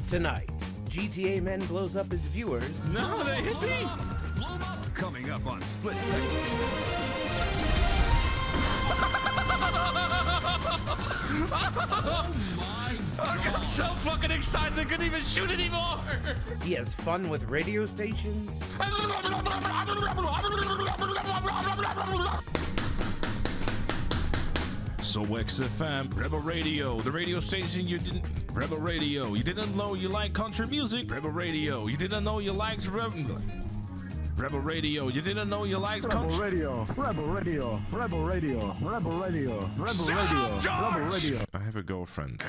Tonight, GTA Men blows up his viewers. No, they hit me! Coming up on Split Second. Oh my God. I got so fucking excited I couldn't even shoot anymore! He has fun with radio stations. So XFM, Rebel Radio, the radio station you didn't... Rebel Radio, you didn't know you like country music? Rebel Radio, you didn't know you liked Rebel Radio, you didn't know you liked country... Rebel Radio. I have a girlfriend.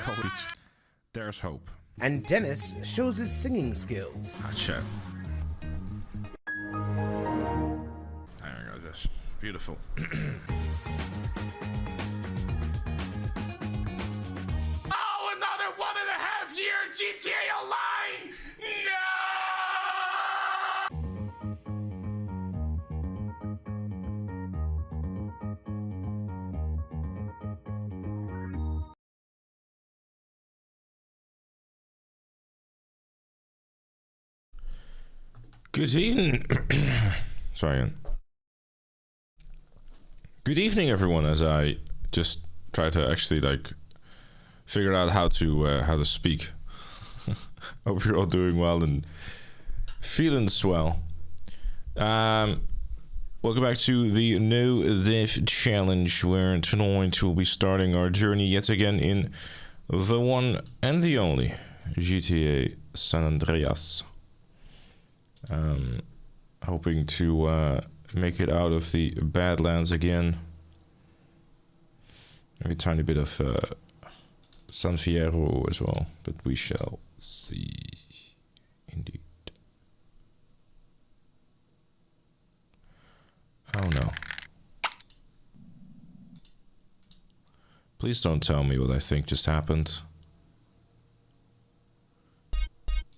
There's hope. And Dennis shows his singing skills. Gotcha. There we go, this. Beautiful. Oh, another 1.5 year GTA Online! No! Good evening. Sorry. Good evening, everyone. As I just try to actually figure out how to speak. Hope you're all doing well and feeling swell. Welcome back to the No Diff Challenge, where tonight we'll be starting our journey yet again in the one and the only GTA San Andreas. Hoping to make it out of the Badlands again. Maybe a tiny bit of San Fierro as well, but we shall see. Indeed. Oh no. Please don't tell me what I think just happened.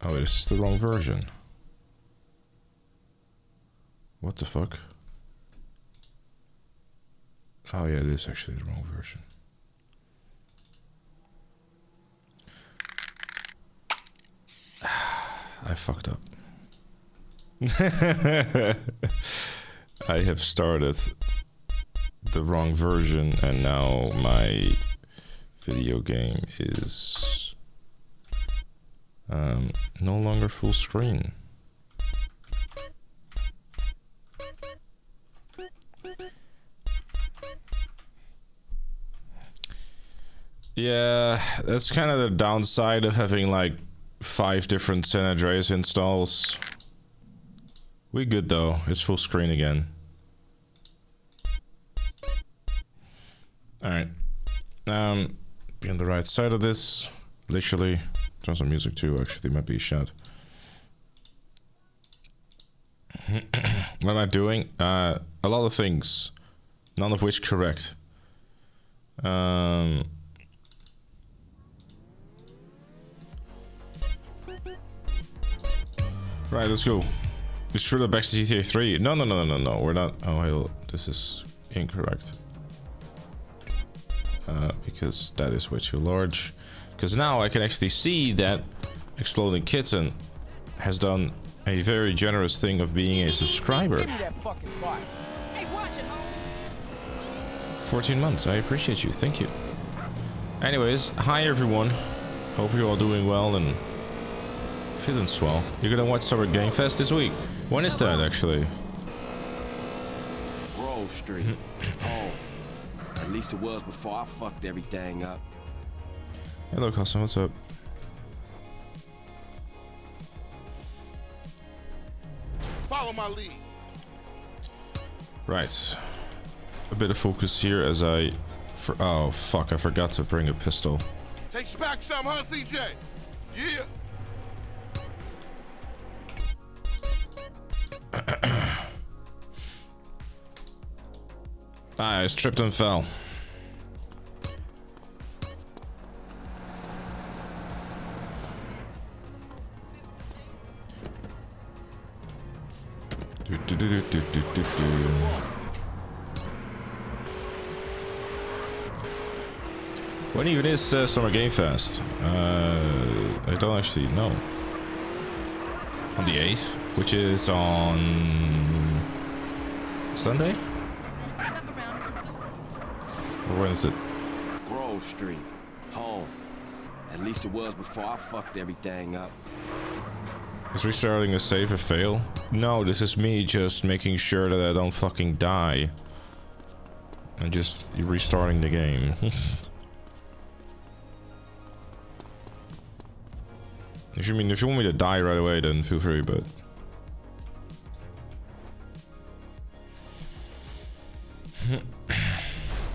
Oh, this is the wrong version. What the fuck? Oh yeah, it is actually the wrong version. I fucked up. I have started the wrong version and now my video game is no longer full screen. Yeah, that's kind of the downside of having 5 different San Andreas installs. We good though, it's full screen again. Alright. Be on the right side of this. Literally. Turn some music too, actually, might be a shot. What am I doing? A lot of things. None of which correct. Right, let's go. It's true that back to GTA 3. No, we're not. Oh, hell, this is incorrect. Because that is way too large. Because now I can actually see that Exploding Kitten has done a very generous thing of being a subscriber. 14 months, I appreciate you, thank you. Anyways, hi everyone. Hope you're all doing well and feeling swell. You're gonna watch Summer Game Fest this week. When is that actually? Grove Street. Oh, at least it was before I fucked everything up. Hello, Custom. What's up? Follow my lead. Right. A bit of focus here as I... oh, fuck. I forgot to bring a pistol. Takes back some, huh, CJ? Yeah. I tripped and fell. When even is Summer Game Fest? I don't actually know. On the 8th, which is on Sunday? Or when is it? Grove Street. Home. At least it was before I fucked everything up. Is restarting a save a fail? No, this is me just making sure that I don't fucking die. And just restarting the game. If you want me to die right away, then feel free, but...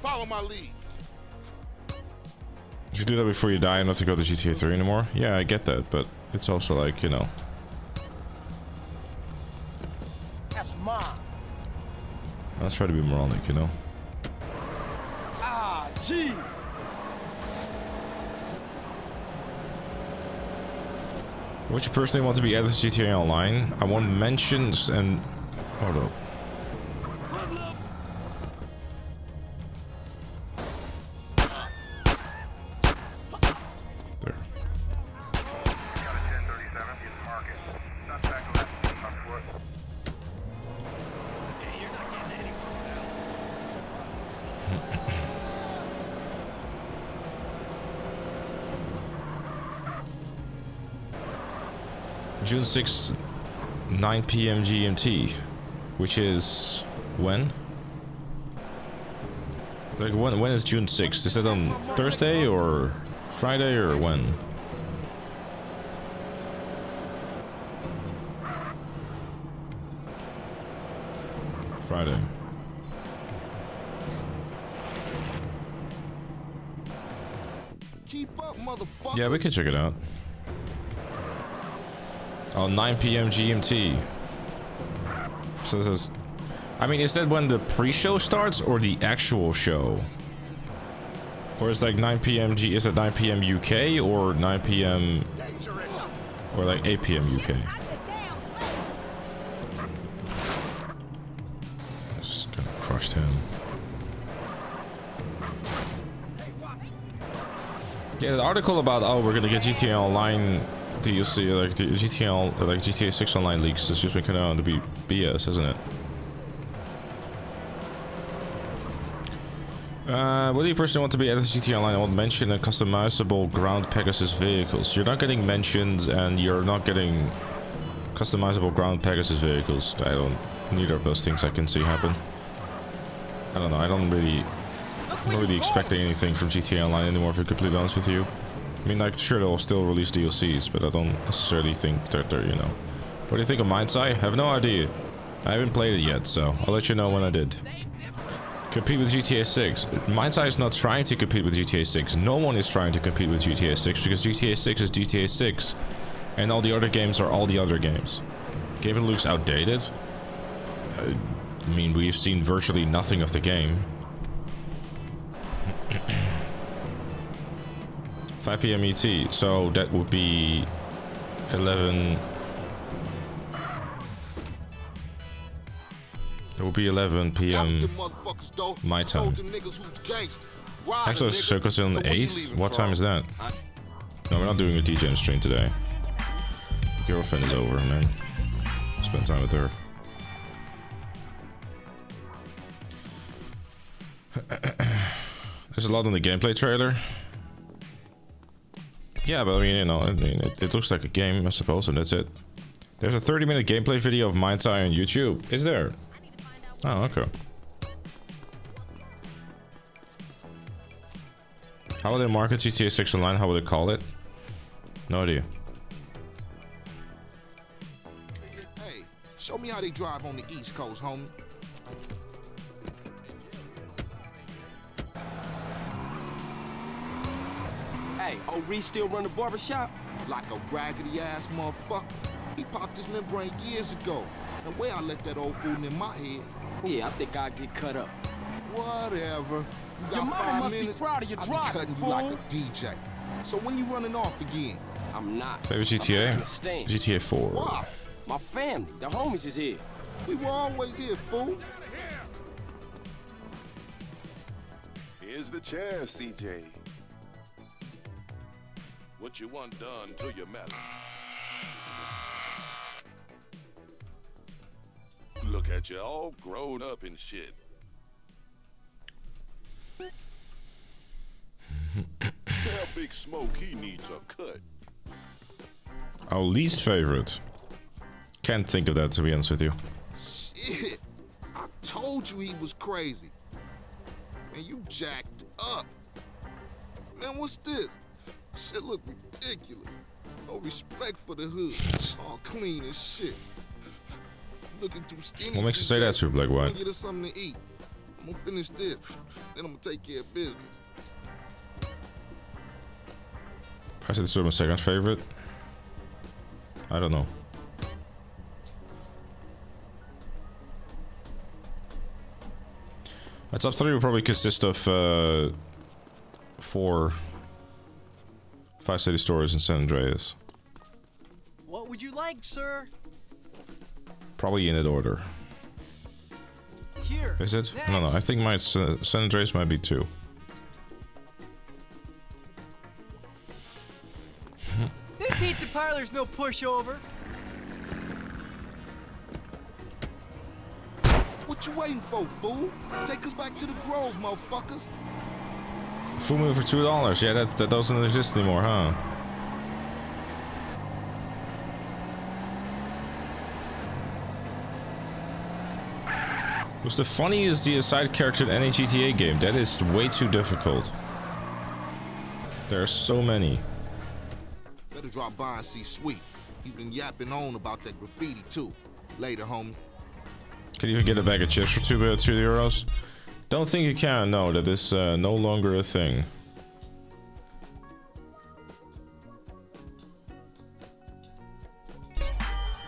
Follow my lead. If you do that before you die, not to go to GTA 3 anymore. Yeah, I get that, but it's also like, you know... That's mine. Let's try to be moronic, you know? Ah, gee. Would you personally want to be added to GTA Online? I want mentions and... Hold up. There. June 6th, 9 p.m. GMT, which is when? Like when is June 6th? Is it on Thursday or Friday or when? Friday. Keep up, motherfucker. Yeah, we can check it out. Oh, 9 p.m. GMT. So this is... I mean, is that when the pre-show starts or the actual show? Or is like 9 p.m. Is it 9 p.m. UK or 9 p.m. or like 8 p.m. UK? Just gonna crush him. Yeah, the article about, oh, we're gonna get GTA Online DLC, like the GTA 6 Online leaks, has just been kind of to be BS, isn't it? What do you personally want to be added to GTA Online? I want mention and customizable ground Pegasus vehicles. You're not getting mentions and you're not getting customizable ground Pegasus vehicles. Neither of those things I can see happen. I don't know, I'm not really expecting anything from GTA Online anymore, if I'm completely honest with you. I mean, like, sure, they'll still release DLCs, but I don't necessarily think that they're, you know... What do you think of Mind's Eye? I have no idea. I haven't played it yet, so I'll let you know when I did. Compete with GTA 6. Mind's Eye is not trying to compete with GTA 6. No one is trying to compete with GTA 6, because GTA 6 is GTA 6. And all the other games are all the other games. Game looks outdated. I mean, we've seen virtually nothing of the game. 5 p.m. ET, so that would be 11. That would be 11 p.m. my time. Actually, Circus on the 8th? What time is that? No, we're not doing a DJM stream today. Girlfriend is over, man. Spend time with her. There's a lot on the gameplay trailer. Yeah, but I mean, you know, it looks like a game, I suppose, and that's it. There's a 30-minute gameplay video of Mind's Eye on YouTube. Is there? Oh, okay. How will they market GTA 6 Online? How will they call it? No idea. Hey, show me how they drive on the East Coast, homie. Hey, old Reese still run the barbershop? Like a raggedy ass motherfucker. He popped his membrane years ago. The way I let that old fool in my head. Yeah, I think I'll get cut up. Whatever. You got Your mama 5 must be minutes. proud of your I'll be driving, cutting you fool. like a DJ. So when you running off again? I'm not. Favorite I GTA? understand. GTA 4. Why? My family, the homies is here. We were always here, fool. Here's the chair, CJ. what you want done to your melon. Look at you all grown up and shit. Tell Big Smoke he needs a cut. Our least favorite. Can't think of that, to be honest with you. Shit. I told you he was crazy. Man, you jacked up. Man, what's this? Shit look ridiculous. No respect for the hood. All clean as shit. Looking too skinny. What makes you say that, Super Black White? Get us something to eat. I'm gonna finish this. Then I'm gonna take care of business. I said this was my second favorite. I don't know. My top 3 will probably consist of 4 Five City Stories in San Andreas. What would you like, sir? Probably in that order. Here. Is it? I don't know. I think my San Andreas might be 2. This pizza parlor's no pushover. What you waiting for, fool? Take us back to the Grove, motherfucker. Full meal for $2. Yeah, that doesn't exist anymore, huh? What's the funny is the side character in any GTA game. That is way too difficult. There are so many. Better drop by and see Sweet. He's been yapping on about that graffiti too. Later, homie. Can you even get a bag of chips for €2? Don't think you can. No, that is no longer a thing.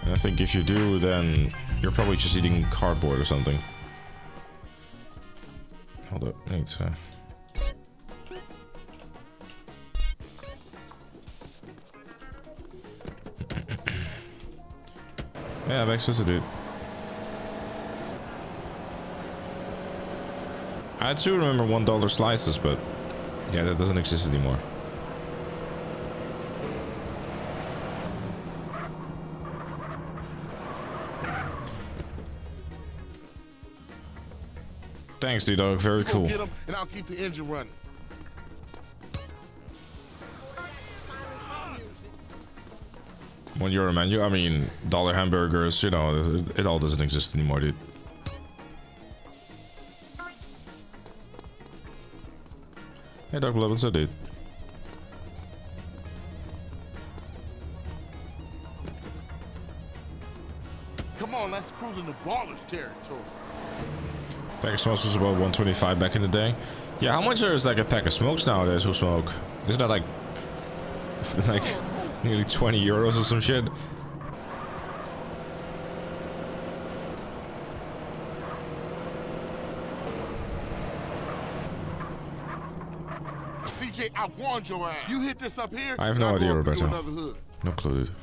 And I think if you do, then you're probably just eating cardboard or something. Hold up, I need to... Yeah, I have access to do. I do remember $1 slices, but yeah, that doesn't exist anymore. Thanks, D-Dog. Very cool. Get him, and I'll keep the engine running. €1 menu. I mean, dollar hamburgers. You know, it all doesn't exist anymore, dude. Hey, Dog Blood, what's up, dude? Come on, let's cruise into Baller's territory. Pack of smokes was about $1.25 back in the day. Yeah, how much is like a pack of smokes nowadays? Who smoke? Isn't that like nearly €20 or some shit? CJ, I warned your ass. You hit this up here. I have no idea, Roberto. No clue, dude.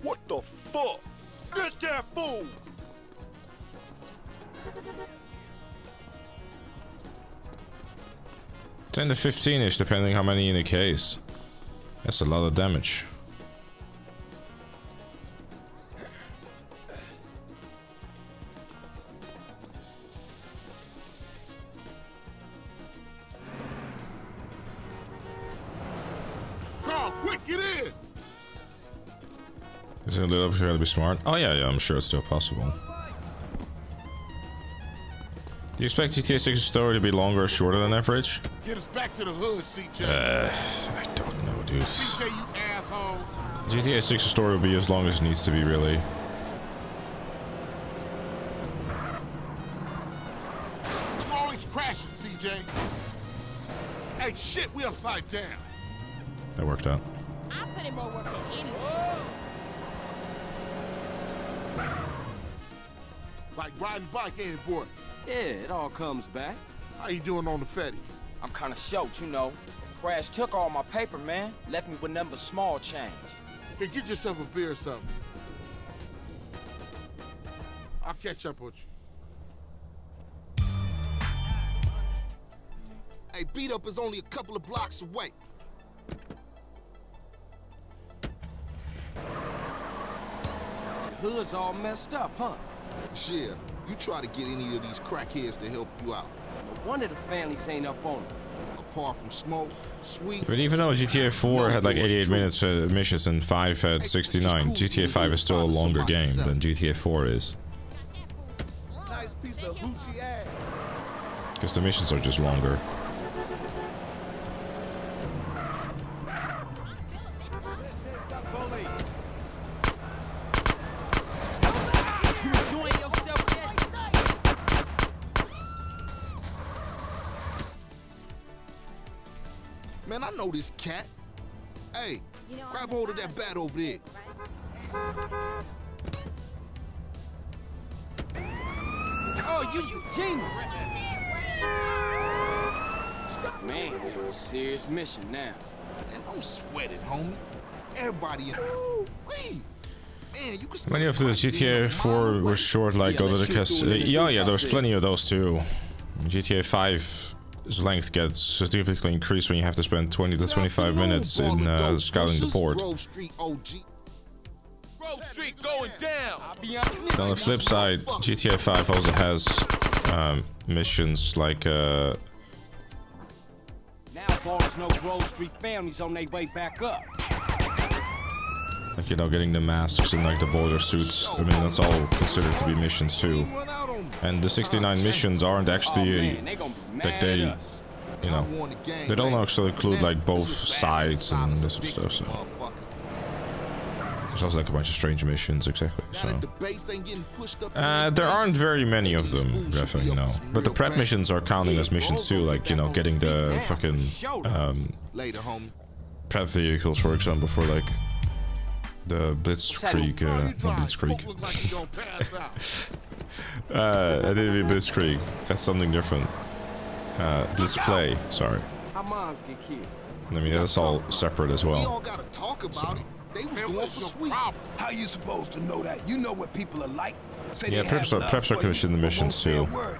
What the fuck? Get that fool! $10 to $15-ish, depending how many in a case. That's a lot of damage. Carl, quick, get in! Is it a little bit? You gotta be smart. Oh yeah, I'm sure it's still possible. Do you expect GTA 6's story to be longer or shorter than average? Get us back to the hood, CJ. I don't know, dude. CJ, you asshole. GTA 6's story will be as long as it needs to be, really. You always crashing, CJ. Hey, shit, we upside down. That worked out. I put in more work than anyone. Like riding bike, ain't it, boy? Yeah, it all comes back. How you doing on the Fetty? I'm kinda short, you know. Crash took all my paper, man. Left me with nothing but small change. Hey, get yourself a beer or something. I'll catch up with you. Hey, beat up is only a couple of blocks away. The hood's all messed up, huh? Yeah, you try to get any of these crackheads to help you out. No wonder the families ain't up on it. Apart from Smoke, Sweet. But even though GTA 4 had like 88 minutes missions and 5 had 69, GTA 5 is still a longer game than GTA 4 is. Nice piece of hoochie ass. Because the missions are just longer. You enjoying yourself yet? Man, I know this cat. Hey, grab hold of that bat over there. Oh, you's a genius. Man, serious mission now. Man, don't sweat it, homie. Everybody in Wait. Man, you can Many of the GTA 4 were short, like other because yeah, there was plenty of those too. GTA 5's length gets significantly increased when you have to spend 20 to 25 minutes in scouting the port. Grove Street OG. Grove Street going down. On the flip side, GTA 5 also has missions like Now bars no Grove Street families on their way back up. you know, getting the masks and like the boiler suits. I mean, that's all considered to be missions too. And the 69 missions aren't actually like they, you know, they don't actually include like both sides and this sort of stuff. So there's also like a bunch of strange missions, exactly. So there aren't very many of them, definitely, no. But the prep missions are counting as missions too, like, you know, getting the fucking prep vehicles, for example, for like the Blitzkrieg, not Blitzkrieg. I did be Blitzkrieg. That's something different. Blitzplay, sorry. How moms get killed? I mean, that's all separate as well. We all gotta talk about it. They was going for Sweet. How you supposed to know that? You know what people are like. Say Yeah, they preps have are love for commissioned the you, but missions won't say a too, word.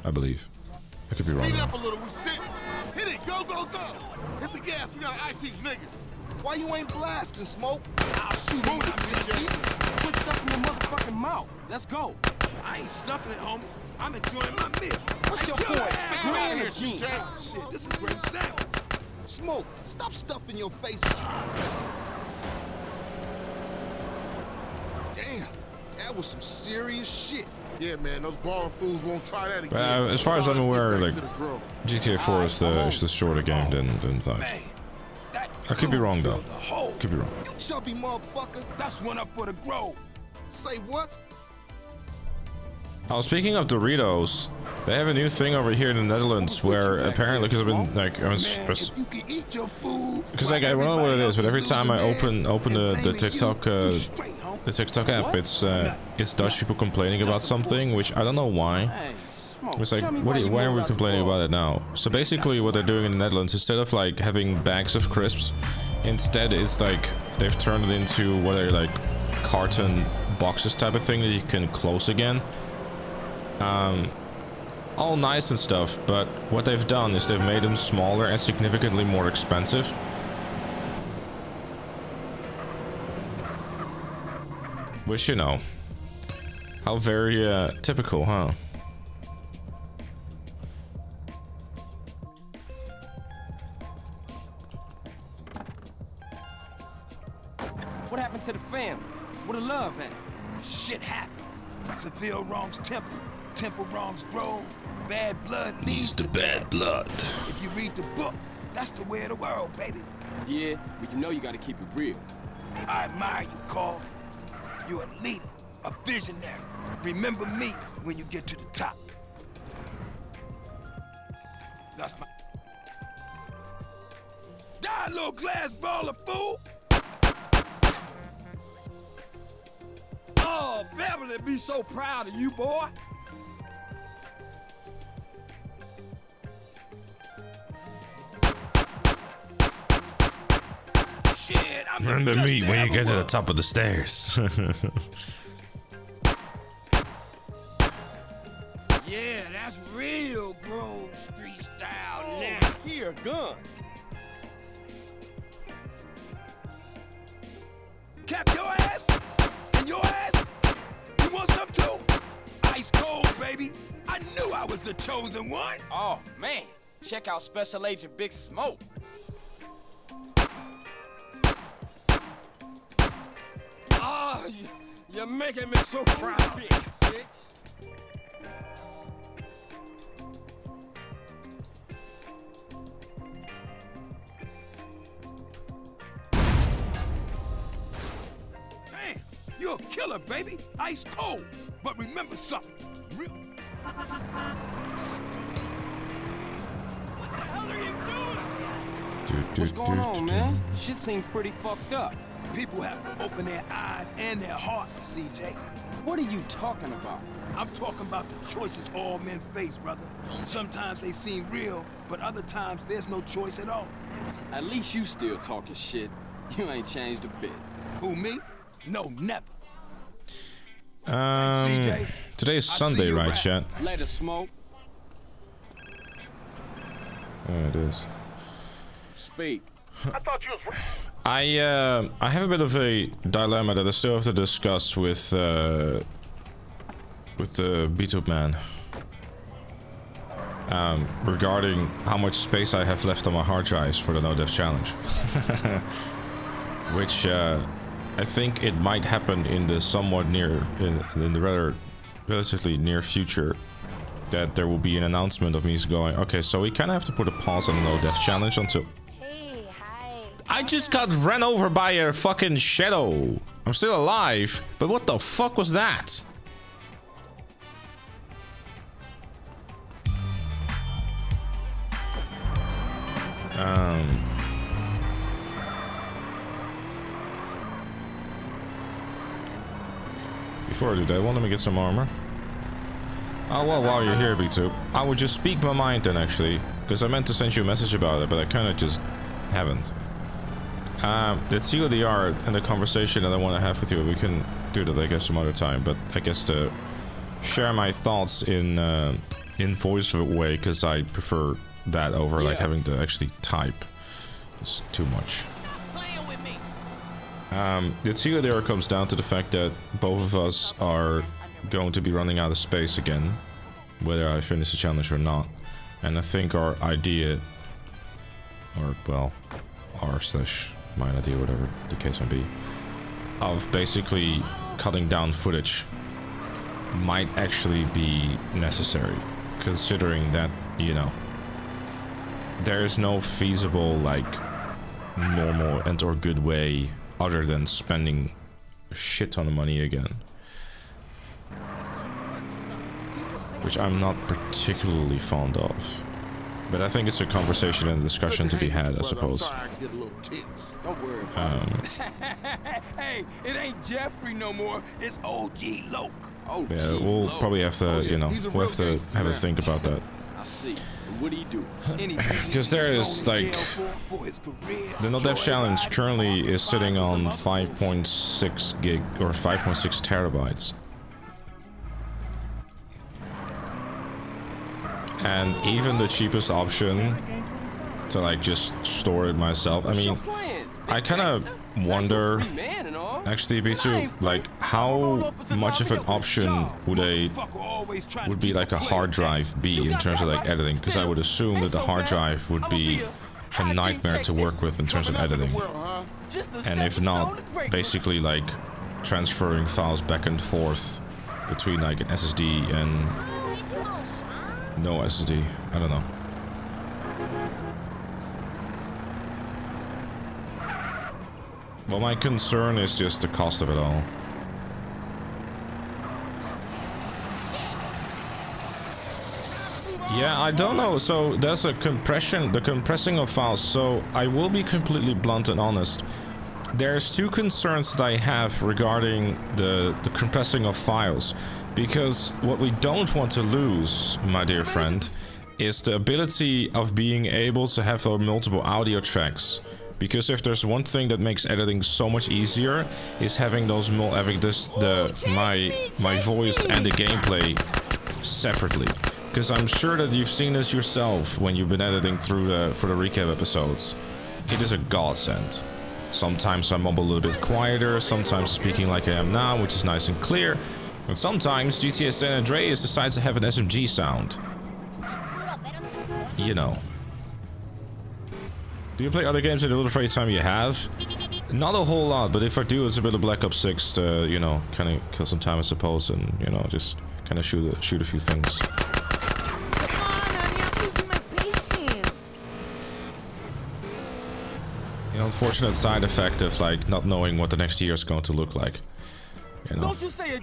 I believe. I could be wrong. Speed though. up a little, we sit. Hit it, go, go, go. Hit the gas, we gotta ice these niggas. Why you ain't blasting, Smoke? I'll shoot him when I finish eating. Quit stuffing your motherfucking mouth. Let's go. I ain't stuffing it, homie. I'm enjoying my meal. What's your Kill point? that You're ass. in the gene. Shit, this is great sandwich. Smoke, stop stuffing your face. Damn, that was some serious shit. Yeah, man, those balling fools won't try that again. As far as I'm aware, like GTA 4 is the shorter game than 5. I could be wrong though. Could be wrong. You chubby motherfucker. That's one up for the grove. Say what? Oh, speaking of Doritos, they have a new thing over here in the Netherlands where apparently, because I've been like, because like I don't know what it is, but every time I open the TikTok app, it's Dutch people complaining about something, which I don't know why. It's like, why are we complaining about it now? So basically, what they're doing in the Netherlands, instead of like having bags of crisps, instead it's like they've turned it into what are like carton boxes type of thing that you can close again. All nice and stuff, but what they've done is they've made them smaller and significantly more expensive. Which, you know, how very typical, huh? What happened to the family? Where the love at? Shit happens. Seville wrongs temple. Temple wrongs grove. Bad blood leads to bad blood. If you read the book, that's the way of the world, baby. Yeah, but you know you gotta keep it real. I admire you, Carl. You're a leader, a visionary. Remember me when you get to the top. That's my... Die, little glass baller, fool! Oh, Beverly be so proud of you, boy. Shit, I'm Remember me when you get to the top of the stairs. gun. Cap your ass? And your ass? You want some too? Ice cold, baby. I knew I was the chosen one. Oh, man. Check out Special Agent Big Smoke. Ah, you're making me so proud. Bitch. Damn, you're a killer, baby. Ice cold. But remember something. Real. What the hell are you doing? What's going on, man? Shit seems pretty fucked up. People have to open their eyes and their hearts, CJ. What are you talking about? I'm talking about the choices all men face, brother. Sometimes they seem real, but other times there's no choice at all. At least you still talking shit. You ain't changed a bit. Who, me? No, never. Today is Sunday, right, chat? Later, Smoke. Yeah, it is. Speak. I thought you was... I have a bit of a dilemma that I still have to discuss with the Beat Up Man. Regarding how much space I have left on my hard drives for the No Death Challenge. Which I think it might happen in the somewhat near, in the relatively near future, that there will be an announcement of me going, okay, so we kind of have to put a pause on the No Death Challenge until... Hey, hi. I just got ran over by a fucking shadow. I'm still alive, but what the fuck was that? Before I do that, let me get some armor. Oh, well, while you're here, B2, I would just speak my mind then, actually. Because I meant to send you a message about it, but I kind of just haven't. Let's see what they are and the conversation that I want to have with you. We can do that, I guess, some other time. But I guess to share my thoughts in voice way, because I prefer that over like having to actually type. It's too much. Playing with me. The TO there comes down to the fact that both of us are going to be running out of space again, whether I finish the challenge or not. And I think our idea, or well, our/mine idea, whatever the case may be, of basically cutting down footage might actually be necessary, considering that, you know, there is no feasible, like, normal and or good way other than spending a shit ton of money again. Which I'm not particularly fond of. But I think it's a conversation and a discussion to be had, I suppose. Don't worry about it. Hey, it ain't Jeffrey no more. It's OG Loke. Yeah, we'll probably have to, you know, we'll have to have a think about that. I see. What do you do? Because there is, like, the No Death Challenge currently is sitting on 5.6 gig or 5.6 terabytes. And even the cheapest option to, like, just store it myself, I mean, I kind of wonder, actually, B2, like, how much of an option would be like a hard drive be in terms of like editing? Because I would assume that the hard drive would be a nightmare to work with in terms of editing. And if not, basically like transferring files back and forth between like an SSD and no SSD. I don't know. Well, my concern is just the cost of it all. Yeah, I don't know. So there's a compression, the compressing of files. So I will be completely blunt and honest. There's two concerns that I have regarding the compressing of files. Because what we don't want to lose, my dear friend, is the ability of being able to have our multiple audio tracks. Because if there's one thing that makes editing so much easier, is having those my voice and the gameplay separately. because I'm sure that you've seen this yourself when you've been editing through for the recap episodes. It is a godsend. Sometimes I mumble a little bit quieter, sometimes speaking like I am now, which is nice and clear, and sometimes GTA San Andreas decides to have an SMG sound. You know. Do you play other games in the little free time you have? Not a whole lot, but if I do, it's a bit of Black Ops 6 to, you know, kind of kill some time, I suppose, and, you know, just kind of shoot a few things. The unfortunate side effect of, like, not knowing what the next year is going to look like. You know? Don't you say it.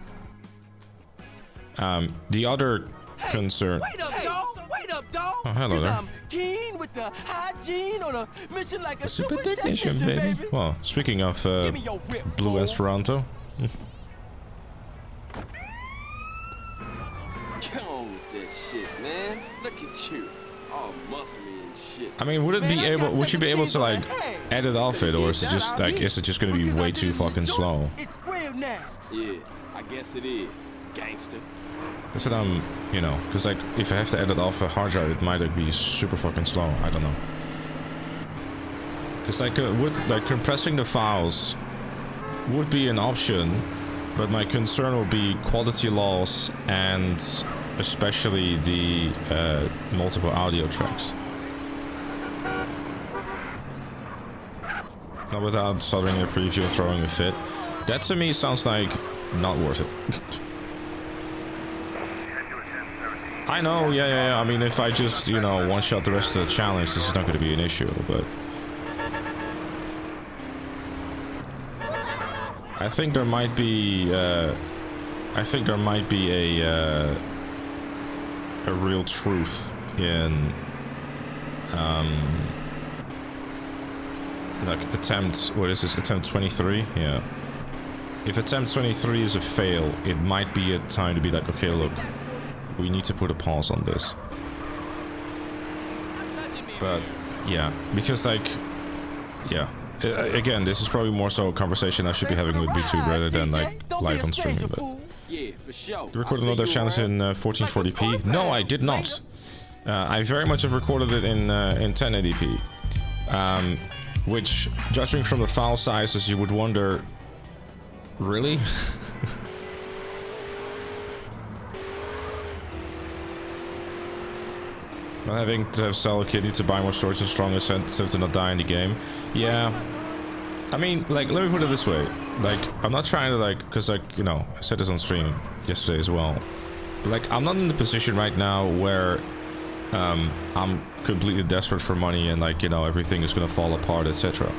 The other concern... Wait up, dog. Wait up, dog. Oh, hello there. I'm Gene with the hygiene on a mission like a Super technician, baby. Well, speaking of Give me your whip, Blue fool. Esperanto. Get on with that shit, man. Look at you. All muscly and shit. I mean, would you be able to, like, edit off it, or is it just, like, is it just gonna be way too fucking slow? It's real nasty. Yeah, I guess it is. Gangster. That's what I'm, you know, because, like, if I have to edit off a hard drive, it might, like, be super fucking slow. I don't know. Because, like, compressing the files would be an option, but my concern would be quality loss and especially the multiple audio tracks. Not without stuttering a preview and throwing a fit. That to me sounds like not worth it. I know, yeah. I mean, if I just, you know, one-shot the rest of the challenge, this is not going to be an issue, but... I think there might be, a real truth in, like, attempt 23? Yeah. If attempt 23 is a fail, it might be a time to be like, okay, look, we need to put a pause on this. But, yeah, because, like, yeah. Again, this is probably more so a conversation I should be having with B2 rather than, like, live on stream, but... Yeah, for sure. You recorded another challenge in 1440p? No, I did not. I very much have recorded it in 1080p. Which, judging from the file sizes, you would wonder... Really? Not having to sell a kitty to buy more storage and strong incentive to not die in the game. Yeah. I mean, like, let me put it this way. Like, I'm not trying to, like, because, like, you know, I said this on stream yesterday as well. But, like, I'm not in the position right now where I'm completely desperate for money and, like, you know, everything is gonna fall apart, etc.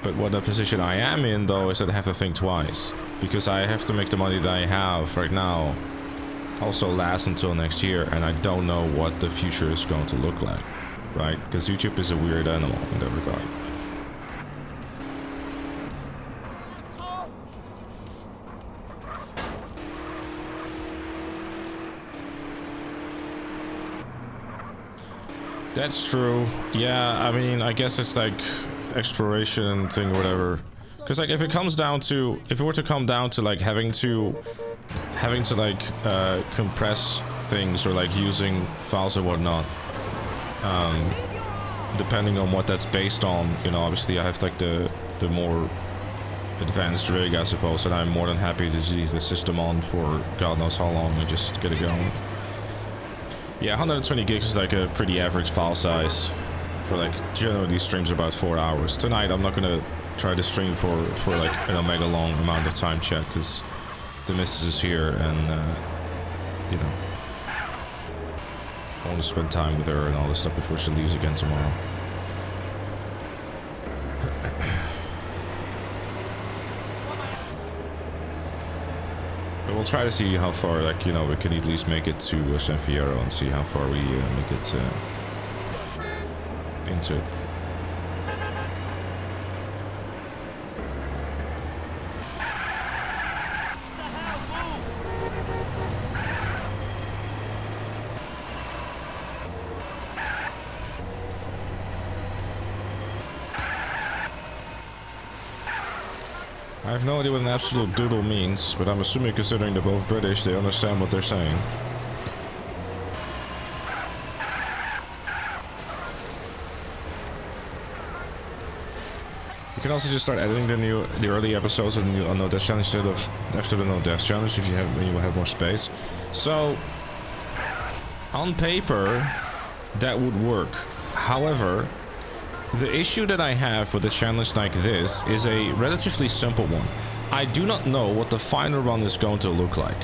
But what the position I am in, though, is that I have to think twice. Because I have to make the money that I have right now also last until next year, and I don't know what the future is going to look like, right? Because YouTube is a weird animal in that regard. That's true. Yeah, I mean, I guess it's like exploration thing, whatever. Because, like, if it were to come down to, like, having to like compress things or, like, using files and whatnot, depending on what that's based on, you know, obviously I have, like, the more advanced rig, I suppose, and I'm more than happy to see the system on for God knows how long and just get it going. Yeah, 120 gigs is, like, a pretty average file size for, like, generally these streams are about 4 hours. Tonight I'm not gonna try to stream for like an omega long amount of time check, because the missus is here and you know, I want to spend time with her and all this stuff before she leaves again tomorrow. But we'll try to see how far, like, you know, we can at least make it to San Fierro and see how far we make it into it. I have no idea what an absolute doodle means, but I'm assuming considering they're both British, they understand what they're saying. You can also just start editing the early episodes of the new No Death Challenge instead of after the No Death Challenge if you have, you will have more space. So on paper that would work. However, the issue that I have with a challenge like this is a relatively simple one. I do not know what the final run is going to look like.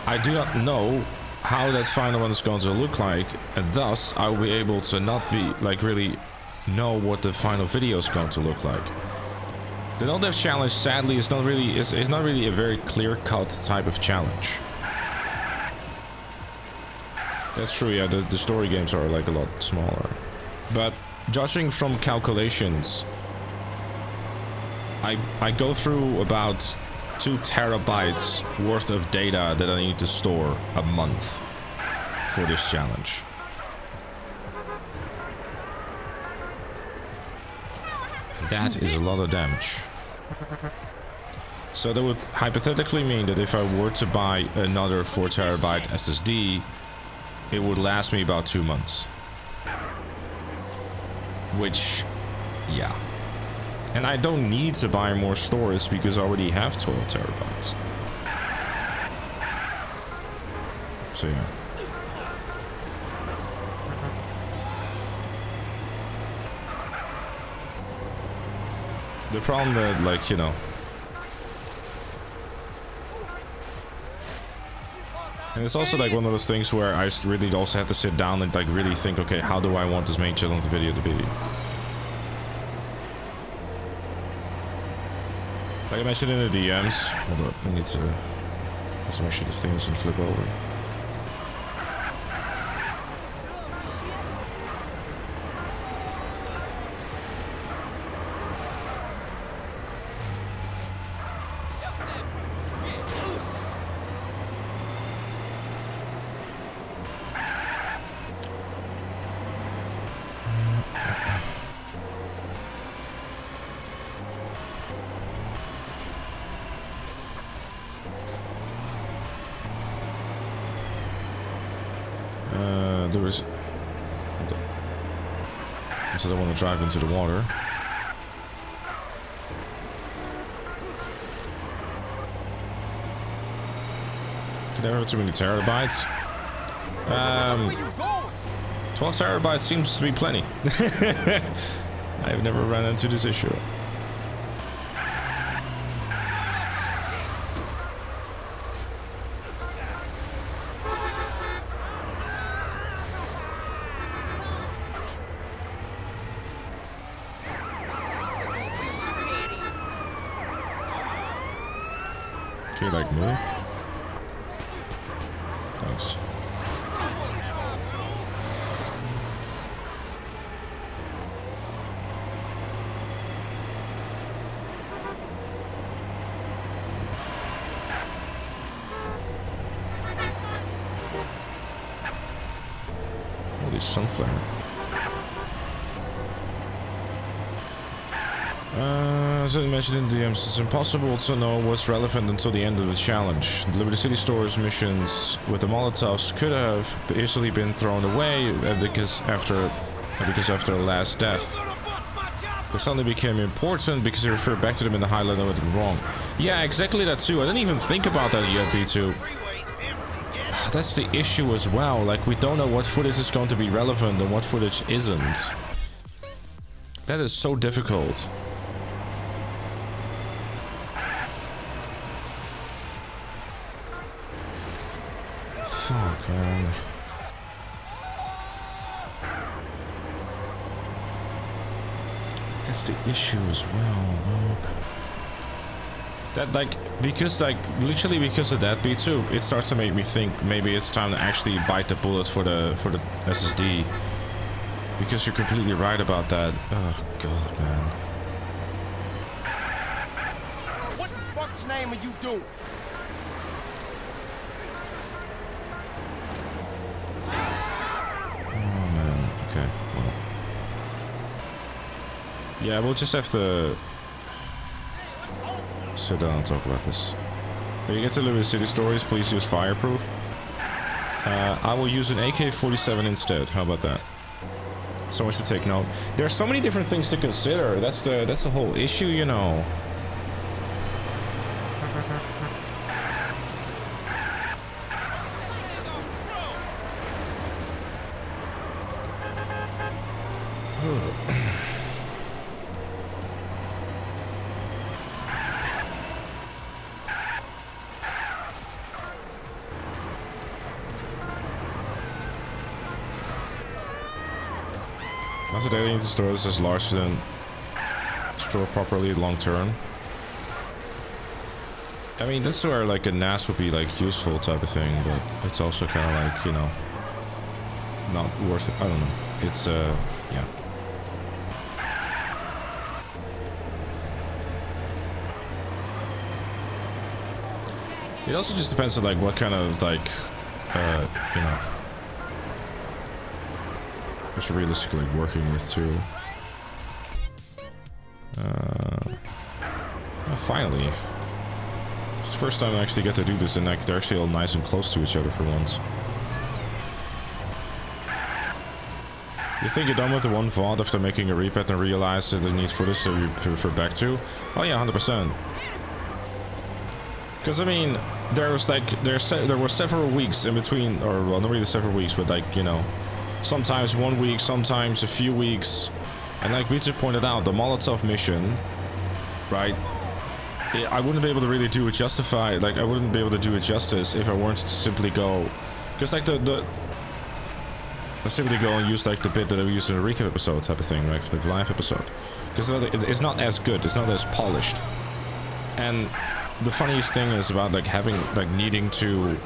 I do not know how that final one is going to look like, and thus I will be able to not be like really know what the final video is going to look like. The No Death Challenge sadly is not really a very clear-cut type of challenge. That's true, yeah, the story games are like a lot smaller. But judging from calculations, I go through about 2 terabytes worth of data that I need to store a month for this challenge. That is a lot of damage. So that would hypothetically mean that if I were to buy another 4 terabyte SSD, it would last me about 2 months. Which, yeah. And I don't need to buy more storage because I already have 12 terabytes. So yeah. The problem that, like, you know, and it's also like one of those things where I really also have to sit down and like really think, okay, how do I want this main channel video to be? Like I mentioned in the DMs, hold up, I need to also make sure this thing doesn't flip over. There was... So I don't want to drive into the water. Can never have too many terabytes. 12 terabytes seems to be plenty. I've never run into this issue. Can you like move? Thanks. Holy sunflower. As I mentioned in the DMs, it's impossible to know what's relevant until the end of the challenge. The Liberty City Store's missions with the Molotovs could have easily been thrown away because after the last death. They suddenly became important because they referred back to them in the highlight and went wrong. Yeah, exactly that too. I didn't even think about that yet, B2. That's the issue as well. Like, we don't know what footage is going to be relevant and what footage isn't. That is so difficult. Fuck, man. That's the issue as well, look. That, like, because, like, literally because of that B2, it starts to make me think maybe it's time to actually bite the bullet for the SSD. Because you're completely right about that. Oh, God, man. What the fuck's name are you doing? Oh, man. Okay, well. Yeah, we'll just have to sit down and talk about this. When you get to Liberty City Stories, please use Fireproof. I will use an AK-47 instead. How about that? So much to take note. There's so many different things to consider. That's the whole issue, you know. Also, they need to store this as larger than store properly long term. I mean, that's where like a NAS would be like useful type of thing, but it's also kind of like, you know, not worth it. I don't know. It's yeah. It also just depends on like what kind of like you know, what you're realistically like, working with too. Well, finally, it's the first time I actually get to do this, and like they're actually all nice and close to each other for once. You think you're done with the one VOD after making a repat and realize that it needs footage to refer back to? Oh yeah, 100%. Because I mean, there were several weeks in between, or well, not really several weeks, but like, you know, sometimes 1 week, sometimes a few weeks, and like Peter pointed out, the Molotov mission, right? I wouldn't be able to really do it justify, like I wouldn't be able to do it justice if I weren't to simply go, because like I simply go and use like the bit that I used in the recap episode type of thing, like the live episode, because it's not as good, it's not as polished, and the funniest thing is about like having like needing to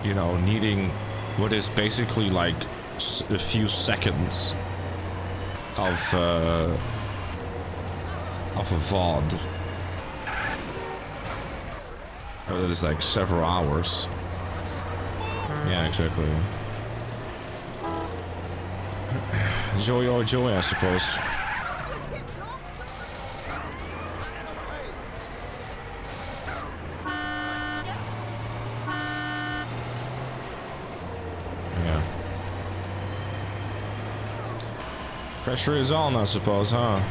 you know, needing what is basically like a few seconds of a VOD that is like several hours. Yeah, exactly. Joy or joy, I suppose. Pressure is on, I suppose, huh?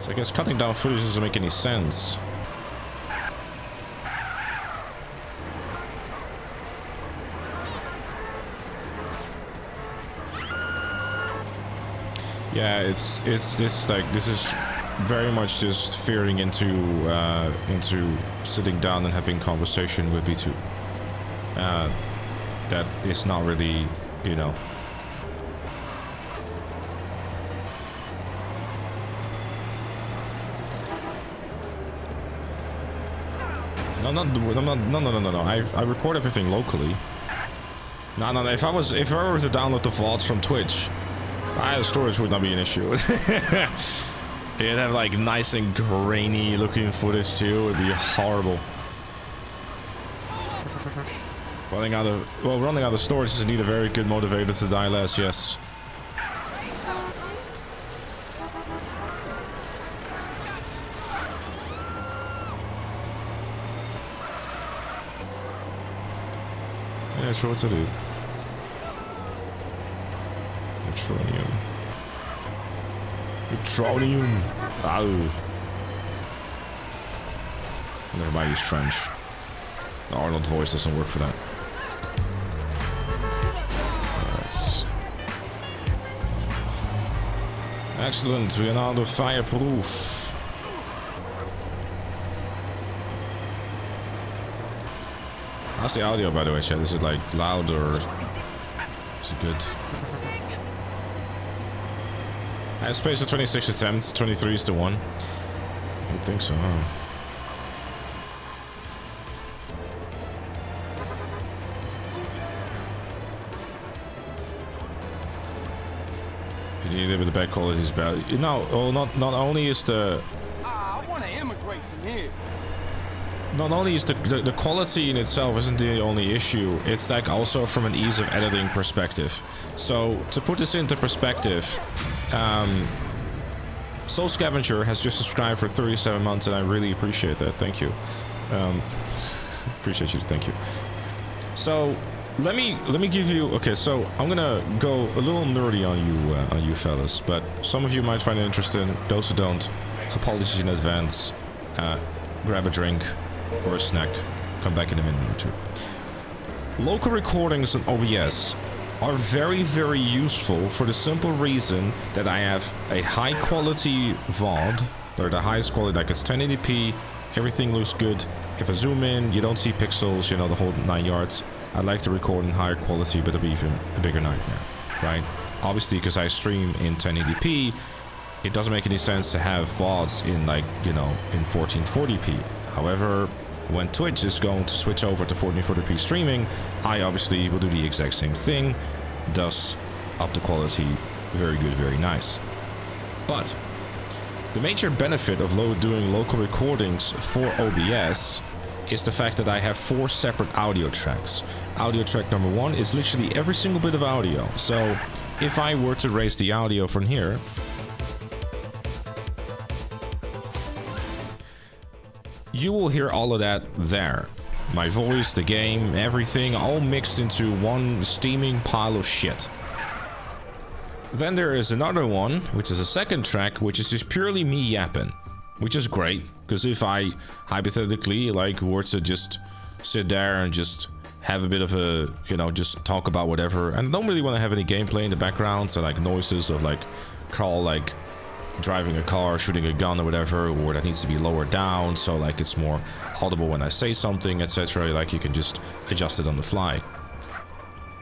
So I guess cutting down footage doesn't make any sense. Yeah, it's this like this is very much just veering into sitting down and having conversation with B2. That is not really, you know. No. I record everything locally. No. If I were to download the VODs from Twitch, the storage would not be an issue. It'd have like nice and grainy looking footage too. It'd be horrible. Running out of storage is indeed a very good motivator to die less. Yes. Yeah, sure, what's it do? Neutronium. Oh. Never mind, use French. The Arnold voice doesn't work for that. Excellent, we are now the fireproof. How's the audio, by the way, chat? Is it like loud or is it good? I have space for 26 attempts, 23 is the one. I don't think so, huh? You need a bit of bad quality is bad. You know, well, not only is the I want to immigrate from here. not only is the quality in itself isn't the only issue, it's like also from an ease of editing perspective. So to put this into perspective, Soul Scavenger has just subscribed for 37 months, and I really appreciate that. Thank you. Appreciate you. Thank you. So let me give you. Okay, so I'm gonna go a little nerdy on you fellas, but some of you might find it interesting. Those who don't, apologies in advance. Grab a drink or a snack. Come back in a minute or two. Local recordings on OBS are very, very useful for the simple reason that I have a high quality VOD. They're the highest quality, like it's 1080p, everything looks good. If I zoom in, you don't see pixels, you know, the whole 9 yards. I'd like to record in higher quality, but it'll be even a bigger nightmare, right? Obviously, because I stream in 1080p, it doesn't make any sense to have VODs in, like, you know, in 1440p. However, when Twitch is going to switch over to 1440p streaming, I obviously will do the exact same thing, thus up the quality very good, very nice. But the major benefit of doing local recordings for OBS is the fact that I have 4 separate audio tracks. Audio track number 1 is literally every single bit of audio. So if I were to raise the audio from here, you will hear all of that there. My voice, the game, everything, all mixed into one steaming pile of shit. Then there is another one, which is a second track, which is just purely me yapping. Which is great, because if I, hypothetically, like, were to just sit there and just have a bit of a, you know, just talk about whatever, and I don't really want to have any gameplay in the background, so like noises of like Carl, like, driving a car, shooting a gun or whatever, or that needs to be lowered down, so like it's more audible when I say something, etc. Like you can just adjust it on the fly.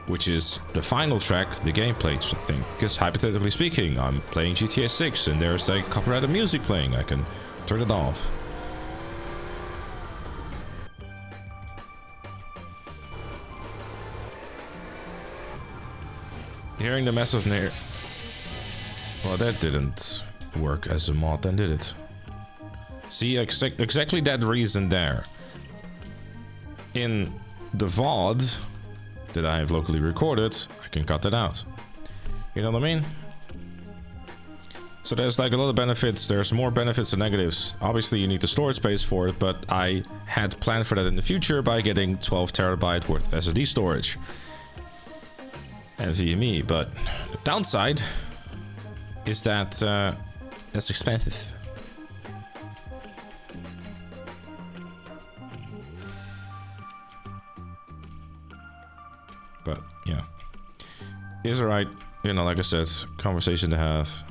Which is the final track, the gameplay thing. Because hypothetically speaking, I'm playing GTA 6 and there's like copyrighted music playing. I can turn it off. Hearing the mess of near. Well, that didn't work as a mod, then did it? See, exactly that reason there. In the VOD that I have locally recorded, I can cut that out. You know what I mean? So there's like a lot of benefits. There's more benefits than negatives. Obviously you need the storage space for it, but I had planned for that in the future by getting 12 terabyte worth of SSD storage. And NVMe, but the downside is that it's expensive. But yeah, it's alright. You know, like I said, conversation to have.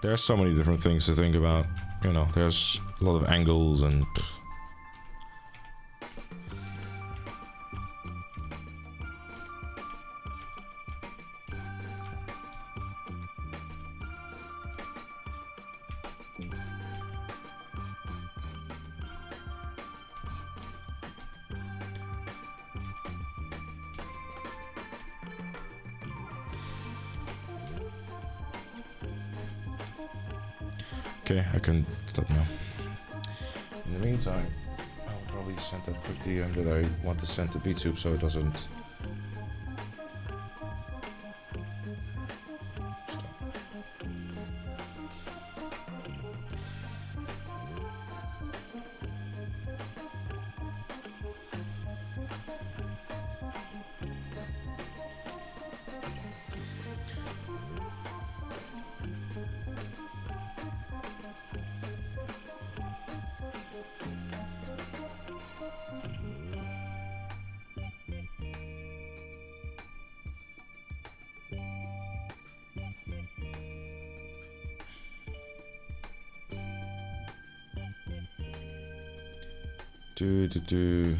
There's so many different things to think about. You know, there's a lot of angles and. Okay, I can stop now. In the meantime, I'll probably send that quick DM that I want to send to BTube so it doesn't. Stop. Do.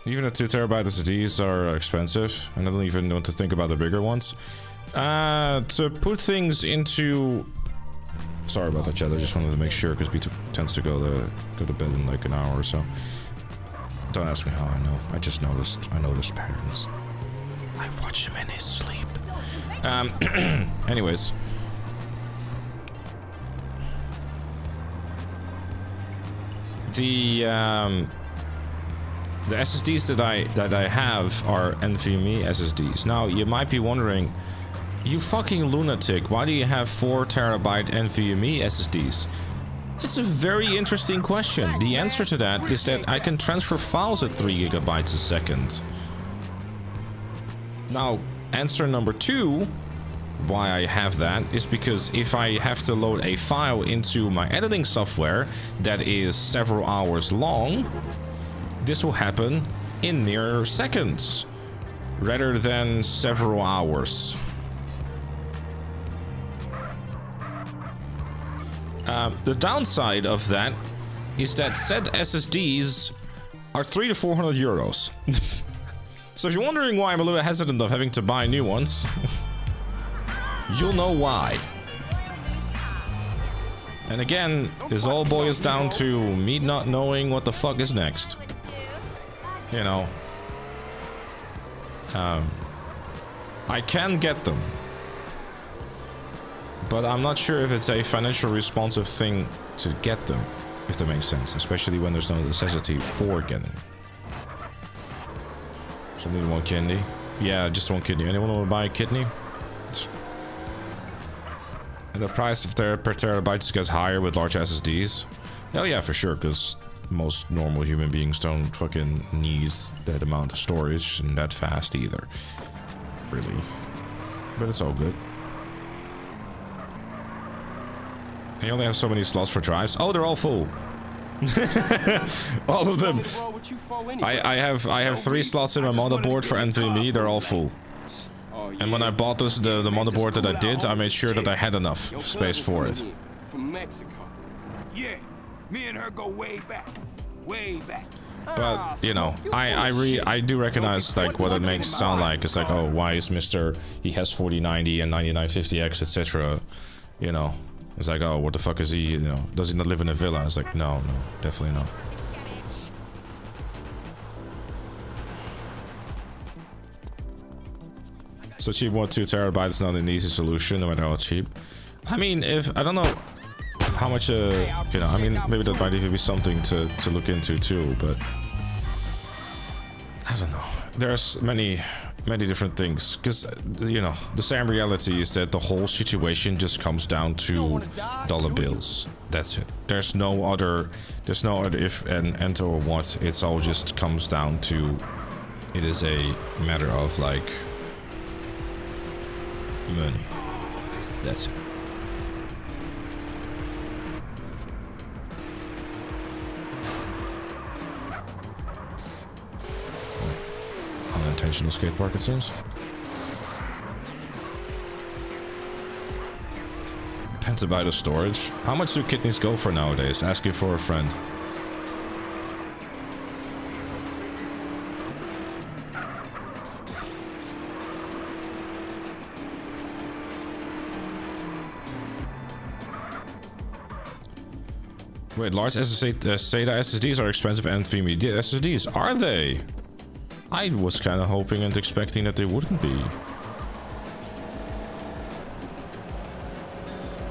Even the 2 terabyte SSDs are expensive, and I don't even want to think about the bigger ones. To put things into... Sorry about that, chat. I just wanted to make sure, because B2 tends to go to bed in like an hour or so. Don't ask me how I know. I just noticed. I noticed patterns. I watch him in his sleep. Anyways. The SSDs that I have are NVMe SSDs. Now, you might be wondering, you fucking lunatic, why do you have 4 terabyte NVMe SSDs? It's a very interesting question. The answer to that is that I can transfer files at 3 gigabytes a second. Now, answer number 2, why I have that, is because if I have to load a file into my editing software that is several hours long, this will happen in mere seconds, rather than several hours. The downside of that is that said SSDs are 300 to 400 euros. So if you're wondering why I'm a little hesitant of having to buy new ones, you'll know why. And again, this all boils down to me not knowing what the fuck is next. You know, I can get them, but I'm not sure if it's a financially responsive thing to get them, if that makes sense, especially when there's no necessity for getting them. So I need 1 kidney. Yeah, just 1 kidney. Anyone want to buy a kidney? And the price of per terabyte gets higher with large SSDs. Oh yeah, for sure, because most normal human beings don't fucking need that amount of storage and that fast either. Really. But it's all good. And you only have so many slots for drives. Oh, they're all full. All of them. I have 3 slots in my motherboard for NVMe. They're all full. And when I bought the motherboard that I did, I made sure that I had enough space for it. From Mexico. Yeah, me and her go way back. Way back. But, you know, I do recognize, like, what it makes sound like. It's like, oh, why is Mr. He has 4090 and 9950X, etc. You know, it's like, oh, what the fuck is he, you know, does he not live in a villa? It's like, no, definitely not. So cheap 2 terabytes is not an easy solution, no matter how cheap. I mean, I don't know how much, you know, I mean, maybe that might even be something to look into too, but I don't know. There's many different things, because, you know, the same reality is that the whole situation just comes down to dollar bills. That's it. There's no other if and or what. It's all just comes down to, it is a matter of, like, money. That's it. Unintentional skate park, it seems. Petabyte of storage. How much do kidneys go for nowadays? Ask you for a friend. Wait, large SSD, SATA SSDs are expensive and NVMe SSDs. Are they? I was kind of hoping and expecting that they wouldn't be.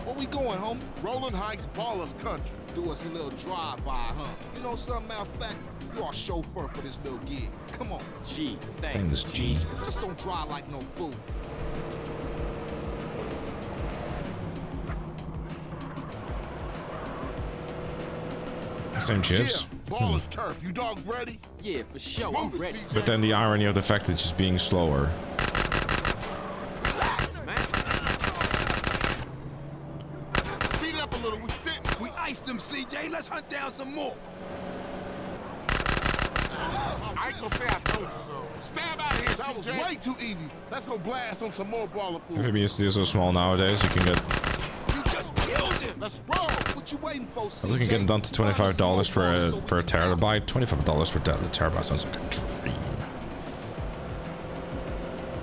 Where we going, homie? Rolling Heights, Ballers Country. Do us a little drive-by, huh? You know something, matter of fact, you are chauffeur for this little gig. Come on. G, Thanks, G. Just don't drive like no fool. Same chips. Yeah, Ballers turf. You dogs ready? Yeah, for sure. I'm ready. But then the irony of the fact that it's just being slower. Relax, man. Speed it up a little. We sitting. We iced them, CJ. Let's hunt down some more. I ain't gonna say I told you so. Stab out of here. That was way too easy. Let's go blast on some more baller food. If it is so small nowadays, you can get You just killed shit. Let's roll. What you waiting for, CJ? I'm looking at getting down to $25 per terabyte. $25 per terabyte sounds like a dream.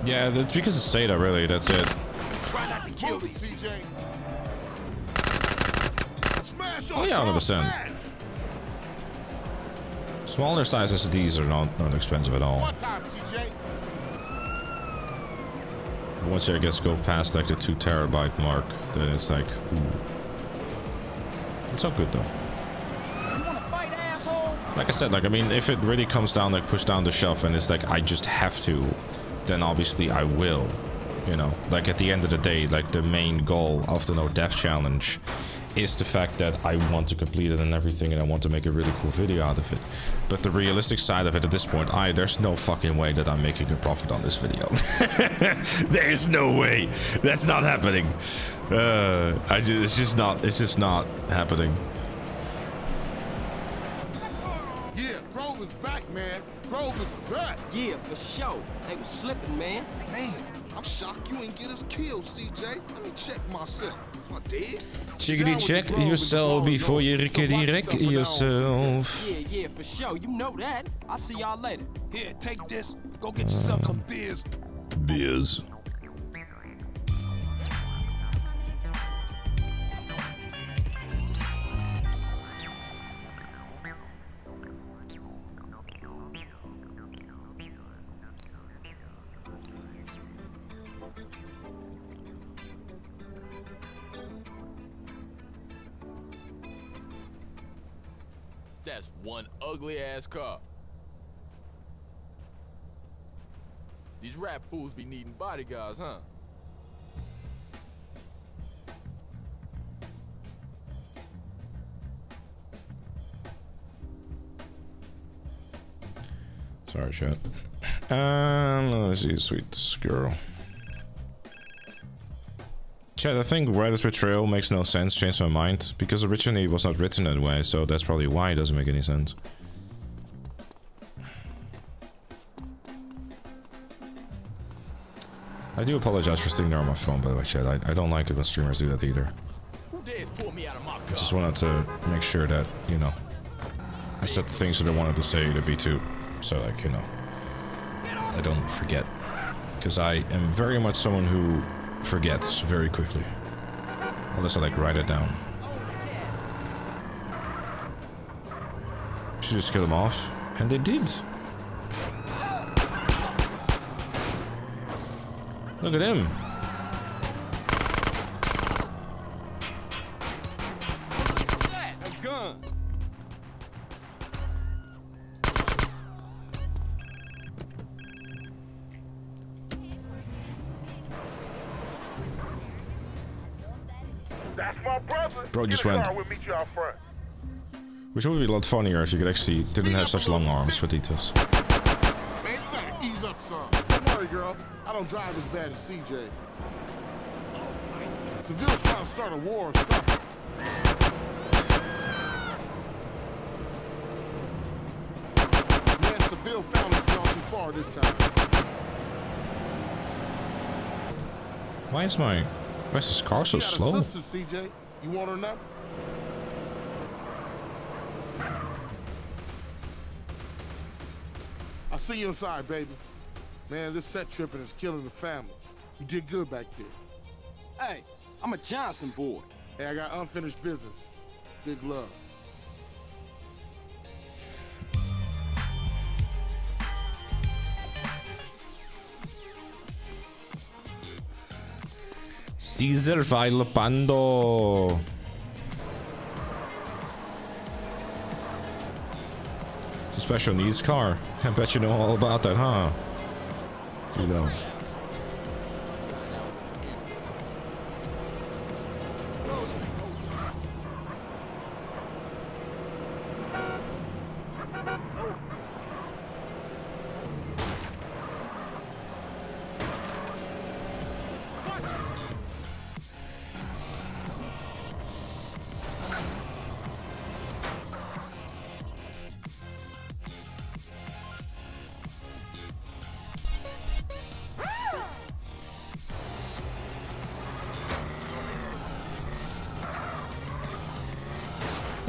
Yeah, that's because of SATA, really. That's it. Try not to kill me, CJ. Smash Oh yeah, 100%. Smaller size SSDs are not expensive at all. One time, CJ. Once you, I guess, go past like the 2 terabyte mark, then it's like, ooh. It's all good though. You wanna fight, asshole? Like I said, like, I mean, if it really comes down, like, push down the shelf and it's like, I just have to, then obviously I will. You know, like at the end of the day, like the main goal of the No Death Challenge is the fact that I want to complete it and everything, and I want to make a really cool video out of it. But the realistic side of it at this point, there's no fucking way that I'm making a profit on this video. There's no way. That's not happening. It's just not happening. Yeah, Grove is back, man. Grove is back. Yeah, for sure. They was slipping, man. Man, I'm shocked you ain't get us killed, CJ. Let me check myself. Am I dead? Chickity check yourself before you rickety wreck yourself. Yeah, for sure. You know that. I'll see y'all later. Here, take this. Go get yourself some beers. Beers. That's one ugly ass car. These rap fools be needing bodyguards, huh? Sorry, chat. Let's see, sweet girl. Chat, I think Writer's Betrayal makes no sense. Changed my mind because originally it was not written that way, so that's probably why it doesn't make any sense. I do apologize for sticking there on my phone, by the way, chat. I don't like it when streamers do that either. Who dares pull me out of my car? I just wanted to make sure that, you know, I said the things that I wanted to say to B2, so like, you know, I don't forget. Because I am very much someone who forgets very quickly. Unless I like write it down. Should just kill them off. And they did. Look at him. A gun. That's my brother. Bro just went. We'll meet you out front. Which would be a lot funnier if you could actually didn't have such long arms, Petitas. Man, you gotta ease up some. Don't worry, girl. I don't drive as bad as CJ. Seville's trying to start a war or something. Man, Seville found us gone too far this time. Why is this car so You got a slow? sister, CJ. You want her now? I'll see you inside, baby. Man, this set tripping is killing the families. You did good back there. Hey, I'm a Johnson boy. Hey, I got unfinished business. Big love. Caesar Pando. It's a special needs car. I bet you know all about that, huh? You know.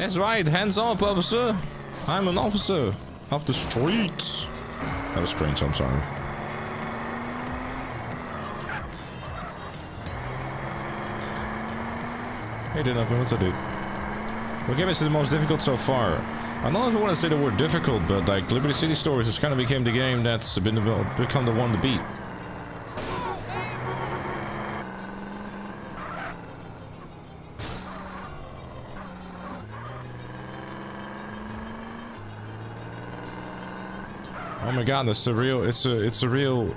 That's right, hands up, officer. I'm an officer of the streets. That was strange, I'm sorry. Hey, Dylan, what's up, dude? What game is the most difficult so far? I don't know if I want to say the word difficult, but like Liberty City Stories has kind of became the game that's become the one to beat. Oh my god, it's a real, it's a real...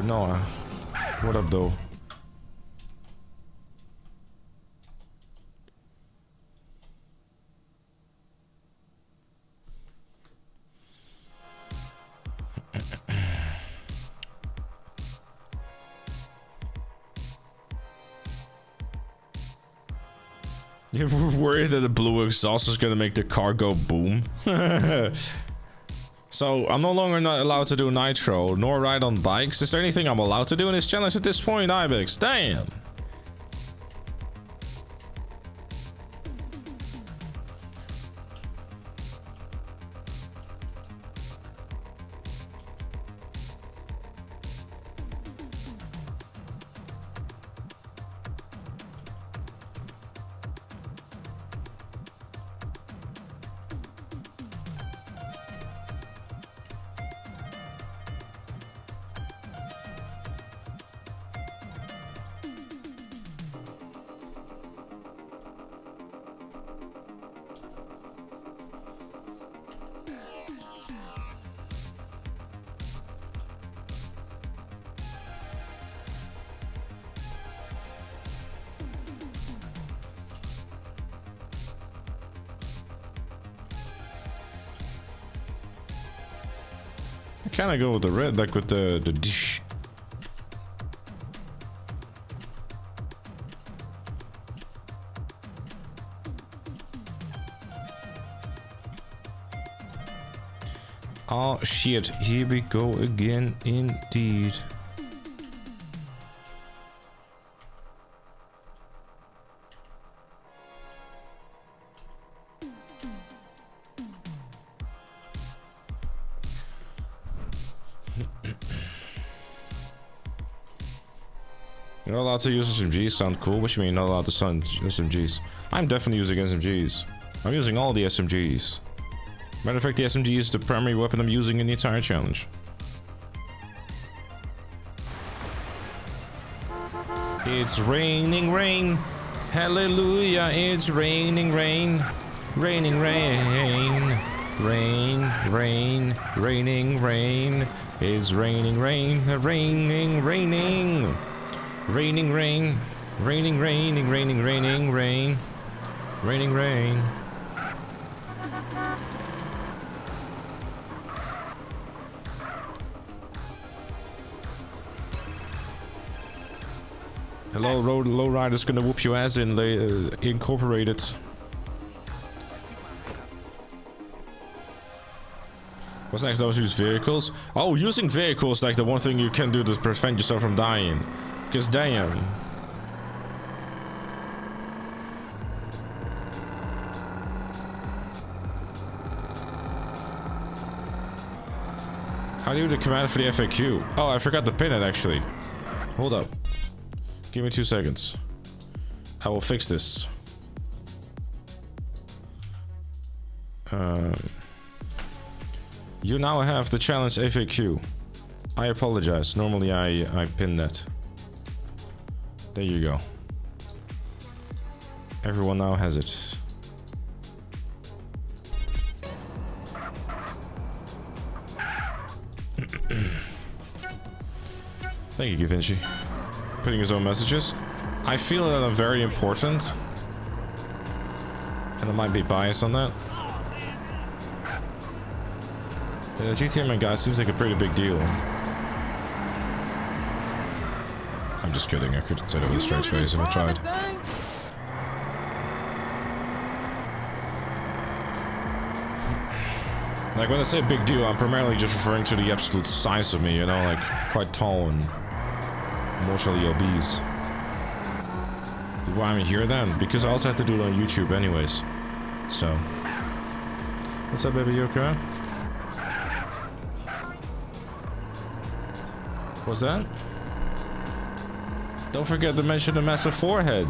No, what up though? You're worried that the blue exhaust is gonna make the car go boom? So, I'm no longer not allowed to do nitro, nor ride on bikes. Is there anything I'm allowed to do in this challenge at this point, Ibex? Damn! Kind of go with the red, like with the dish. Oh shit, here we go again indeed. You're not allowed to use SMGs, sound cool. What you mean not allowed to use SMGs? I'm definitely using SMGs. I'm using all the SMGs. Matter of fact, the SMG is the primary weapon I'm using in the entire challenge. It's raining rain. Hallelujah, it's raining rain. Raining rain. Rain, rain, raining rain. It's raining rain. Raining, raining. Raining rain, raining, raining, raining, raining, rain, raining rain. Hello, lowrider's gonna whoop your ass in, incorporated. What's next? Those use vehicles. Oh, using vehicles like the one thing you can do to prevent yourself from dying. Because damn. How do you do the command for the FAQ? Oh, I forgot to pin it actually. Hold up. Give me 2 seconds. I will fix this. You now have the challenge FAQ. I apologize. Normally I pin that. There you go. Everyone now has it. Thank you, Givenchy. Putting his own messages. I feel that I'm very important. And I might be biased on that. The GTA Man guy seems like a pretty big deal. I'm just kidding, I couldn't say that with a straight face if I tried. Like when I say big deal, I'm primarily just referring to the absolute size of me, you know, like quite tall and mortally obese. Why am I here then? Because I also had to do it on YouTube anyways. So. What's up, baby? You okay? What's that? Don't forget to mention the massive forehead.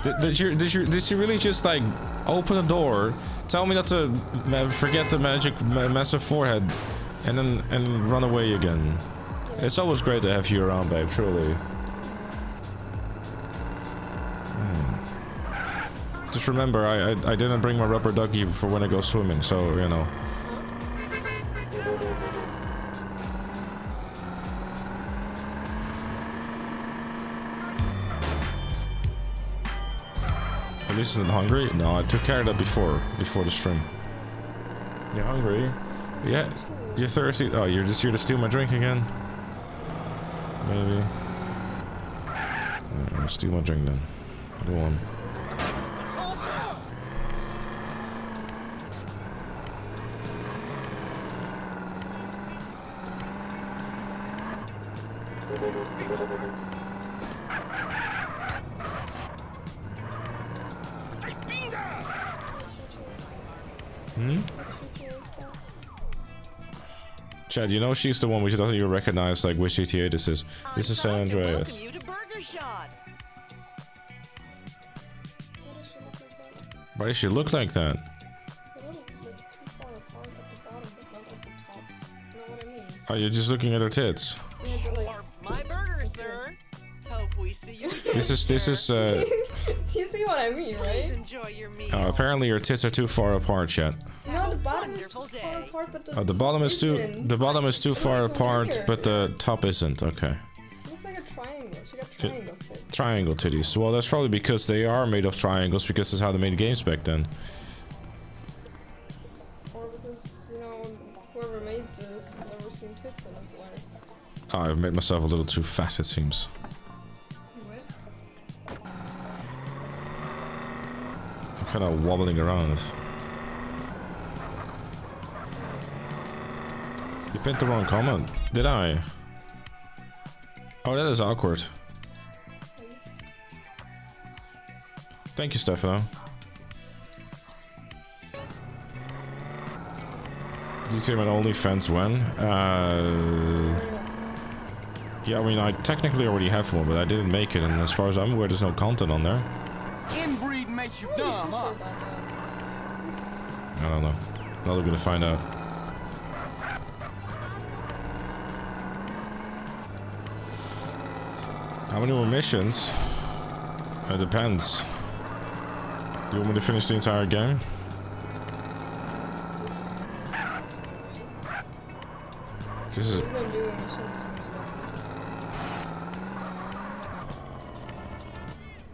Did you really just like open the door, tell me not to forget the massive forehead, and then run away again? It's always great to have you around, babe. Truly. Just remember, I didn't bring my rubber ducky for when I go swimming, so you know. At least isn't hungry? No, I took care of that before the stream. You hungry? Yeah. You're thirsty? Oh, you're just here to steal my drink again? Maybe. Alright, steal my drink then. Go on. Chad, you know she's the one which doesn't even recognize like which GTA this is. This is San Andreas. Why does she look like that? Oh, you're just looking at her tits. My burger, sir. Hope we see you. This is Do you see what I mean, right? Enjoy your meal. apparently your tits are too far apart, Chad. No, the bottom is too far apart, but The bottom is too far apart, but the top isn't. Okay. It looks like a triangle. She got triangle tits. Triangle titties. Well, that's probably because they are made of triangles, because that's how they made games back then. Or because, you know, whoever made this never seen tits in his life. Oh, I've made myself a little too fat, it seems. What? I'm kind of wobbling around. You pinned the wrong comment. Did I? Oh, that is awkward. Thank you, Stefano. Did you say my OnlyFans when? Yeah, I mean, I technically already have one, but I didn't make it, and as far as I'm aware, there's no content on there. Inbreed makes you dumb, huh? I don't know. Now we're gonna find out. How many more missions? It depends. Do you want me to finish the entire game? This is...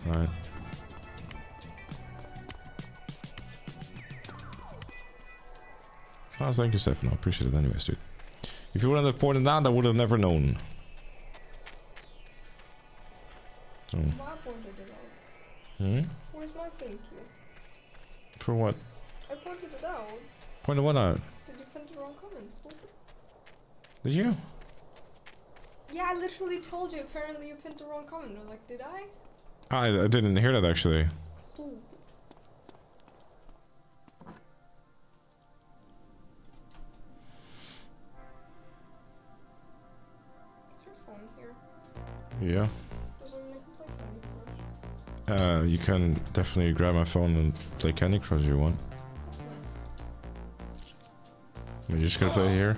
Right. Oh, thank you, Stefano. Appreciate it anyways, dude. If you wouldn't have pointed out, I would have never known. So. Hmm? Where's my thank you? For what? I pointed it out. Pointed what out? Did you print the wrong comments? Did you? Yeah, I literally told you. Apparently you pinned the wrong comment. I was like, did I? I didn't hear that actually. Stupid. Is your phone here? Yeah. Does it make me play Candy Crush? You can definitely grab my phone and play Candy Crush if you want. That's nice. We're just gonna play here.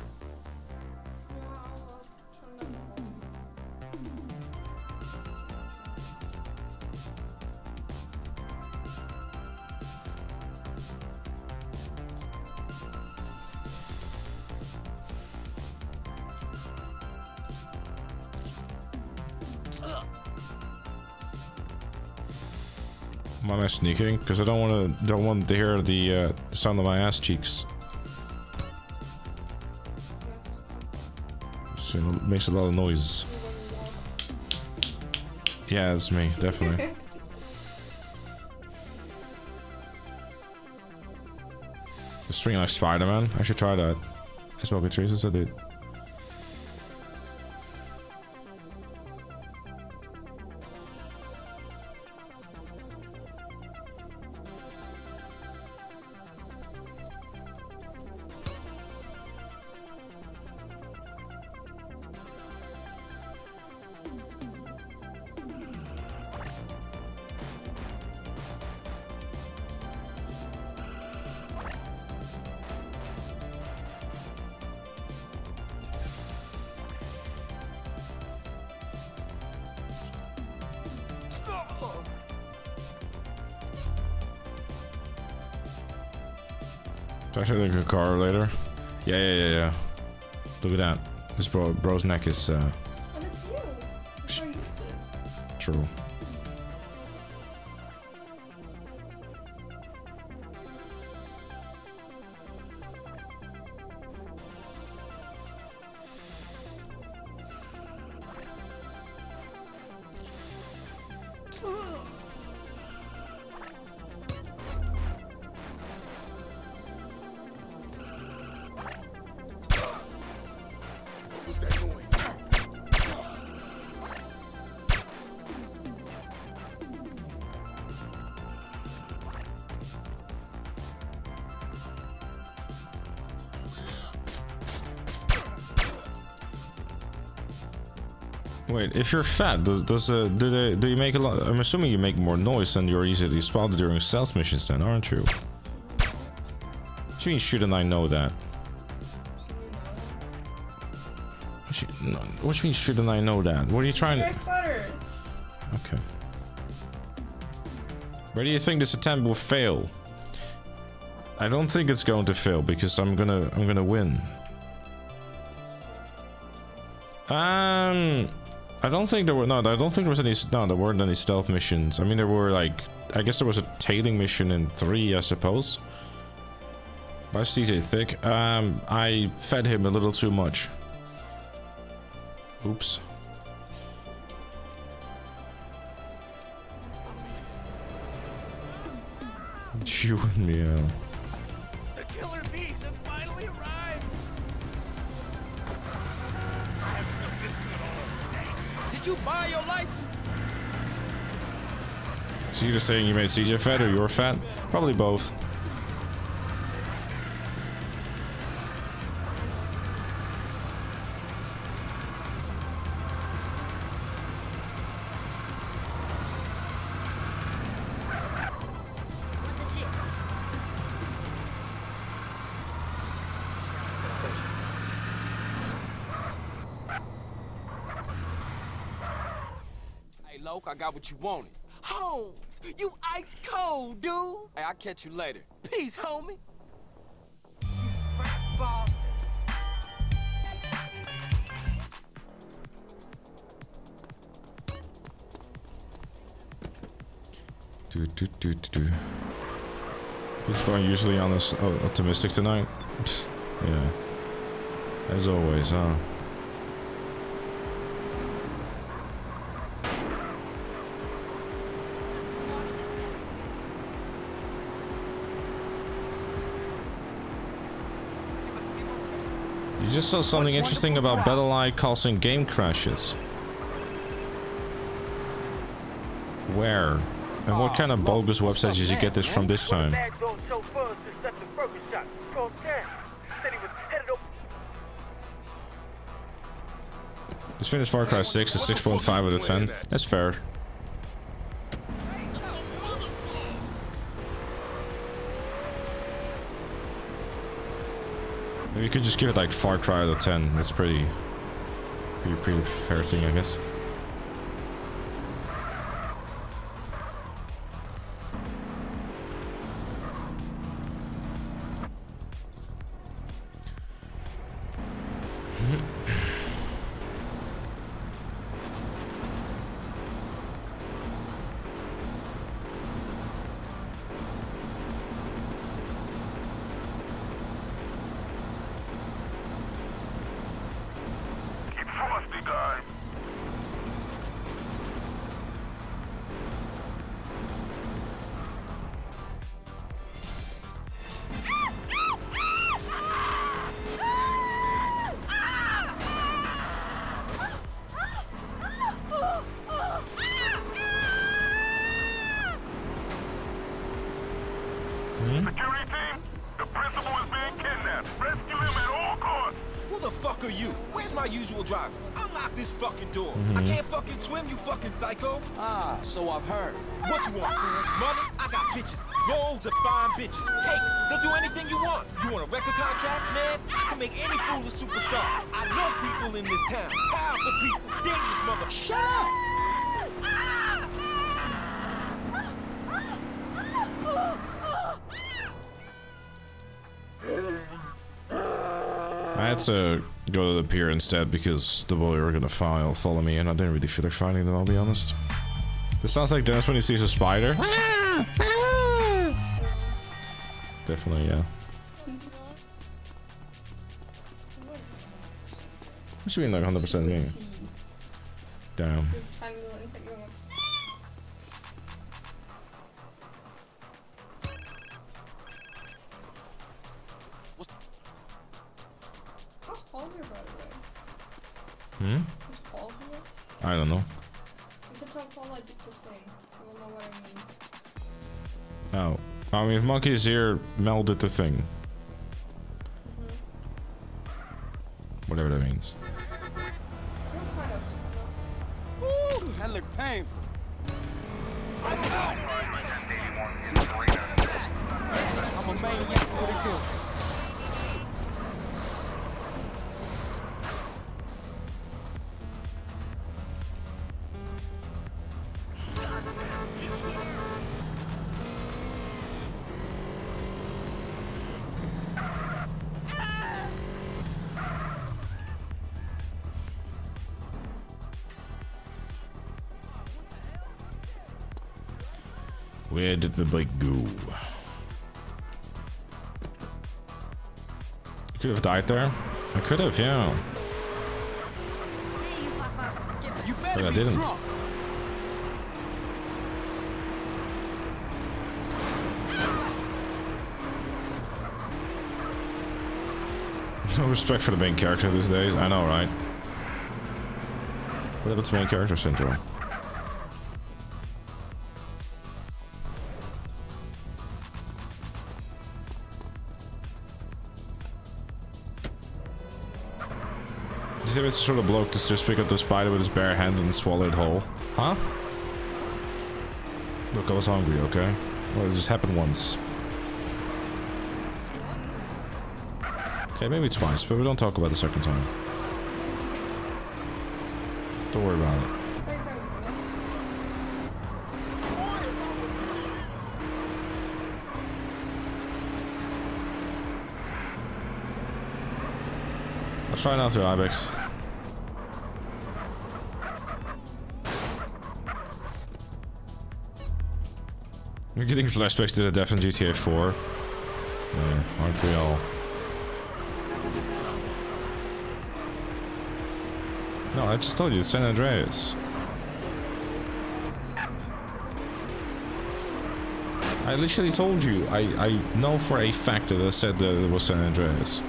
Why am I sneaking? Because I don't want to hear the sound of my ass cheeks. So it makes a lot of noise. Yeah, it's me, definitely. Just swing like Spider-Man. I should try that. I smoke a trees, I did. Especially in a car later. Yeah. Look at that. This bro's neck is And it's you. You're used to it. true. What was that noise? Wait, if you're fat, do you make a lot? I'm assuming you make more noise and you're easily spotted during stealth missions, then, aren't you? Which means shouldn't I know that? Which means shouldn't I know that? What are you trying to? Stutter. Okay. Where do you think this attempt will fail? I don't think it's going to fail because I'm gonna win. I don't think there were I don't think there was any there weren't any stealth missions. I mean there were like I guess there was a tailing mission in 3, I suppose. Why is CJ thick? I fed him a little too much. Oops. You and me, The killer bees have finally arrived. Did you buy your license? So you're just saying you made CJ fat or you're fat? Probably both. Hey, Loke, I got what you wanted. Holmes, you ice cold, dude. Hey, I'll catch you later. Peace, homie. It's going usually on this optimistic tonight. Psst, yeah. As always, huh? You just saw something interesting about BattleEye causing game crashes. Where? And what kind of bogus websites did you get this from this time? Just finished Far Cry 6 at 6.5 out of 10. That's fair. Maybe you could just give it like Far Cry out of 10. That's pretty fair thing, I guess. Security team, the principal is being kidnapped. Rescue him at all costs. Who the fuck are you? Where's my usual driver? Unlock this fucking door. I can't fucking swim, you fucking psycho. Ah, so I've heard. What you want, fool? Money? I got bitches. Loads of fine bitches. Take it. They'll do anything you want. You want a record contract? Man, I can make any fool a superstar. I know people in this town. Powerful people. Dangerous mother. Shut up! I had to go to the pier instead because the boy were gonna follow me, and I didn't really feel like fighting them, I'll be honest. This sounds like Dennis when he sees a spider. Definitely, yeah. What you mean, like 100% me? Damn. Tiny little insect going up. How's Paul here, by the way? Hmm? Is Paul here? I don't know. You should tell Paul I did the thing. You will know what I mean. Oh. I mean, if Monkey's here, Mel did the thing. Whatever that means. Woo, that look painful. I'm a maniac with a gun. Where did my bike go? You could have died there. I could have, yeah. But I didn't. No respect for the main character these days. I know, right? What about the main character syndrome? You see, it's sort of bloke to just pick up the spider with his bare hand and swallow it whole. Huh? Look, I was hungry, okay? Well, it just happened once. Okay, maybe twice, but we don't talk about the second time. Don't worry about it. I'll try not to, Ibex. You're getting flashbacks to the death in GTA 4. Yeah, aren't we all? No, I just told you, it's San Andreas. I literally told you. I know for a fact that I said that it was San Andreas.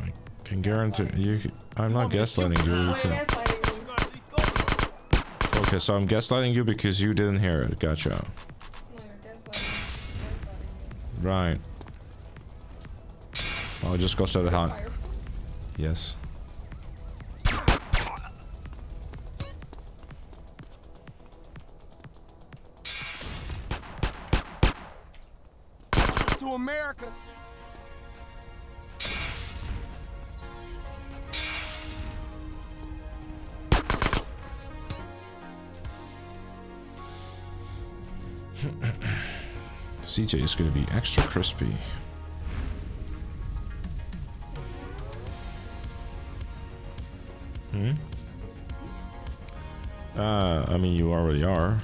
I can guarantee you. I'm not gaslighting you. You can. Okay, so I'm gaslighting you because you didn't hear it. Gotcha. Right. I'll just go set it hot. Yes. To America. CJ is going to be extra crispy. Hmm? I mean, you already are.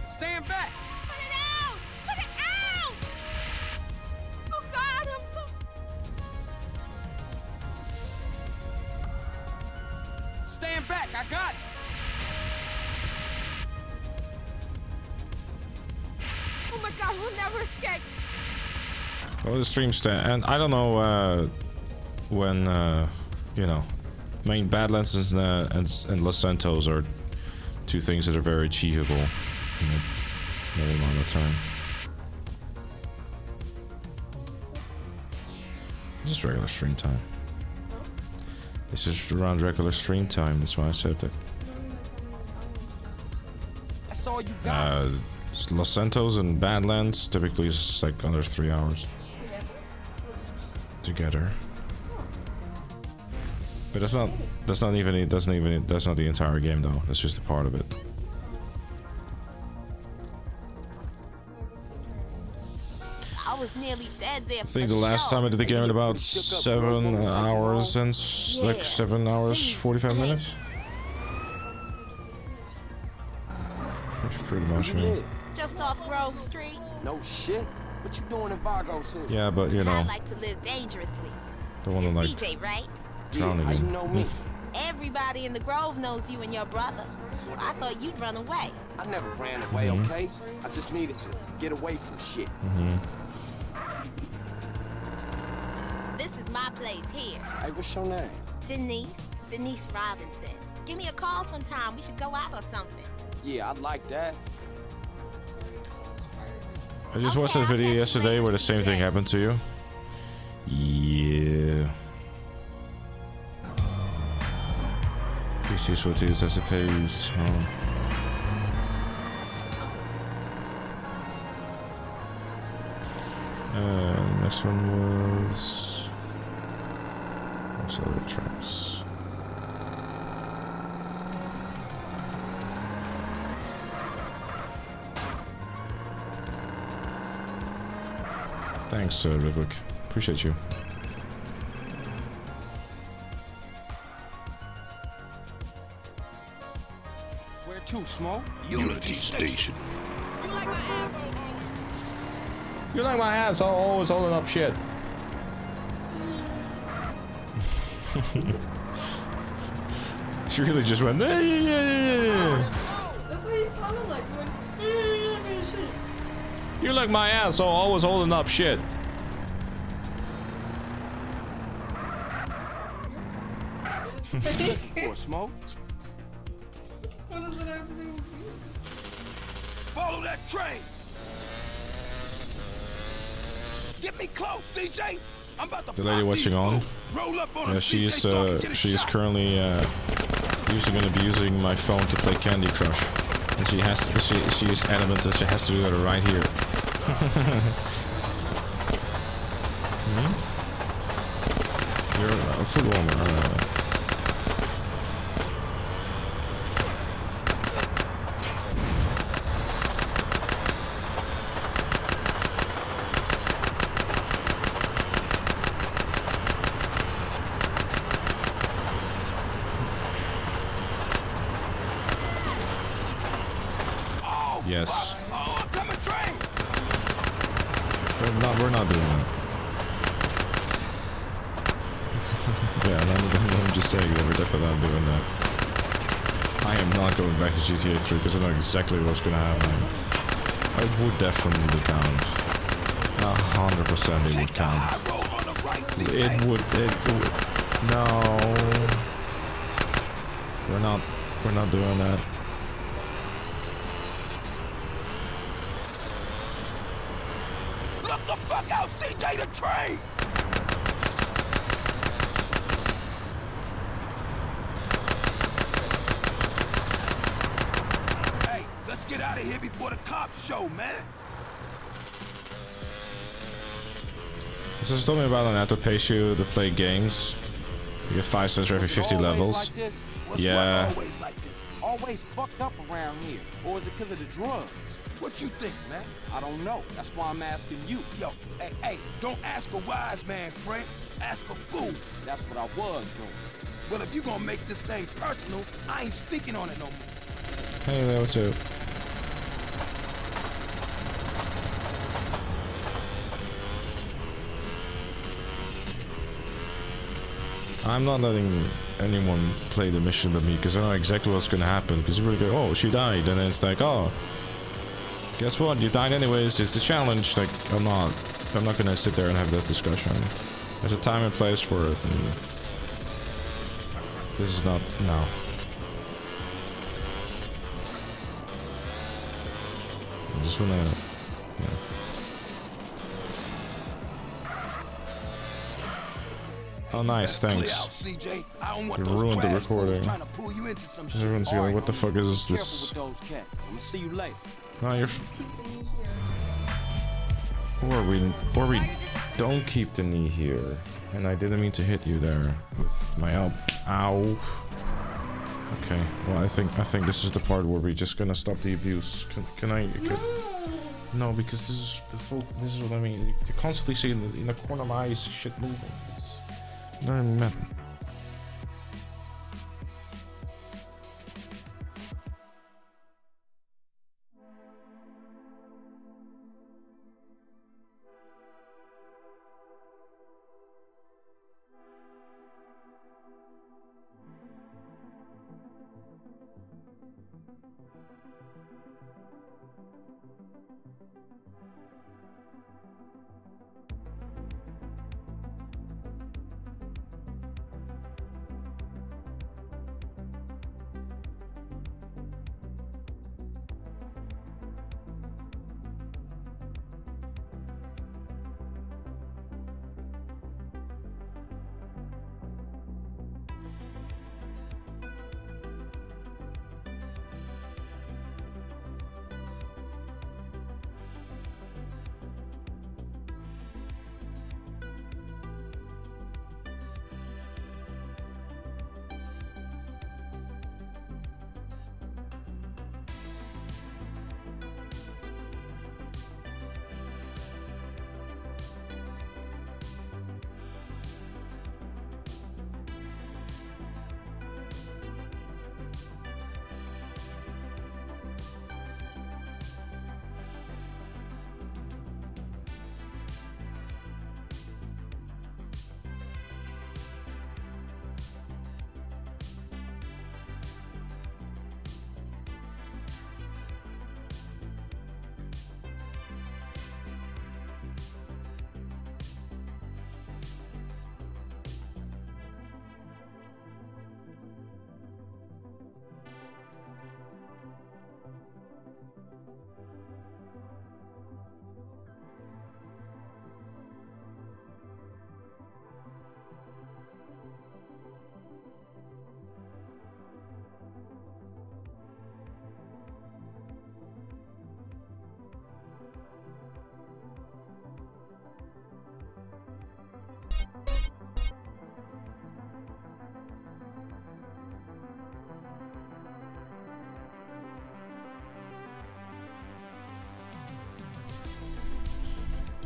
Stand back. Put it out! Put it out! Oh God, I'm so... Stand back. I got it. Oh my God, we'll never escape. Oh, the stream stand, and I don't know when you know, main Badlands and Los Santos are two things that are very achievable in a very amount of time. Just regular stream time. This is around regular stream time. That's why I said that. That's all you got. Los Santos and Badlands typically is like under 3 hours. together. But that's not the entire game though. That's just a part of it. I was nearly dead there. I think the last time I did the game in about 7 hours and like 7 hours 45 minutes. Pretty much, yeah. Just off Grove Street. No shit. What you doing in Vargo's here? Yeah, but you know, I like to live dangerously. don't want to like DJ, right? drown How you again. know me? Everybody in the Grove knows you and your brother. I thought you'd run away. I never ran away, okay? I just needed to get away from shit. This is my place here. Hey, what's your name? Denise Robinson. Give me a call sometime. We should go out or something. Yeah, I'd like that. I just watched that video yesterday where the same thing happened to you. Yeah. It is what it is, I suppose. Next one was also the tracks. Thanks, Rivik. Appreciate you. Where to, Smoke? Unity Station. You like my ass? Always holding up shit. She really just went. Yeah. That's what he sounded like. He went, shit. You like my ass? Always holding up shit. Or Smoke? What does it have to do with you? Follow that train. Get me close, DJ. I'm about to The lady watching on. roll up on Yeah, she is currently going to be using my phone to play Candy Crush, and she is adamant that she has to do it right here. You're a foot warmer. Yes. Oh, coming train. We're not doing that. Yeah, I'm just saying that we're definitely not doing that. I am not going back to GTA 3 because I know exactly what's gonna happen. It would definitely count. 100% it would count. It would. No. We're not doing that. Look the fuck out, DJ, the train. Hey, let's get out of here before the cops show, man. So she told me about an app that pays you to play games. You get 5 cents for every 50 levels. Yeah. Always fucked up around here. Or is it because of the drugs? What you think, man? I don't know. That's why I'm asking you. Yo, hey, don't ask a wise man, Frank. Ask a fool. That's what I was doing. Well, if you gonna make this thing personal, I ain't speaking on it no more. Hey there, what's up? I'm not letting anyone play the mission with me because I know exactly what's gonna happen. Because you really go, oh, she died, and then it's like, oh, guess what? You died anyways. It's a challenge. Like, I'm not gonna sit there and have that discussion. There's a time and place for it. And this is not. No. I just wanna. Yeah. Oh, nice, thanks. You ruined the recording. Everyone's going, what the fuck is this? Careful with those cats. I'm gonna see you later. No, you're. Keep the knee here. Or we don't keep the knee here. And I didn't mean to hit you there with my elbow. Ow. Okay, well I think this is the part where we're just gonna stop the abuse. Can I? No, because this is this is what I mean. You constantly see in the corner of my eyes shit moving. It's not matter.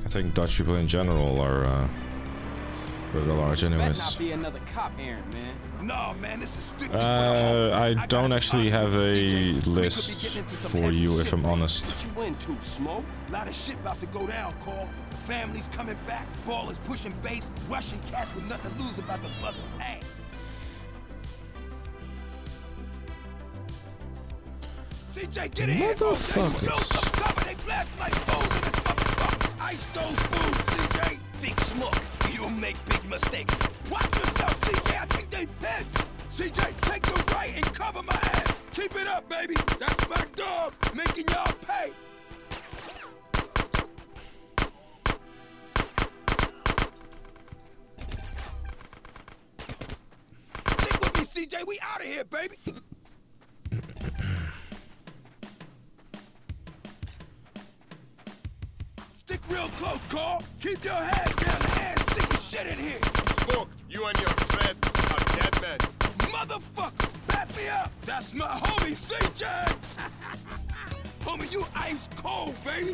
I think Dutch people in general are rather large anyways. Not be another cop errand, man. No, man, this is strictly I don't actually have a list for you, if I'm honest. What you into, Smoke? a lot of shit about to go down, Carl. Families coming back, ballers pushing base, Russian cats with nothing to lose about the bust of ass. CJ, get in here! Motherfuckers. They blast like fools in the motherfucker. Ice those fools, CJ. Big Smoke, you'll make big mistakes. Watch yourself, CJ. I think they pissed. CJ, take the right and cover my ass. Keep it up, baby. That's my dog, making y'all pay. Stick with me, CJ. We out of here, baby. Stick real close, Carl. Keep your head down and stick your shit in here. Smoke, you and your friend are dead men. Motherfucker, back me up. That's my homie, CJ. Homie, you ice cold, baby.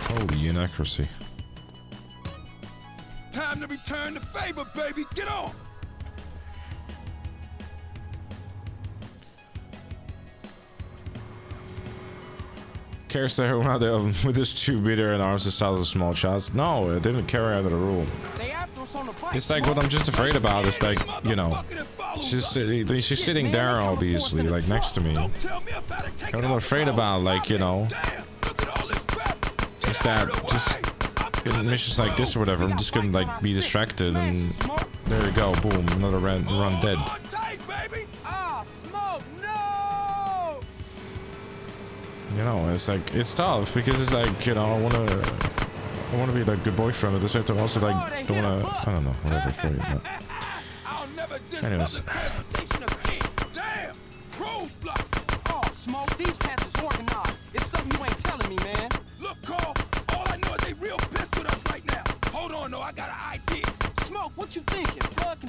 Holy inaccuracy. Time to return the favor, baby. Get on. Cares to home out there with his 2-meter and arms the size of small shots. No, it didn't carry out of the rule. It's like what I'm just afraid about is like, you know, she's sitting there obviously, like next to me. And what I'm afraid about, like, you know, is that just in missions like this or whatever, I'm just gonna like be distracted and there you go, boom, another run dead. You know, it's like, it's tough because it's like, you know, I wanna be like good boyfriend, but at the same time also like don't wanna, I don't know, whatever for you. But anyways. Damn! Roadblock! Oh, Smoke, these cats is organized. It's something you ain't telling me, man. Look, Carl,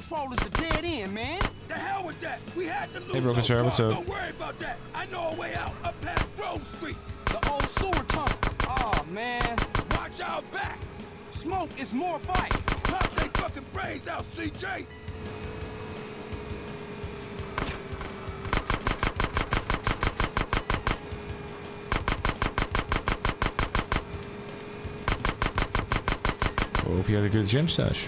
control is a dead end, man. The hell with that. We had to lose. Hey, Broken Sir, what's up? Don't worry about that. I know a way out up past Grove Street. The old sewer tunnel. Oh, man. Watch our back. Smoke is more fight. Pop they fucking brains out, CJ. Hope you had a good gym sesh.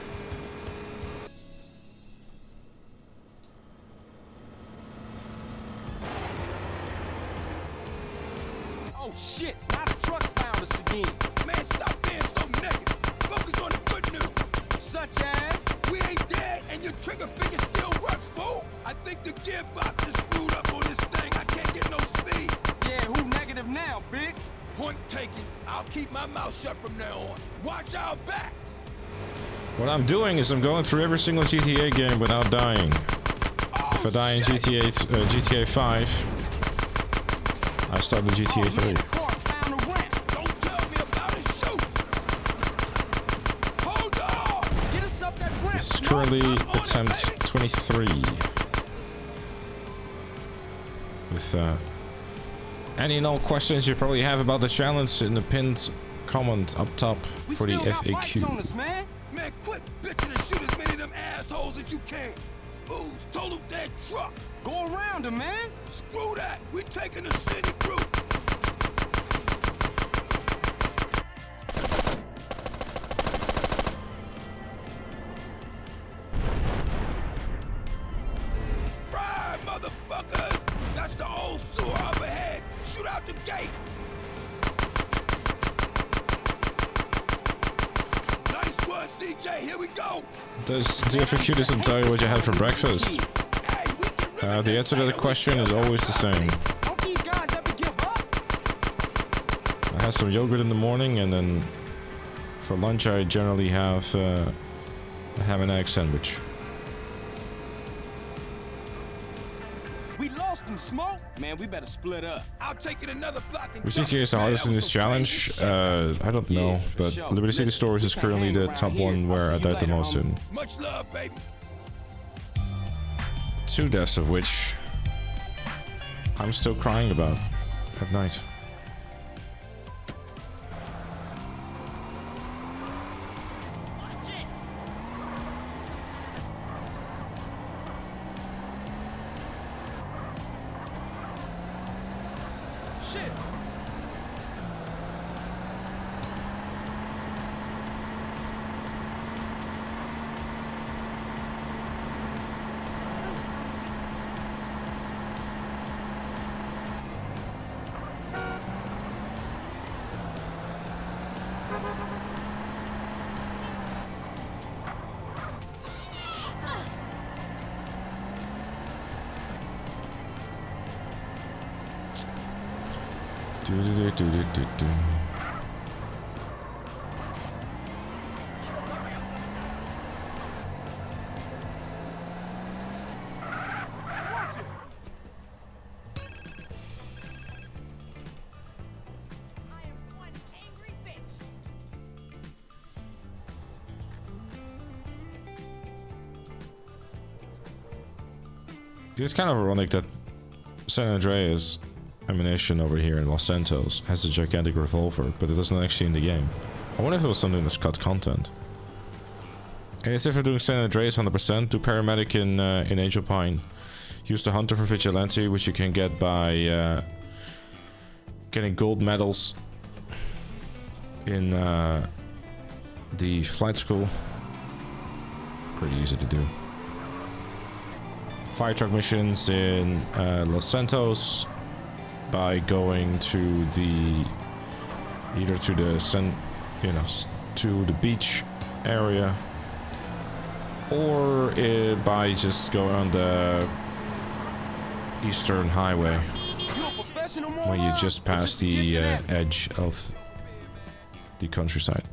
Oh shit, now the truck found us again. Man, stop being so negative. Focus on the good news. Such as, we ain't dead and your trigger finger still works, fool. I think the gearbox is screwed up on this thing. I can't get no speed. Yeah, who negative now, Biggs? Point taken. I'll keep my mouth shut from now on. Watch our back. What I'm doing is I'm going through every single GTA game without dying. If I die in GTA 5, I start the GTA 3. This is currently attempt 23. With any and all questions you probably have about the challenge in the pinned comment up top for the FAQ. Man, quit bitching and shoot as many of them assholes as you can. Fools, total dead truck. Go around him, man. Screw that. We taking the city route. Right, motherfuckers. That's the old sewer up ahead. Shoot out the gate. Nice one, DJ. Here we go. Does the FAQ doesn't tell you what you had for breakfast? The answer to the question is always the same. I have some yogurt in the morning, and then for lunch I generally have a ham and egg sandwich. We lost him, Smoke. Man, we better split up. I'll take it another block. Which GTA is the hardest in this challenge? I don't know, but Liberty City Stories is currently the top one where I died the most in. Much love, baby. 2 deaths of which I'm still crying about at night. Shit. Do. It's kind of ironic that San Andreas ammunition over here in Los Santos has a gigantic revolver, but it doesn't actually in the game. I wonder if there was something that's cut content. And as if we're doing San Andreas 100%, do paramedic in Angel Pine. Use the Hunter for Vigilante, which you can get by getting gold medals in the flight school. Pretty easy to do. Fire truck missions in Los Santos by going to the either to the to the beach area, or by just going on the Eastern Highway when you just pass the edge of the countryside.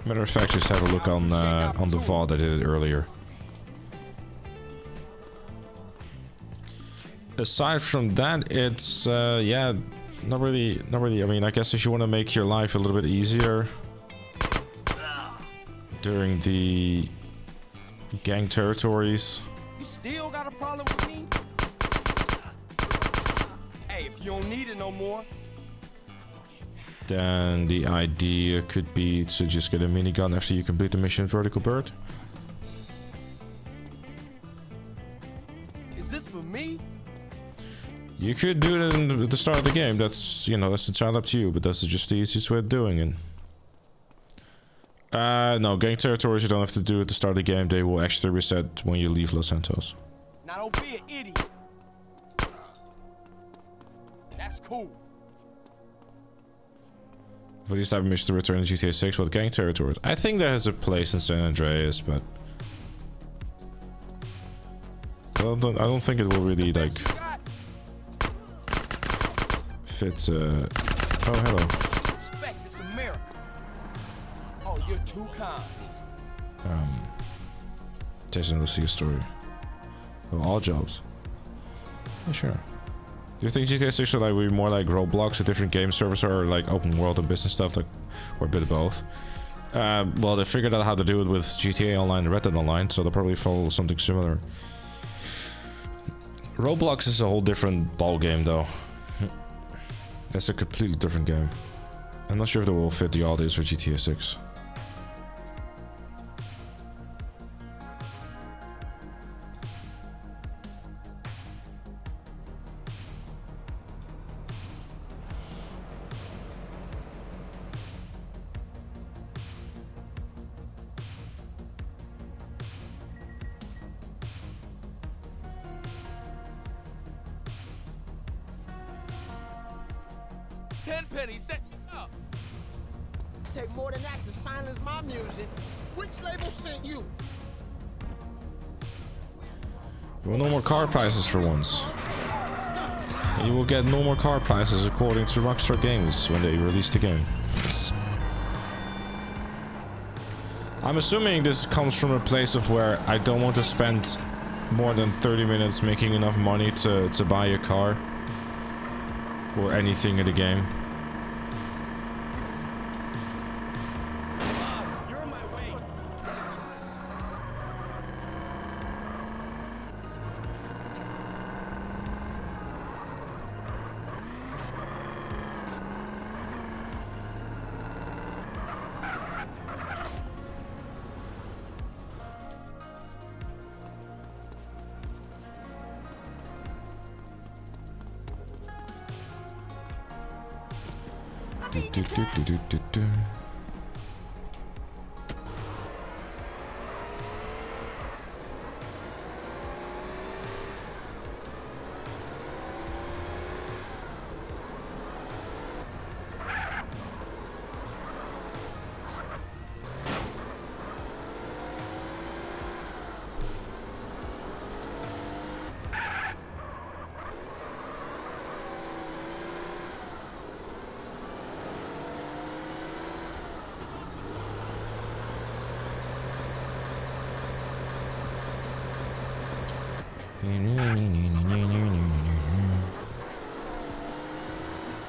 Matter of fact, just have a look on the VOD I did it earlier. Aside from that, it's yeah, not really. I mean, I guess if you want to make your life a little bit easier during the gang territories. You still got a problem with me? Hey, if you don't need it no more. Then the idea could be to just get a minigun after you complete the mission Vertical Bird. Is this for me? You could do it at the start of the game. That's, you know, that's entirely up to you, but that's just the easiest way of doing it. No, gang territories you don't have to do at the start of the game. They will actually reset when you leave Los Santos. Now don't be an idiot. That's cool. For these type of missions to return to GTA 6 with gang territories. I think that has a place in San Andreas, but I don't think it will really like fit. Oh, hello. Respect, it's America. Oh, you're too kind. Jason, let's see a story. Oh, all jobs. Yeah, sure. Do you think GTA 6 should like be more like Roblox, a different game service, or like open world and business stuff, like, or a bit of both? Well, they figured out how to do it with GTA Online and Red Dead Online, so they'll probably follow something similar. Roblox is a whole different ball game, though. That's a completely different game. I'm not sure if they will fit the audience for GTA 6. Tenpenny set you up. Take more than that to silence my music. Which label sent you? You want no more car prices for once. And you will get no more car prices according to Rockstar Games when they release the game. I'm assuming this comes from a place of where I don't want to spend more than 30 minutes making enough money to buy a car. Or anything in the game. You're in my way. Do.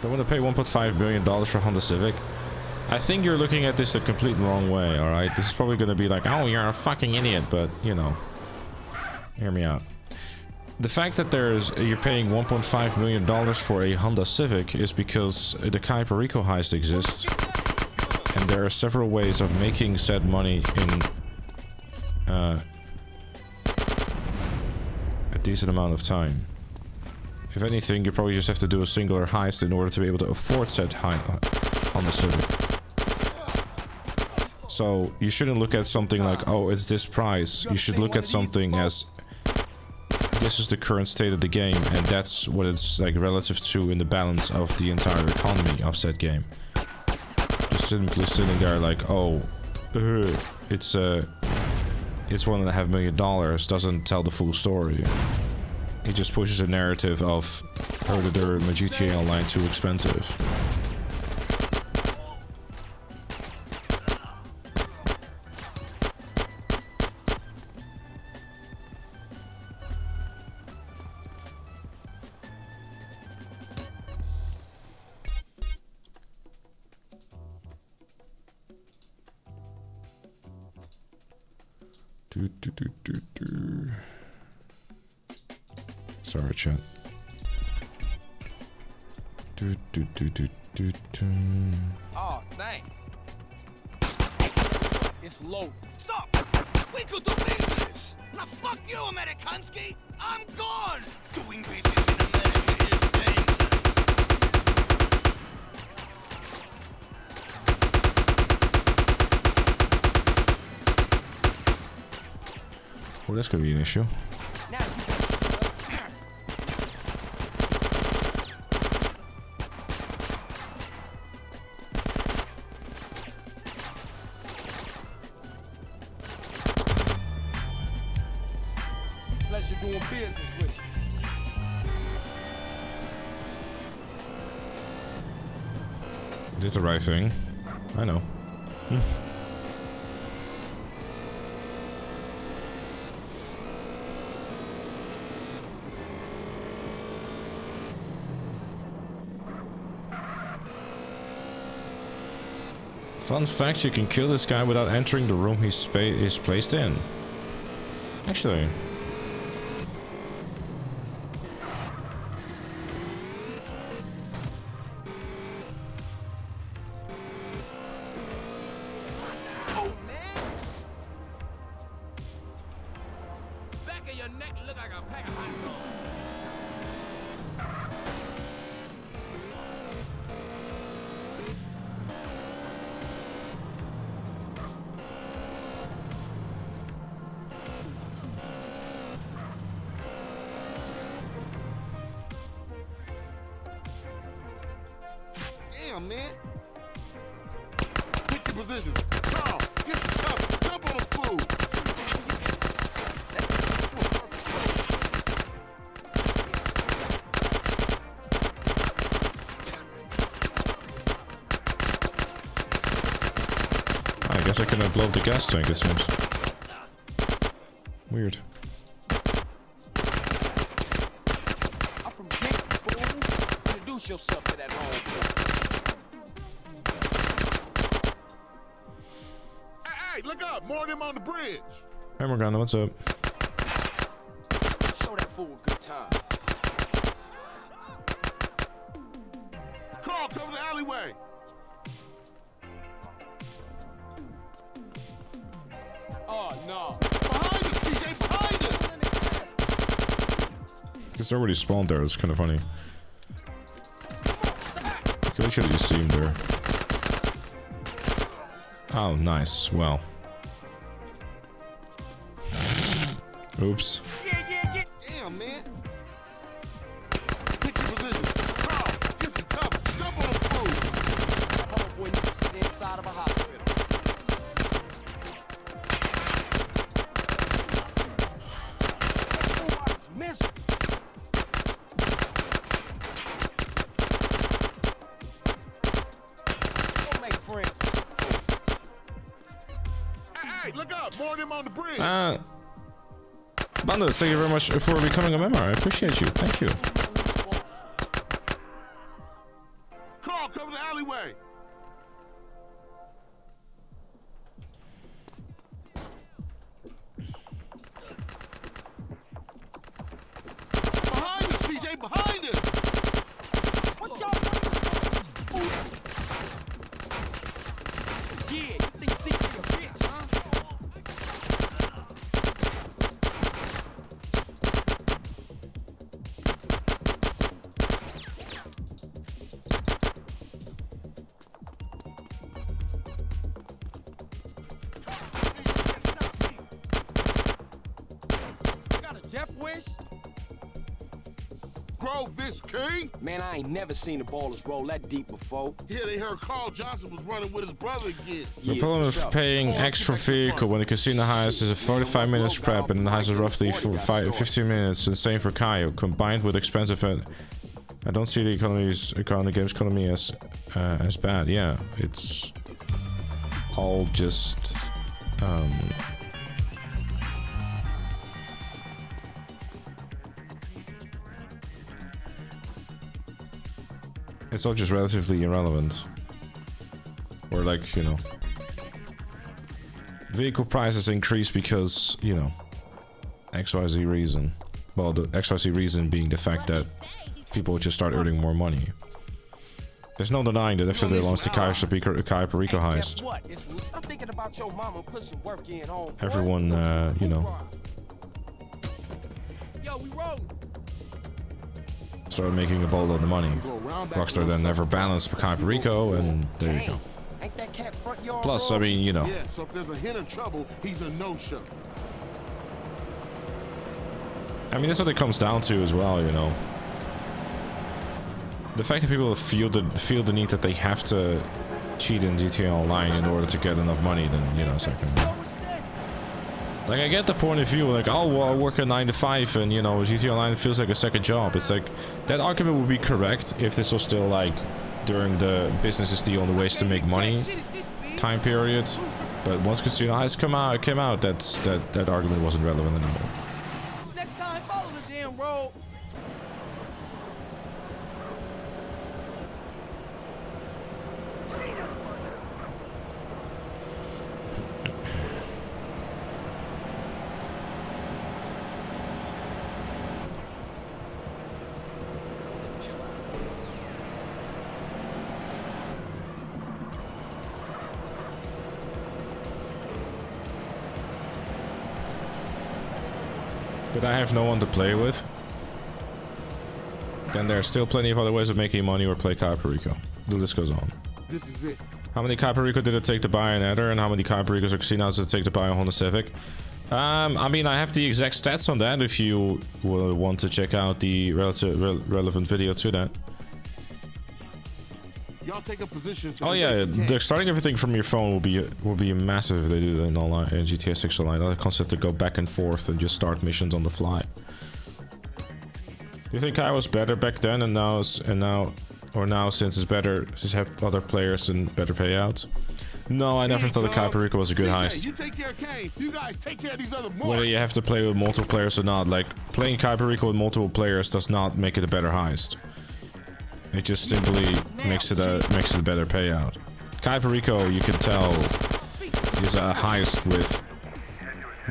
Don't want to pay $1.5 billion for Honda Civic. I think you're looking at this the complete wrong way, alright? This is probably going to be like, oh, you're a fucking idiot, but, you know. Hear me out. The fact that you're paying $1.5 million for a Honda Civic is because the Kuiper Rico heist exists. And there are several ways of making said money in a decent amount of time. If anything, you probably just have to do a singular heist in order to be able to afford said Honda Civic. So you shouldn't look at something like, oh, it's this price. You should look at something as, this is the current state of the game, and that's what it's like relative to in the balance of the entire economy of said game. Just simply sitting there like, oh, it's $1.5 million doesn't tell the full story. It just pushes a narrative of, oh, they're my GTA Online too expensive. Sorry, chat. Oh, thanks. It's low. Stop! We could do business! Now fuck you, Amerikansky! I'm gone! Doing business in America is dangerous. Oh, that's gonna be an issue. Now you pleasure doing business with you. Did the right thing. I know. Fun fact, you can kill this guy without entering the room he's placed in. Actually. Oh, man! Back of your neck look like a pack of hot dogs. Damn, man. Pick your position. Carl, get the cover. Jump on the fool. I guess I can blow up the gas tank, it seems. Weird. I'm from Kent, fool. Introduce yourself to that home. Hey, look up. More of them on the bridge. Hey Morgana, what's up? Show that fool a good time. Carl, cover the alleyway. Oh, no. Behind us, CJ, behind us. It's already spawned there, it's kind of funny. I should have just seen there. Oh, nice. Well. Oops. Damn, man. Pick your position. Carl, get some cover. Jump on the fool. Homeboy needs to sit inside of a hospital. It's miserable. Don't make friends. Hey, look up. More of them on the bridge. Bando, thank you very much for becoming a member. I appreciate you. Thank you. Carl, cover the alleyway. Behind us, CJ, behind us. What y'all doing? Yeah, you think you're a bitch, huh? Got a death wish? Grove's King? Man, I ain't never seen the ballers roll that deep before. Yeah, they heard Carl Johnson was running with his brother again. The problem with paying extra vehicle when the casino heist is a 45 minutes prep and the heist is roughly 15 minutes, and same for Kaio, combined with expensive. I don't see the game's economy as bad. Yeah, it's all just it's all just relatively irrelevant, or like, you know, vehicle prices increase because, you know, XYZ reason. Well, the XYZ reason being the fact that people just start earning more money. There's no denying that after they launched the Cayo Perico heist, everyone, you know, started making a boatload of money. Rockstar then never balanced Cayo Perico, and there you go. Plus, I mean, you know. Yeah, so if there's a hint of trouble, he's a no-show. I mean, that's what it comes down to as well, you know. The fact that people feel the need that they have to cheat in GTA Online in order to get enough money, then, you know, it's like... Like, I get the point of view, like, oh, well, I work a 9 to 5 and, you know, GTA Online feels like a second job. It's like, that argument would be correct if this was still, like, during the business is the only ways to make money time period. But once Casino Heist came out, that argument wasn't relevant anymore. Next time, follow the damn road. But I have no one to play with. Then there's still plenty of other ways of making money or play Cayo Perico. The list goes on. This is it. How many Cayo Perico did it take to buy an Adder, and how many Cayo Pericos or Casinos did it take to buy a Honda Civic? I mean, I have the exact stats on that if you will want to check out the relevant video to that. Y'all take a position. Oh yeah, starting everything from your phone will be massive if they do that in online in GTA 6 Online. The concept to go back and forth and just start missions on the fly. Do you think I was better back then and now since it's better since have other players and better payouts? No, I never thought the Cayo Perico was a good heist. You take care of Kane. You guys take care of these other Whether you have to play with multiple players or not, like playing Cayo Perico with multiple players does not make it a better heist. It just simply makes it a better payout. Cayo Perico, you can tell, is a heist with...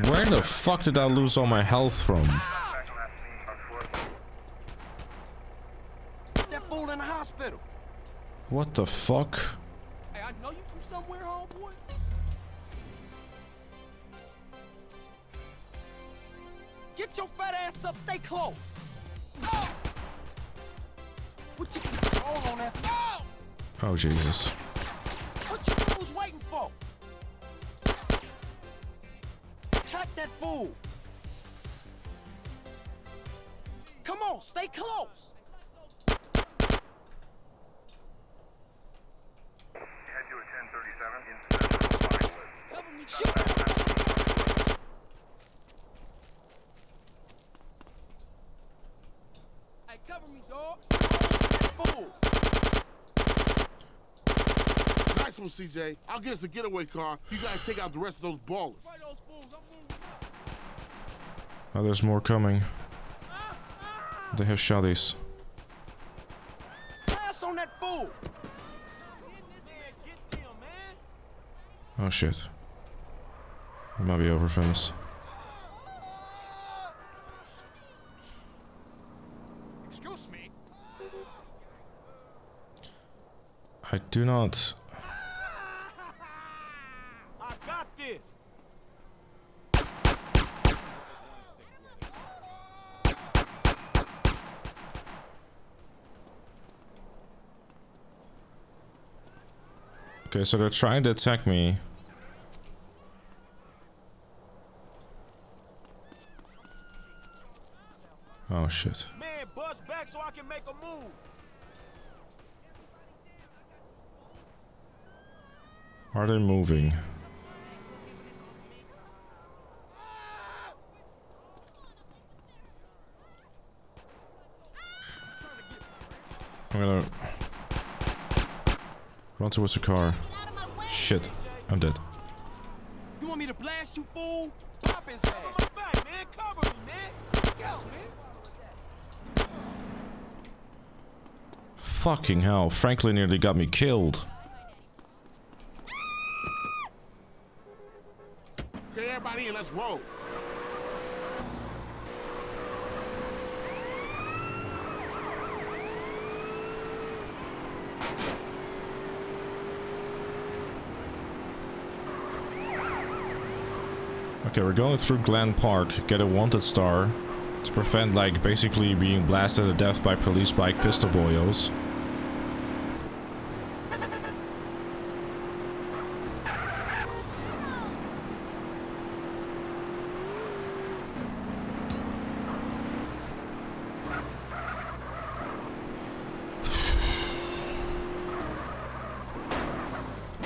Where the fuck did I lose all my health from? That fool in the hospital. What the fuck? Hey, I know you from somewhere, homeboy. Get your fat ass up. Stay close. Oh! What you hold on that? No! Oh Jesus. What you fools waiting for? Attack that fool. Come on, stay close. Head to a 1037 in Cover me, shoot. Hey, cover me, dog. Fool. Nice one, CJ. I'll get us a getaway car. You guys take out the rest of those ballers. Oh, there's more coming. They have shotties. Pass on that fool. Oh shit. It might be over for this. Excuse me. I do not... I got this. Okay, so they're trying to attack me. Oh shit. Man, buzz back so I can make a move. Are they moving? I'm gonna run towards the car. Shit, I'm dead. You want me to blast you, fool? Pop his ass. Come back, man. Cover me, man. Go, man. Fucking hell, Franklin nearly got me killed. Okay, everybody in, let's roll. Okay, we're going through Glen Park, get a wanted star to prevent, like, basically being blasted to death by police bike pistol boyos.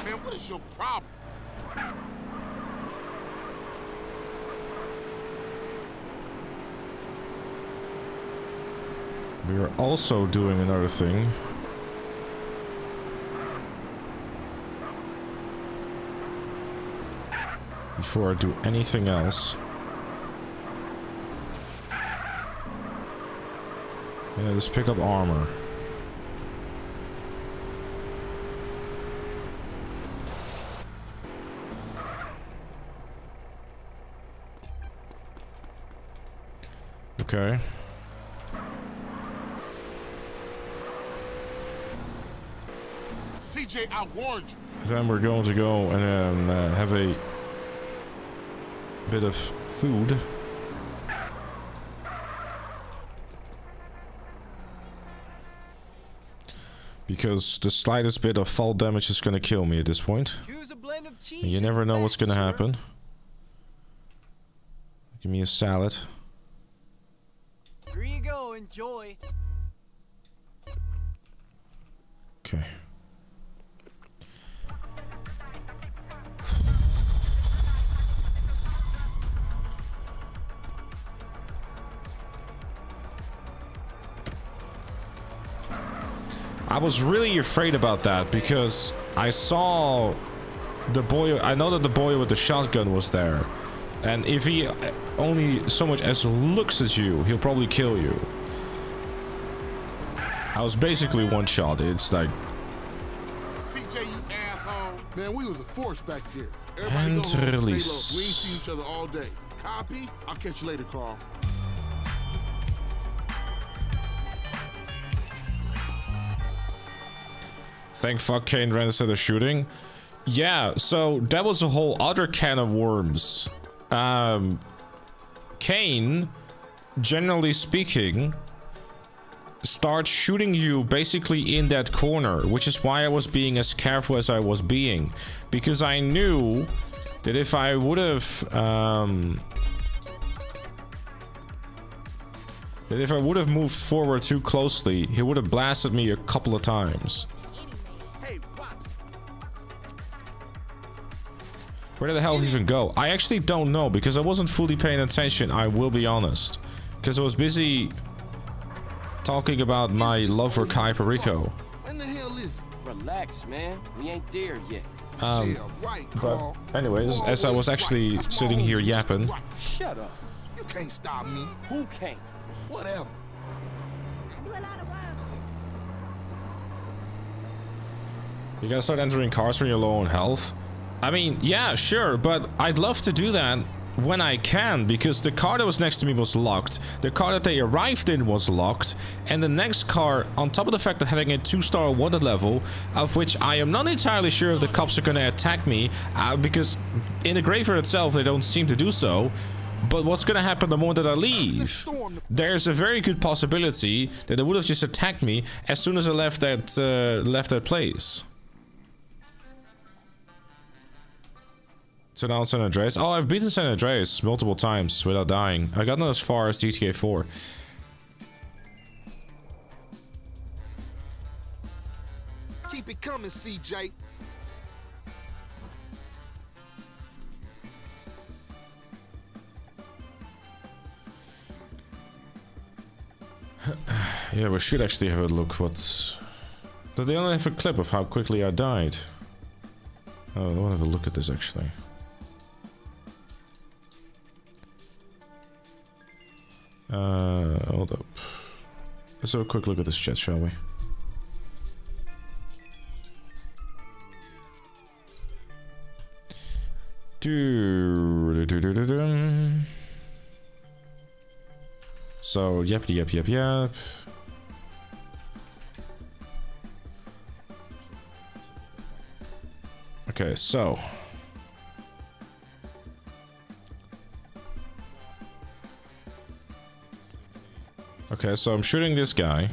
Man, what is your problem? We are also doing another thing. Before I do anything else. And I just pick up armor. Okay. CJ, I warned you. Then we're going to go and have a bit of food. Because the slightest bit of fall damage is going to kill me at this point. Here's a blend of cheese. And you never know what's going to happen. Give me a salad. Here you go, enjoy. Okay. I was really afraid about that because I saw the boy. I know that the boy with the shotgun was there, and if he only so much as looks at you, he'll probably kill you. I was basically one shot. It's like, CJ, you asshole. Man, we was a force back there. And go home, stay low. We ain't release. see each other all day. Copy? I'll catch you later, Carl. thank fuck Kane ran instead of shooting. Yeah, so that was a whole other can of worms. Kane, generally speaking, starts shooting you basically in that corner, which is why I was being as careful as I was being, because I knew that if I would have moved forward too closely, he would have blasted me a couple of times. Where did the hell he even go? I actually don't know because I wasn't fully paying attention, I will be honest, because I was busy talking about my love for Kai Perico. When the hell is it? Relax, man. We ain't there yet. Yeah, right, But Carl. anyways, as I was actually sitting here yapping, Shut up. You can't stop me. Who can't? Whatever. you gotta start entering cars when you're low on health. I mean, yeah, sure, but I'd love to do that when I can, because the car that was next to me was locked, the car that they arrived in was locked, and the next car, on top of the fact that having a 2-star wanted level, of which I am not entirely sure if the cops are gonna attack me, because in the graveyard itself they don't seem to do so. But what's gonna happen the moment that I leave? There's a very good possibility that they would have just attacked me as soon as I left that place. So now San Andreas. Oh, I've beaten San Andreas multiple times without dying. I got not as far as GTA 4. Keep it coming, CJ. Yeah, we should actually have a look what... Did they only have a clip of how quickly I died? Oh, I want to have a look at this actually. Hold up. Let's have a quick look at this chat, shall we? Do-do-do-do-do-do. So, yep. Okay, so. Okay, so I'm shooting this guy.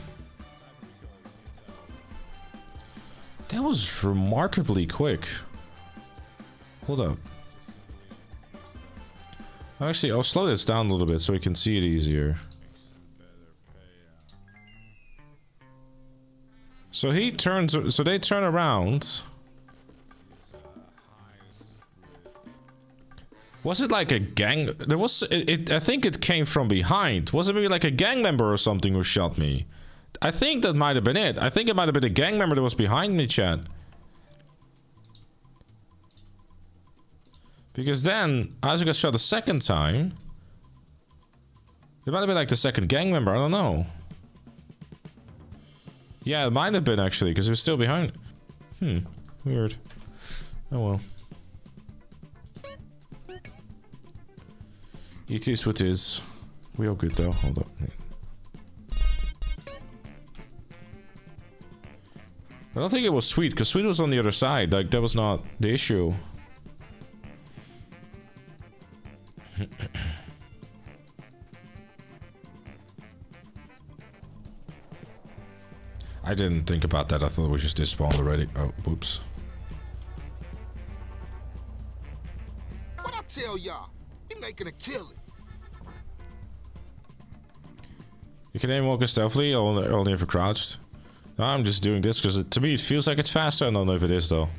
That was remarkably quick. Hold up. Actually, I'll slow this down a little bit so we can see it easier. So he turns, so they turn around. Was it like a gang? There was, I think it came from behind. Was it maybe like a gang member or something who shot me? I think that might have been it. I think it might have been a gang member that was behind me, chat. Because then, Isaac got shot the second time. It might have been like the second gang member, I don't know. Yeah, it might have been actually, because he was still behind. Weird. Oh well. It is what it is. We all good though, hold up. I don't think it was Sweet, because Sweet was on the other side, like that was not the issue. I didn't think about that. I thought we just despawned already. Oh, whoops. What I tell y'all? He making a killing. You can aim walk stealthily, only if you're crouched. No, I'm just doing this because to me it feels like it's faster. I don't know if it is though.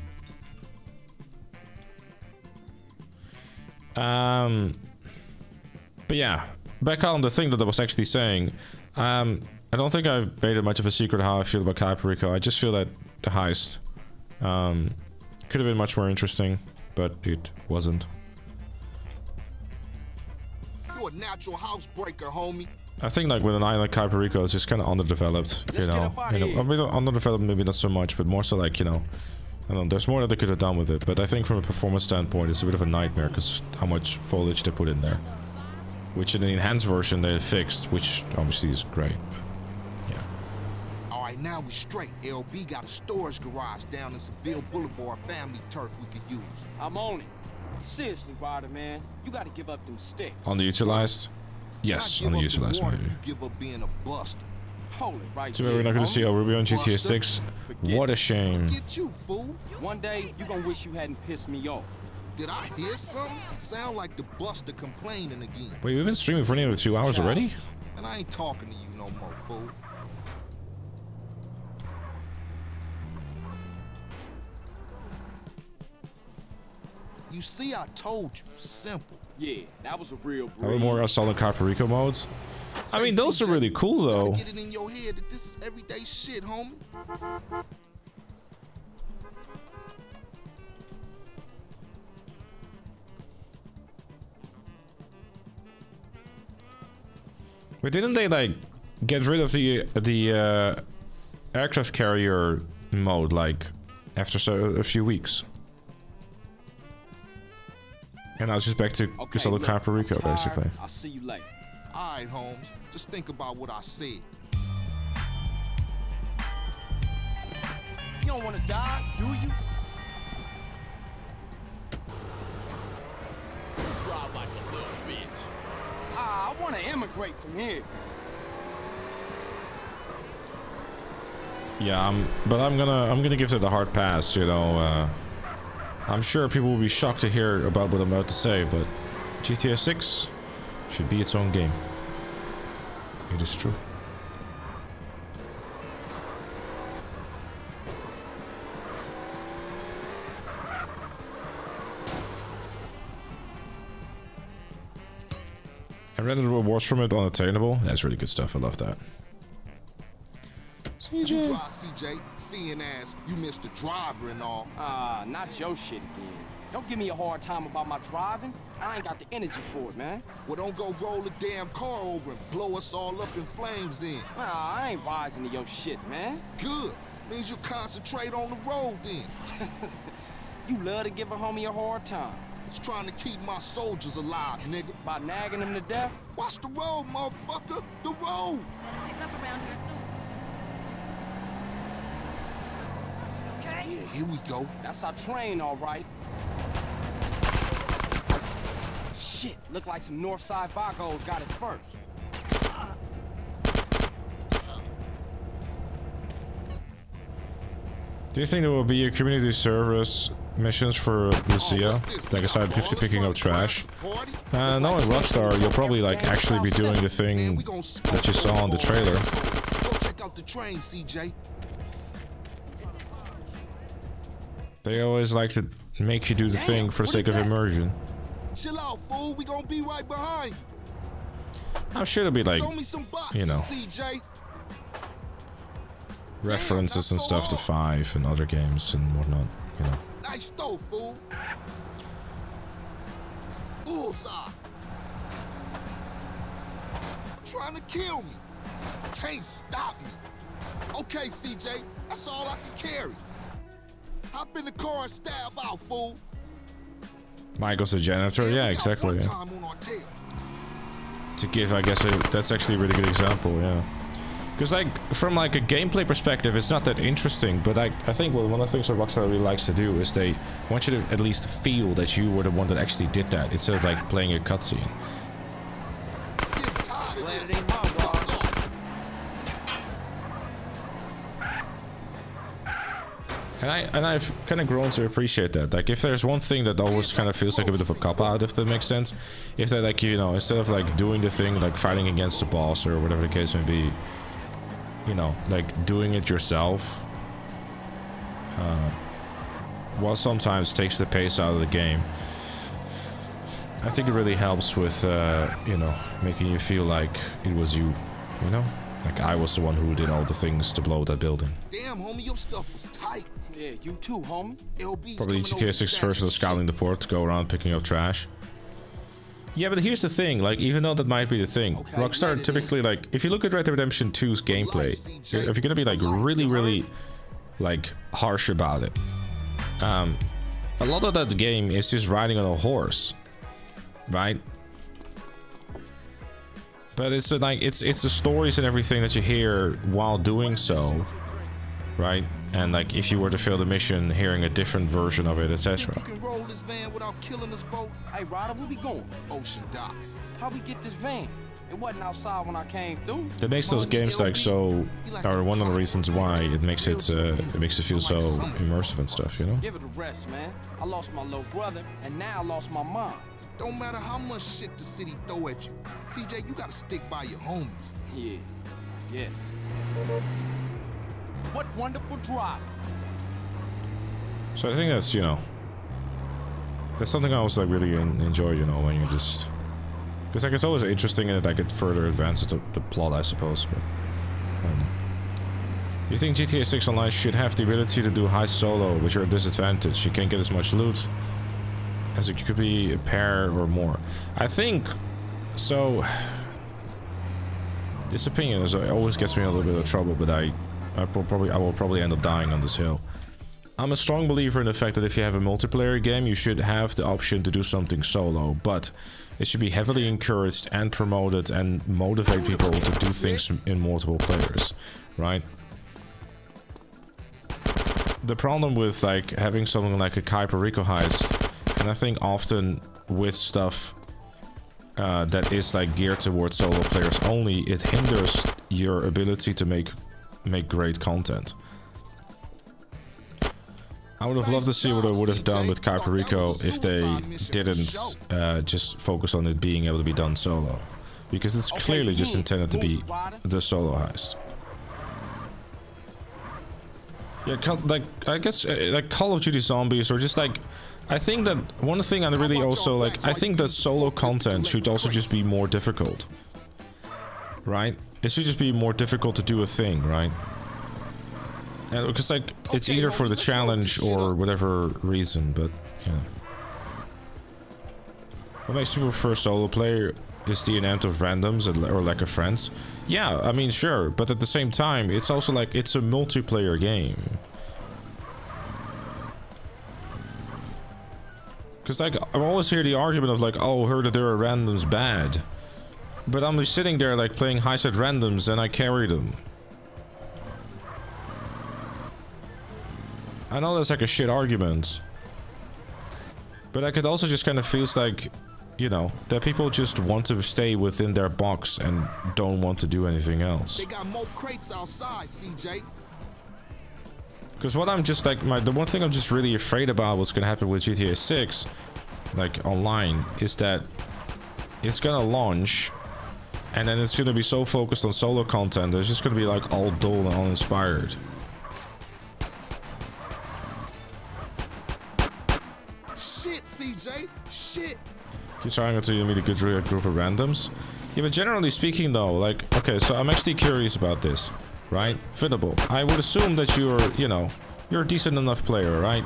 But yeah, back on the thing that I was actually saying. I don't think I've made it much of a secret how I feel about Hyperico. I just feel that the heist could have been much more interesting, but it wasn't. You a natural housebreaker, homie. I think like with an island like Hyperico, it's just kind of underdeveloped. You know, I mean, underdeveloped maybe not so much, but more so like, you know, I don't know, there's more that they could have done with it. But I think from a performance standpoint, it's a bit of a nightmare because how much foliage they put in there. Which in the enhanced version they fixed, which obviously is great. But yeah. Alright, now we straight. LB got a storage garage down in Seville Boulevard, family turf we could use. I'm on it. Seriously, Ryder, man. You gotta give up them sticks. Underutilized? Yes, underutilized maybe. Give up being a buster. Hold it right So there, we're not gonna see Ruby on GTA Buster. 6. What a shame. Get you, fool. One day, you gonna wish you hadn't pissed me off. Did I hear something? Sound like the buster complaining again. Wait, we've been streaming for nearly 2 hours already? And I ain't talking to you no more, fool. You see, I told you. Simple. Yeah, that was a real Are breeze. we more solid Hyperico modes? I mean, those are really cool though. Get it in your head that this is everyday shit, homie. But didn't they like get rid of the aircraft carrier mode like after a few weeks? And I was just back to just a little Hyperico basically. I'll see you later. Alright, Holmes. Just think about what I said. You don't wanna die, do you? Drive like a little bitch. I wanna immigrate from here. Yeah, but I'm gonna give it a hard pass, you know. I'm sure people will be shocked to hear about what I'm about to say, but GTA 6 should be its own game. It is true. I read the rewards from it unattainable. That's really good stuff. I love that. You drive, CJ. Seeing as you missed the driver and all. Not your shit again. Don't give me a hard time about my driving. I ain't got the energy for it, man. Well, don't go roll the damn car over and blow us all up in flames then. I ain't rising to your shit, man. Good. Means you concentrate on the road then. You love to give a homie a hard time. is trying to keep my soldiers alive, nigga. By nagging them to death? Watch the road, motherfucker. The road. Pick up around here too. Yeah, here we go. That's our train, all right. Shit, look like some Northside Vagos got it first. Do you think there will be a community service missions for Lucia? Like aside 50 picking up trash? Knowing Rockstar, you'll probably like actually be doing the thing that you saw on the trailer. Go check out the train, CJ. They always like to make you do the thing for the sake of immersion. Chill out, fool. We gonna be right behind you. I'm sure it'll be like, Throw me some boxes, you know, CJ. references and stuff to 5 and other games and whatnot, you know. Nice throw, fool. Bullseye. Trying to kill me. Can't stop me. Okay, CJ, that's all I can carry. Hop in the car and stab out, fool. Michael's a janitor, yeah, exactly. Yeah. To give, I guess, that's actually a really good example, yeah. Because, like, from like a gameplay perspective, it's not that interesting, but I think one of the things that Rockstar really likes to do is they want you to at least feel that you were the one that actually did that, instead of like playing a cutscene. And I've kind of grown to appreciate that. Like, if there's one thing that always kind of feels like a bit of a cop-out, if that makes sense, if they, like, you know, instead of like doing the thing, like fighting against the boss or whatever the case may be, you know, like doing it yourself, while sometimes takes the pace out of the game, I think it really helps with, you know, making you feel like it was you, you know? Like I was the one who did all the things to blow that building. Damn, homie, your stuff was tight. Yeah, you too, homie. Probably GTA 6 version of scouting the port, to go around picking up trash. Yeah, but here's the thing, like, even though that might be the thing, Rockstar typically, like, if you look at Red Dead Redemption 2's gameplay, if you're gonna be, like, really, like, harsh about it, a lot of that game is just riding on a horse, right? But it's like, it's the stories and everything that you hear while doing so, right? And like, if you were to fail the mission, hearing a different version of it, etc. You can roll this van without killing us both. Hey, Ryder, where we going? Ocean docks. How we get this van? It wasn't outside when I came through. That makes those games like so, or one of the reasons why it makes it feel so immersive and stuff, you know? Give it a rest, man. I lost my little brother, and now I lost my mom. Don't matter how much shit the city throw at you, CJ, you gotta stick by your homies. Yeah, yes. What wonderful drive. So I think that's, you know, that's something I always like really enjoy, you know, when you just, because like it's always interesting and like it further advances the plot, I suppose. But I don't know. You think GTA 6 Online should have the ability to do high solo, but you're at a disadvantage? You can't get as much loot as it could be a pair or more. I think so. This opinion always gets me in a little bit of trouble, but I will probably end up dying on this hill. I'm a strong believer in the fact that if you have a multiplayer game, you should have the option to do something solo, but it should be heavily encouraged and promoted and motivate people to do things in multiple players, right? The problem with like having something like a Kuiper Rico heist, and I think often with stuff that is like geared towards solo players only, it hinders your ability to make great content. I would have loved to see what I would have done with Kuiper Rico if they didn't just focus on it being able to be done solo, because it's clearly just intended to be the solo heist. Yeah, like I guess like Call of Duty Zombies, or just like, I think that one thing I really also like, I think that solo content should also just be more difficult, right? It should just be more difficult to do a thing, right? And because like it's either for the challenge or whatever reason, but yeah. What makes people prefer solo player is the amount of randoms or lack of friends. Yeah, I mean sure, but at the same time, it's also like it's a multiplayer game. Because, like, I always hear the argument of, like, oh, heard that there are randoms bad. But I'm sitting there, like, playing high-set randoms, and I carry them. I know that's, like, a shit argument. But, like, it also just kind of feels like, you know, that people just want to stay within their box and don't want to do anything else. They got more crates outside, CJ. Because what I'm just like, the one thing I'm just really afraid about what's gonna happen with GTA 6, like online, is that it's gonna launch and then it's gonna be so focused on solo content, it's just gonna be like all dull and uninspired. Shit, CJ, shit. You're trying to meet a good group of randoms? Yeah, but generally speaking though, like, okay, so I'm actually curious about this. Right? Fittable. I would assume that you're, you know, you're a decent enough player, right?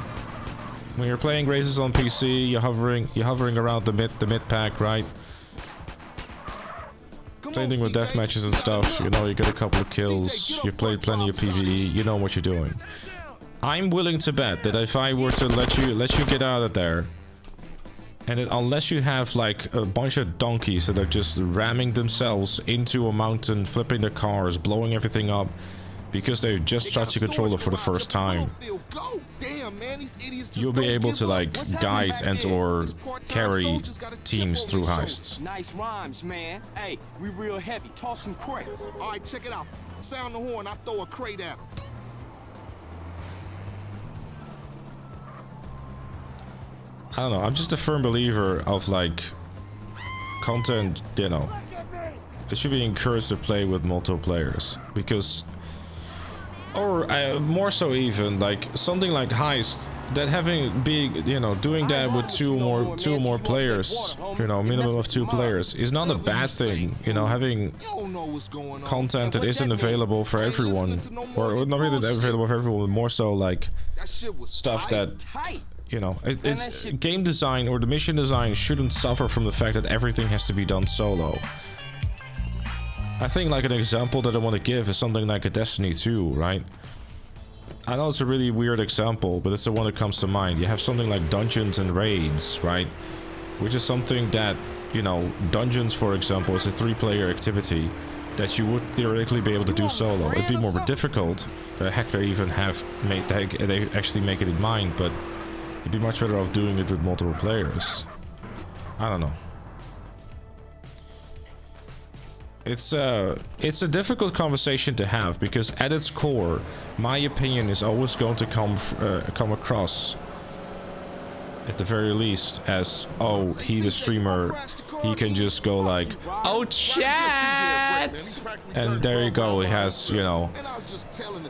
When you're playing races on PC, you're hovering around the mid pack, right? Same thing with death matches and stuff. You know, you get a couple of kills. You played plenty of PvE. You know what you're doing. I'm willing to bet that if I were to let you get out of there, and unless you have like a bunch of donkeys that are just ramming themselves into a mountain, flipping their cars, blowing everything up because they just touched the controller for the first time, you'll be able to like guide and or carry teams through heists. Nice rhymes, man. Hey, we real heavy. Toss some crates. All right, check it out. Sound the horn. I throw a crate at him. I don't know, I'm just a firm believer of like content, you know, it should be encouraged to play with multiple players because, or more so even like something like Heist, that having big, you know, doing that with two or more players, you know, minimum of 2 players is not a bad thing. You know, having content that isn't available for everyone, or not really available for everyone, but more so like stuff that, you know, it's game design or the mission design shouldn't suffer from the fact that everything has to be done solo. I think like an example that I want to give is something like a Destiny 2, right? I know it's a really weird example, but it's the one that comes to mind. You have something like dungeons and raids, right? Which is something that, you know, dungeons, for example, is a 3-player activity that you would theoretically be able to do solo. It'd be more difficult. Heck, they even have made they actually make it in mind, but you'd be much better off doing it with multiple players. I don't know. It's a difficult conversation to have because at its core, my opinion is always going to come across, at the very least, as, oh, he the streamer, he can just go like, oh chat, and there you go, he has, you know,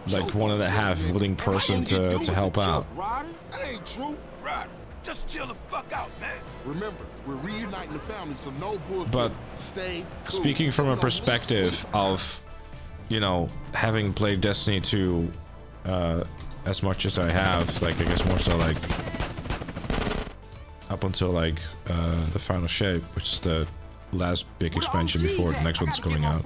like 1.5 willing person to help out. That ain't true. Right. Just chill the fuck out, man. Remember, we're reuniting the family, so no bullshit. But Stay cool. Speaking from a perspective of, you know, having played Destiny 2 as much as I have, like I guess more so like up until like the final shape, which is the last big expansion before the next one's coming out.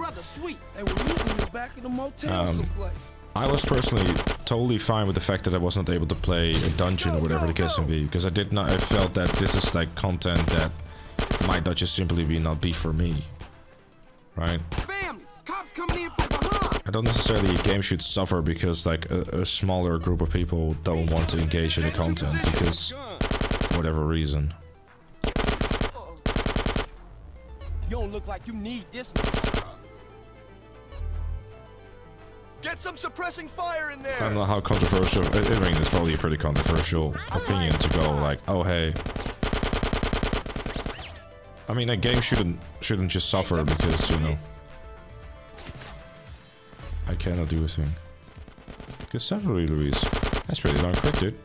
I was personally totally fine with the fact that I wasn't able to play a dungeon or whatever the case may be, because I felt that this is like content that might not just simply not be for me, right? I don't necessarily a game should suffer because like a smaller group of people don't want to engage in the content because whatever reason. You don't look like you need this. Get some suppressing fire in there. I don't know how controversial. I mean, it's probably a pretty controversial opinion to go like, oh hey. I mean, a game shouldn't just suffer because, you know, I cannot do a thing. Good stuff, Louise. That's pretty darn quick, dude.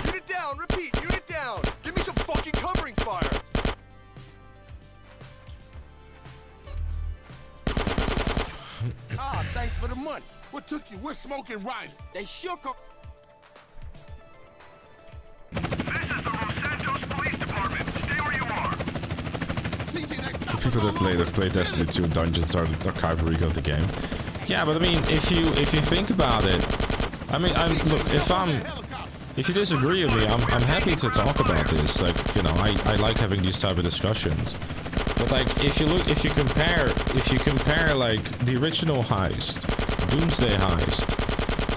Unit down. Repeat. Unit down. Give me some fucking covering fire. Ah, thanks for the money. What took you? We're smoking right. They shook up. This is the Los Santos Police Department. Stay where you are. For people that play Destiny 2, dungeons are the archive of the game. Yeah, but I mean, if you think about it, I mean, if you disagree with me, I'm happy to talk about this. Like, you know, I like having these type of discussions. But like, if you compare like the original heist, Doomsday heist,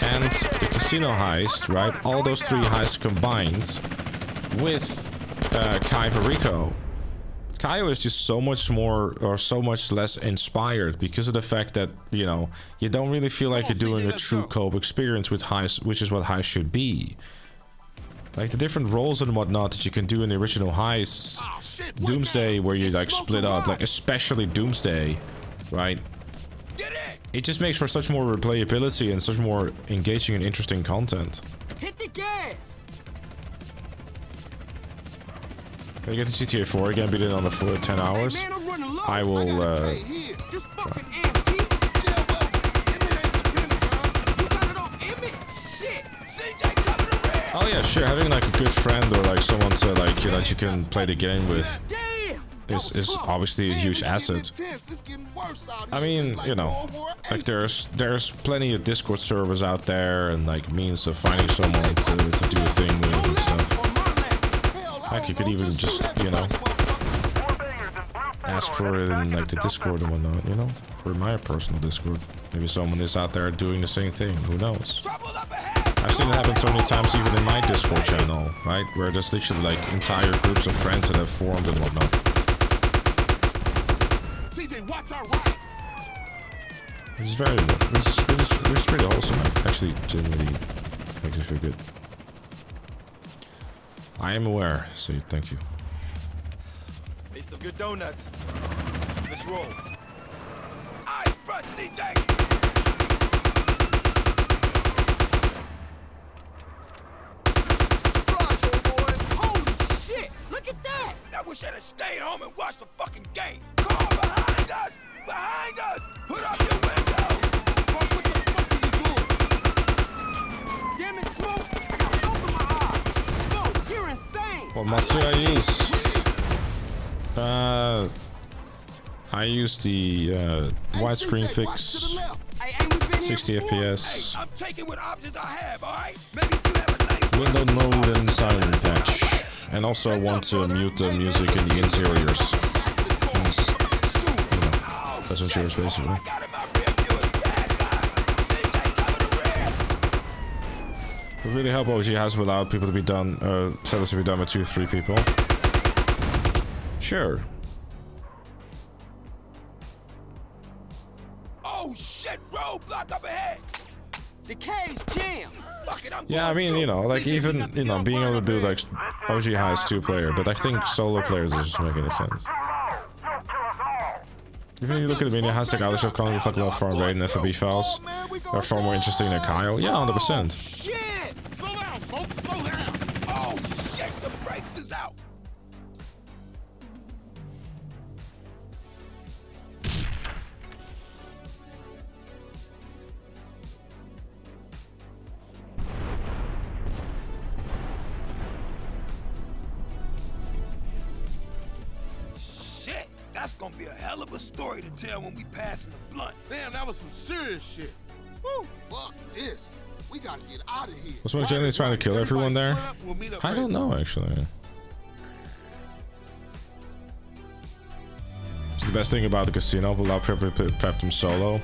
and the casino heist, right? All those three heists combined with Kai Perico. Kaio is just so much more or so much less inspired because of the fact that, you know, you don't really feel like you're doing a true co-op experience with heist, which is what heist should be. Like the different roles and whatnot that you can do in the original heists, Doomsday, where you like split up, like especially Doomsday, right? It just makes for such more replayability and such more engaging and interesting content. Hit the gas. When you get to GTA 4 again, beat it on the full 10 hours, Hey, man, I'm running low. I will, Just fucking empty. You got it on Emmett? Shit. CJ coming to red. oh yeah, sure, having like a good friend or like someone to like, you know, that you can play the game with is obviously a huge asset. I mean, you know, like there's plenty of Discord servers out there and like means of finding someone to do a thing with and stuff. Like you could even just, you know, ask for it in like the Discord and whatnot, you know, or my personal Discord. Maybe someone is out there doing the same thing, who knows? I've seen it happen so many times even in my Discord channel, right? Where there's literally like entire groups of friends that have formed and whatnot. CJ, watch our right. It's very, it's pretty wholesome. Actually, genuinely makes me feel good. I am aware, so thank you. Taste of good donuts. Let's roll. I front CJ. Holy shit! Look at that! I wish I'd have stayed home and watched the fucking game. Car behind us! Behind us! Put up your window! What the fuck are you doing? Damn it, Smoke! I got smoke in my eye! Smoke, you're insane! What mod do I use? I use the widescreen fix, 60 FPS, I'm taking what options I have, alright? Maybe you have a nice window mode and silent patch. And also I want to mute the music in the interiors. It's, you know, that's interiors basically. It really help OG has allowed people to be done, settings to be done with 2 or 3 people. Sure. Oh shit, roadblock up ahead! The cage jam! Yeah, I mean, you know, like even, you know, being able to do like OG heist 2-player, but I think solo players doesn't make any sense. Even if you look at the mini heist like other stuff coming, we talk about far away and FOB files, they're far more interesting than Kyle. Yeah, 100%. Shit! Slow down, folks, slow down. Oh shit, the brakes is out! Shit, that's gonna be a hell of a story to tell when we pass in the blunt. Damn, that was some serious shit. Woo! Fuck this. We gotta get out of here. Was someone generally trying to kill everyone there? I don't know, actually. So the best thing about the casino, we'll allow prep them solo.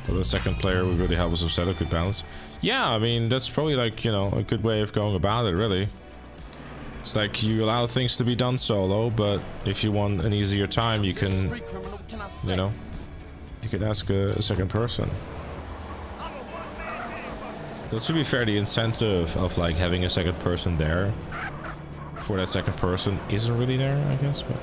But the second player would really help us with set a good balance. Yeah, I mean, that's probably like, you know, a good way of going about it, really. It's like you allow things to be done solo, but if you want an easier time, you can, you know, you can ask a second person. But to be fair, the incentive of like having a second person there for that second person isn't really there, I guess. But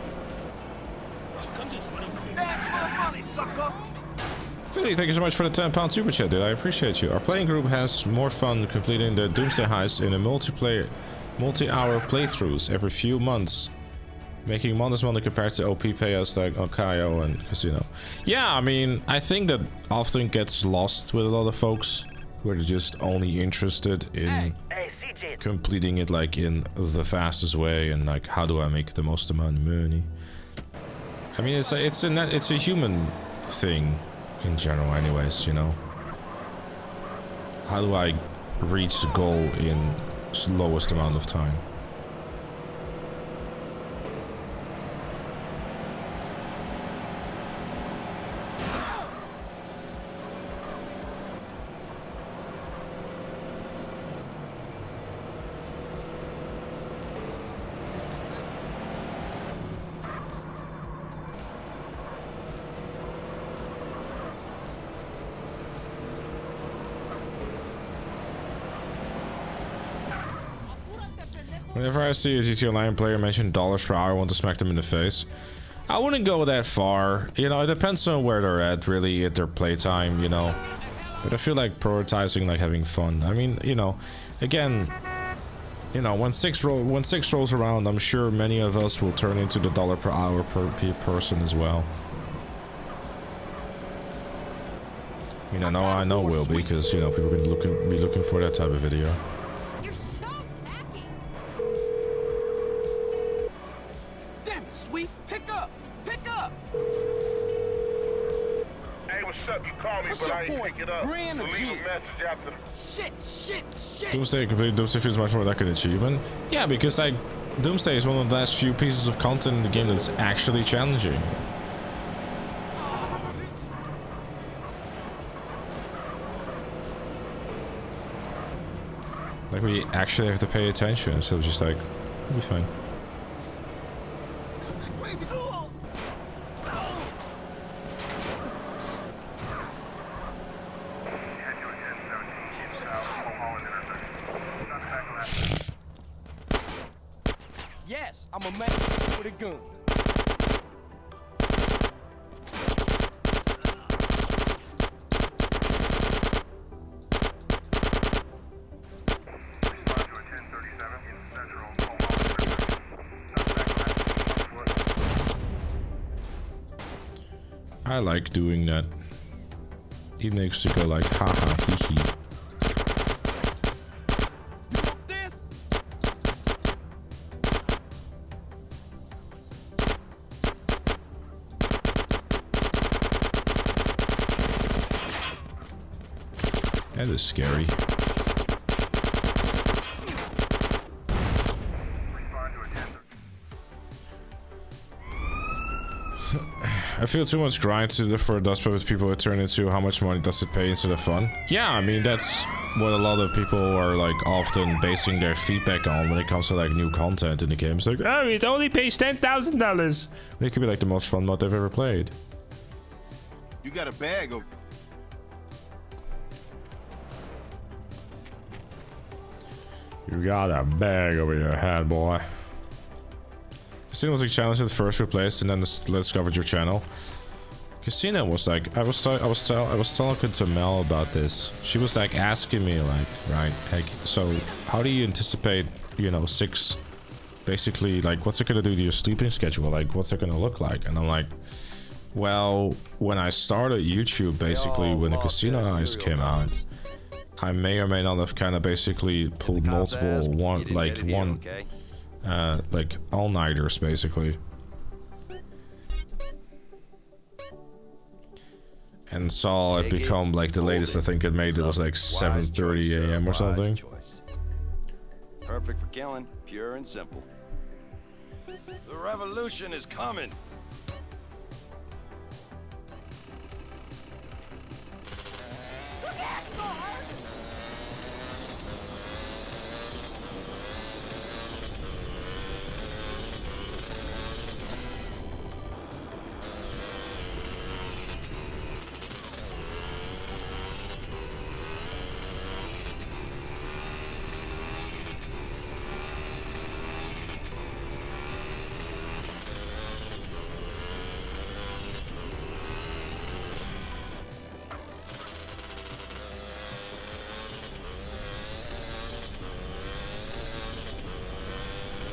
Philly, thank you so much for the £10 super chat, dude. I appreciate you. Our playing group has more fun completing the Doomsday heist in a multi-hour playthroughs every few months, making modest money compared to OP payouts like Okayo and Casino. Yeah, I mean, I think that often gets lost with a lot of folks who are just only interested in completing it like in the fastest way and like how do I make the most amount of money. I mean, it's a human thing in general, anyways. You know, how do I reach the goal in lowest amount of time. Whenever I see a GTA Online player mention dollars per hour, I want to smack them in the face. I wouldn't go that far. You know, it depends on where they're at, really, at their playtime, you know. But I feel like prioritizing, like, having fun. I mean, you know, again, you know, when six rolls around, I'm sure many of us will turn into the dollar per hour per person as well. I mean, I know will be, because, you know, people can be looking for that type of video. Doomsday completed Doomsday feels much more like an achievement. Yeah, because like Doomsday is one of the last few pieces of content in the game that's actually challenging. Like we actually have to pay attention, so just like, it'll be fine. Yes, I'm a man with a gun. I like doing that. It makes you go like, haha, hee hee. That is scary. I feel too much grind for Dust Puppet people to turn into how much money does it pay instead of fun. Yeah, I mean, that's what a lot of people are like often basing their feedback on when it comes to like new content in the game. It's like, oh, it only pays $10,000. It could be like the most fun mod they've ever played. You got a bag of... You got a bag over your head, boy. Casino was a challenge at first we placed, and then discovered your channel. Casino was like, I was talking to Mel about this. She was like asking me like, right, like, so how do you anticipate, you know, 6, basically like, what's it gonna do to your sleeping schedule? Like, what's it gonna look like? And I'm like, well, when I started YouTube, basically when the Casino Eyes came out, I may or may not have kind of basically pulled multiple like all-nighters basically, and saw it become like the latest I think it made, it was like 7:30 a.m. or something. Perfect for killing, pure and simple. The revolution is coming.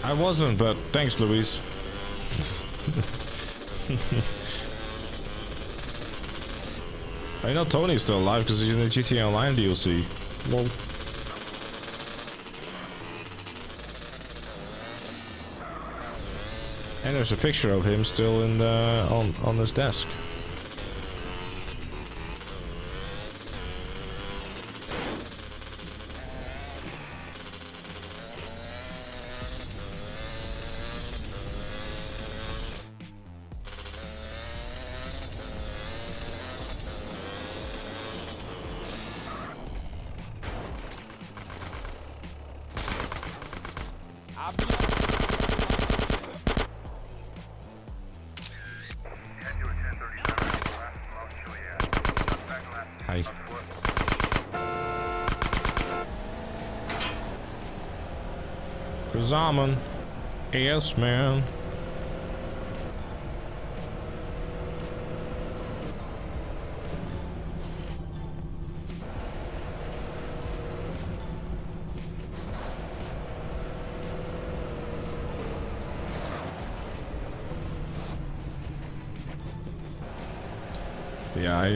I wasn't, but thanks, Louise. I know Tony's still alive because he's in the GTA Online DLC. Whoa. And there's a picture of him still in the on his desk. I'll be Hi. Kazaman. Yes, man. But yeah, I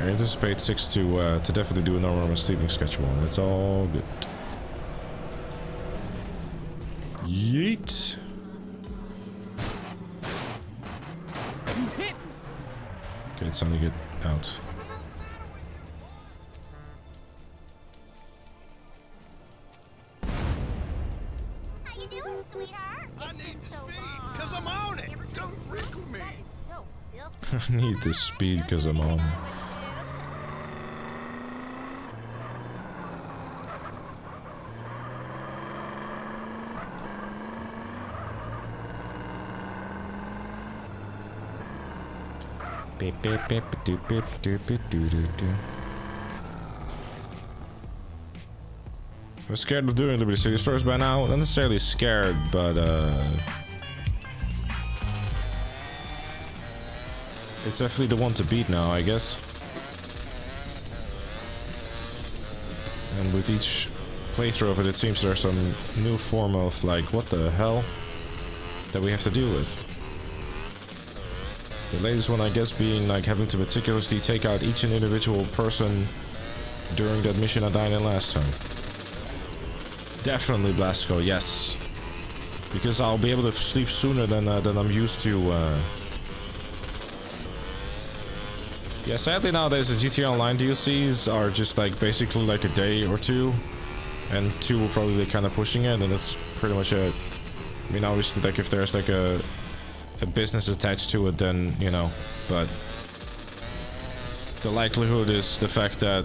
anticipate 6 to definitely do a normal sleeping schedule, and it's all good. Yeet. Okay, it's time to get out. How you doing, sweetheart? I need the speed, cause I'm on it. Don't wrinkle me. So I need this speed because I'm on. Beep, beep, beep, doop, beep, doop, beep, doo, doo, doo. I'm scared of doing Liberty City stores by now. Not necessarily scared, but it's definitely the one to beat now, I guess. And with each playthrough of it, it seems there's some new form of like, what the hell, that we have to deal with. The latest one, I guess, being like having to meticulously take out each and individual person during that mission I died in last time. Definitely Blasco, yes. Because I'll be able to sleep sooner than I'm used to. Yeah, sadly nowadays the GTA Online DLCs are just like basically like a day or two. And 2 will probably be kind of pushing it, and that's pretty much it. I mean, obviously, like if there's like a business attached to it, then, you know, but the likelihood is the fact that,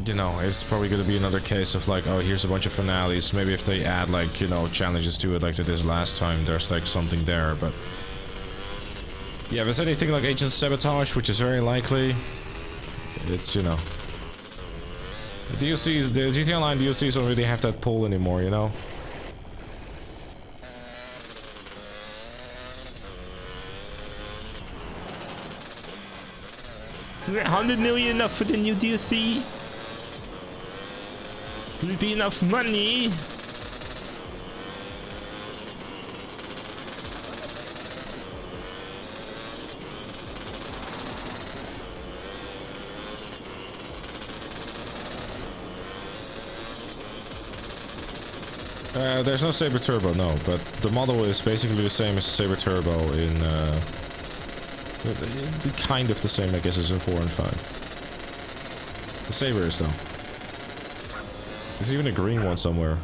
you know, it's probably going to be another case of like, oh, here's a bunch of finales. Maybe if they add like, you know, challenges to it like they did last time, there's like something there. But yeah, if it's anything like Agent Sabotage, which is very likely, it's, you know, the DLCs, the GTA Online DLCs don't really have that pull anymore, you know. $100 million enough for the new DLC? Will it be enough money? There's no Saber Turbo, no, but the model is basically the same as Saber Turbo in kind of the same, I guess, as in 4 and 5. The Saber is, though. There's even a green one somewhere.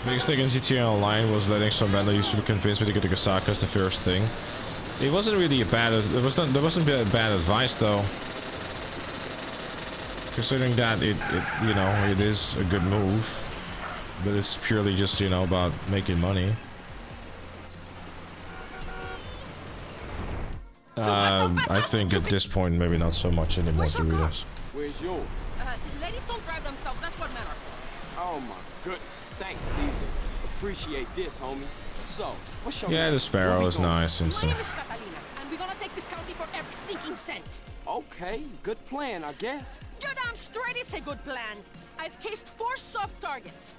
Biggest thing in GTA Online was letting some random user convince me to get the Gasaka as the first thing. It wasn't really a bad. There wasn't bad advice though. Considering that it you know, it is a good move, but it's purely just, you know, about making money. I think at this point maybe not so much anymore, Doritos. Where's yours? Ladies don't drive themselves, that's what matters. Oh my goodness. Thanks, Caesar. Appreciate this, homie. So, what's your Yeah, name? the Sparrow is nice and My name is stuff. Catalina, and we're gonna take this county for every stinking cent. Okay, good plan, I guess. You're damn straight it's a good plan. I've cased 4 soft targets.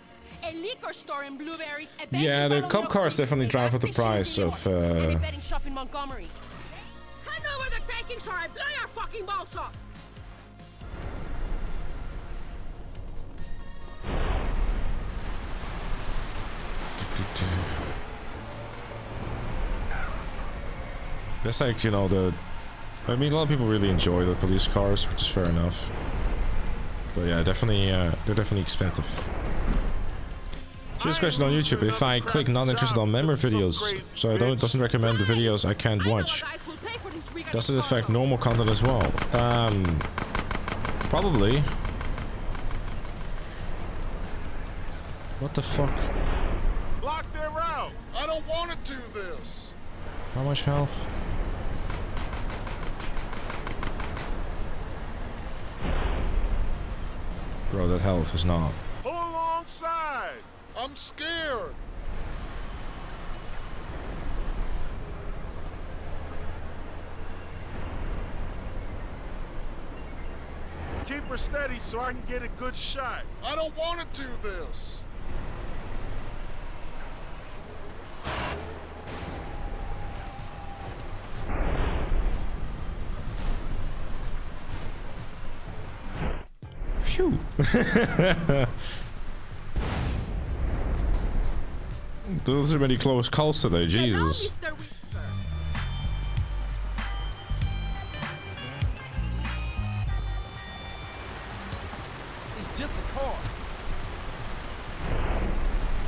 A liquor store in Blueberry, a bank Yeah, in the Colorado, cop cars definitely a drive gas up the station in price New of York, and a betting shop in Montgomery. I know where the takings are, I blow your fucking balls off! That's like, you know, I mean, a lot of people really enjoy the police cars, which is fair enough. But yeah, definitely, they're definitely expensive. Just question on YouTube. If I click not interested on member videos, so it doesn't recommend the videos I can't watch, does it affect normal content as well? Probably. What the fuck? Block their route. I don't want to do this. How much health? Bro, that health is not. Pull alongside. I'm scared. Keep her steady so I can get a good shot. I don't want to do this. Phew. Those are many close calls today, Jesus. It's just a car.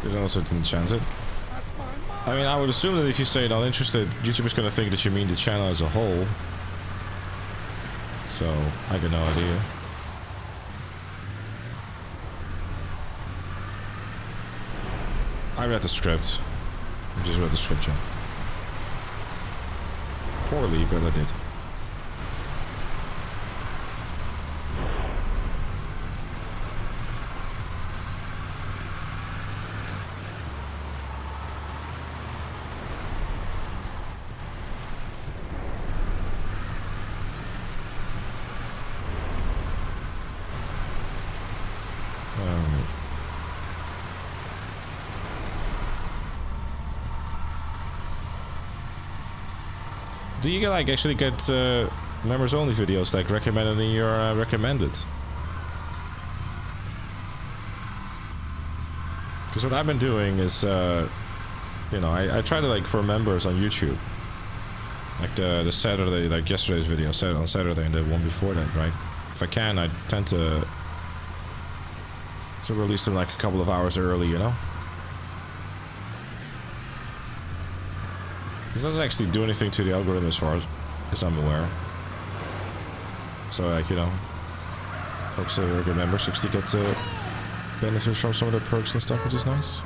They also didn't chance it. I mean, I would assume that if you say not interested, YouTube is gonna think that you mean the channel as a whole. So, I got no idea. I read the script. I just read the scripture. Poorly, but I did. Do you like actually get members only videos like recommended in your recommended? Because what I've been doing is, you know, I try to like for members on YouTube, like the Saturday, like yesterday's video, on Saturday and the one before that, right? If I can, I tend to release them like a couple of hours early, you know. This doesn't actually do anything to the algorithm as far as I'm aware. So, like, you know, folks that are good members actually get benefits from some of the perks and stuff, which is nice.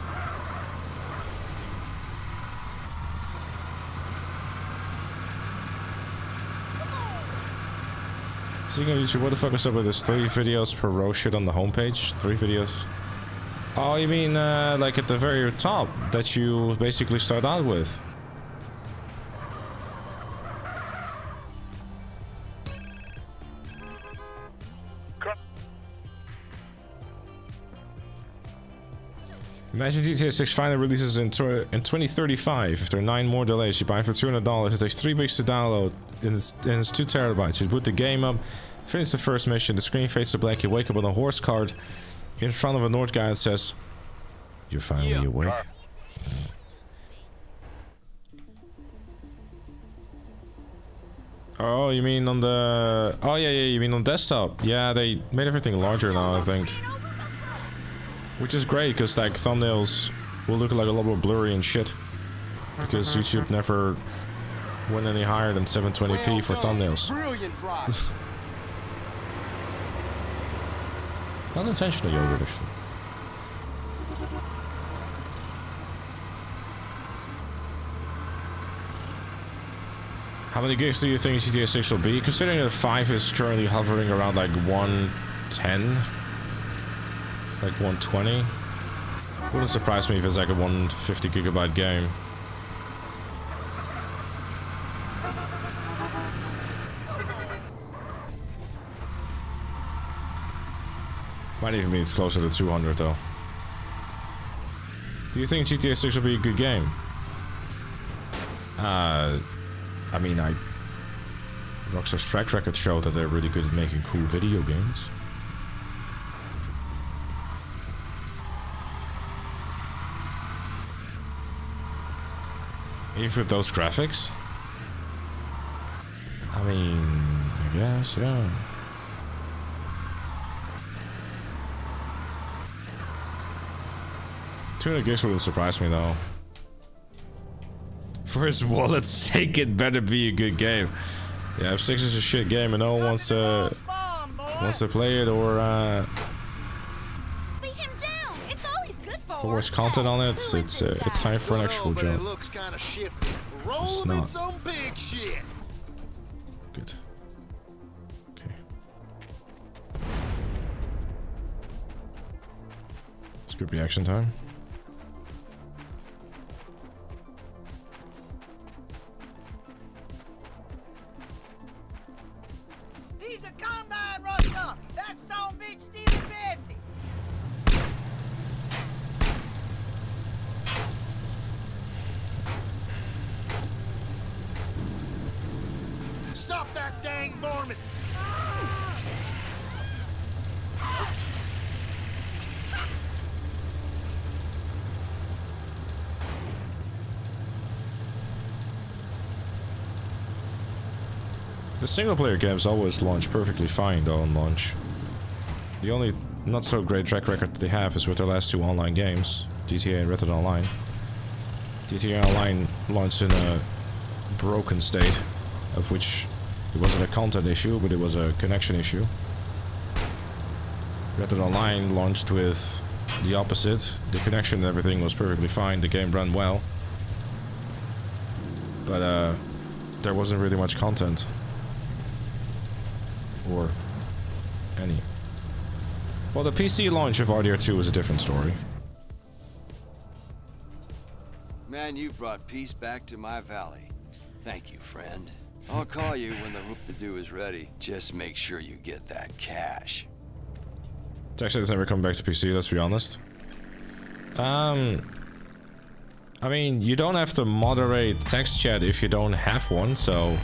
Speaking of YouTube, what the fuck is up with this 3 videos per row shit on the homepage? 3 videos? Oh, you mean like at the very top that you basically start out with? Imagine GTA 6 finally releases in 2035. If there are 9 more delays, you buy it for $200. It takes 3 weeks to download, and it's 2 terabytes. You boot the game up, finish the first mission, the screen fades to black, you wake up on a horse cart in front of a Nord guy and says, "You're finally awake." Oh, you mean on the... Oh, yeah, you mean on desktop. Yeah, they made everything larger now, I think. Which is great, because like thumbnails will look like a lot more blurry and shit. Because YouTube never went any higher than 720p for thumbnails. Brilliant drive. Not intentional yogurt, actually. How many gigs do you think GTA 6 will be? Considering that 5 is currently hovering around like 110. Like 120. Wouldn't surprise me if it's like a 150 gigabyte game. Might even mean it's closer to 200 though. Do you think GTA 6 will be a good game? I mean, Rockstar's track record showed that they're really good at making cool video games. Even with those graphics? I mean, I guess, yeah. 200 gigs wouldn't surprise me though. For his wallet's sake, it better be a good game. Yeah, F6 is a shit game and no one wants to play it or Beat him down. It's all he's good for. watch content on it. It's time for an actual But it job. looks kind of shit. It's Rolling not. in some big shit. Good. Okay. It's good reaction time. He's a combine rusher. That's some bitch Steven Betsy. Stop that dang varmint. The single player games always launch perfectly fine though on launch. The only not so great track record that they have is with their last two online games, GTA and Red Dead Online. GTA Online launched in a broken state, of which it wasn't a content issue, but it was a connection issue. Red Dead Online launched with the opposite. The connection and everything was perfectly fine, the game ran well. But there wasn't really much content. Or any. Well, the PC launch of RDR2 was a different story. Man, you brought peace back to my valley. Thank you, friend. I'll call you when the whoop-de-doo is ready. Just make sure you get that cash. It's actually it's never come back to PC, let's be honest. I mean, you don't have to moderate text chat if you don't have one, so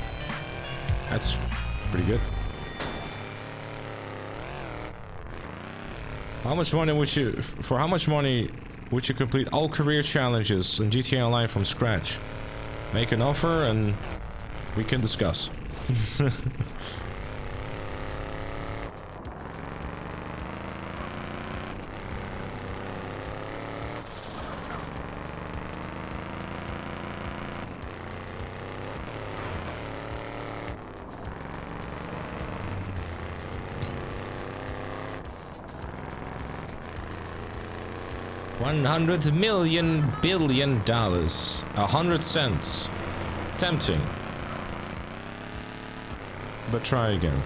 that's pretty good. How much money would you, for how much money would you complete all career challenges in GTA Online from scratch? Make an offer and we can discuss. 100 million billion dollars. 100 cents. Tempting. But try again.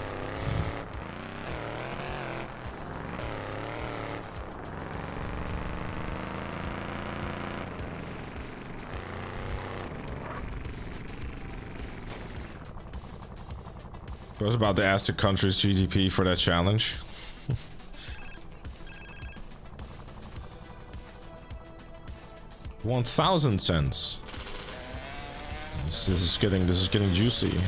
I was about to ask the country's GDP for that challenge. 1,000 cents. This is getting juicy.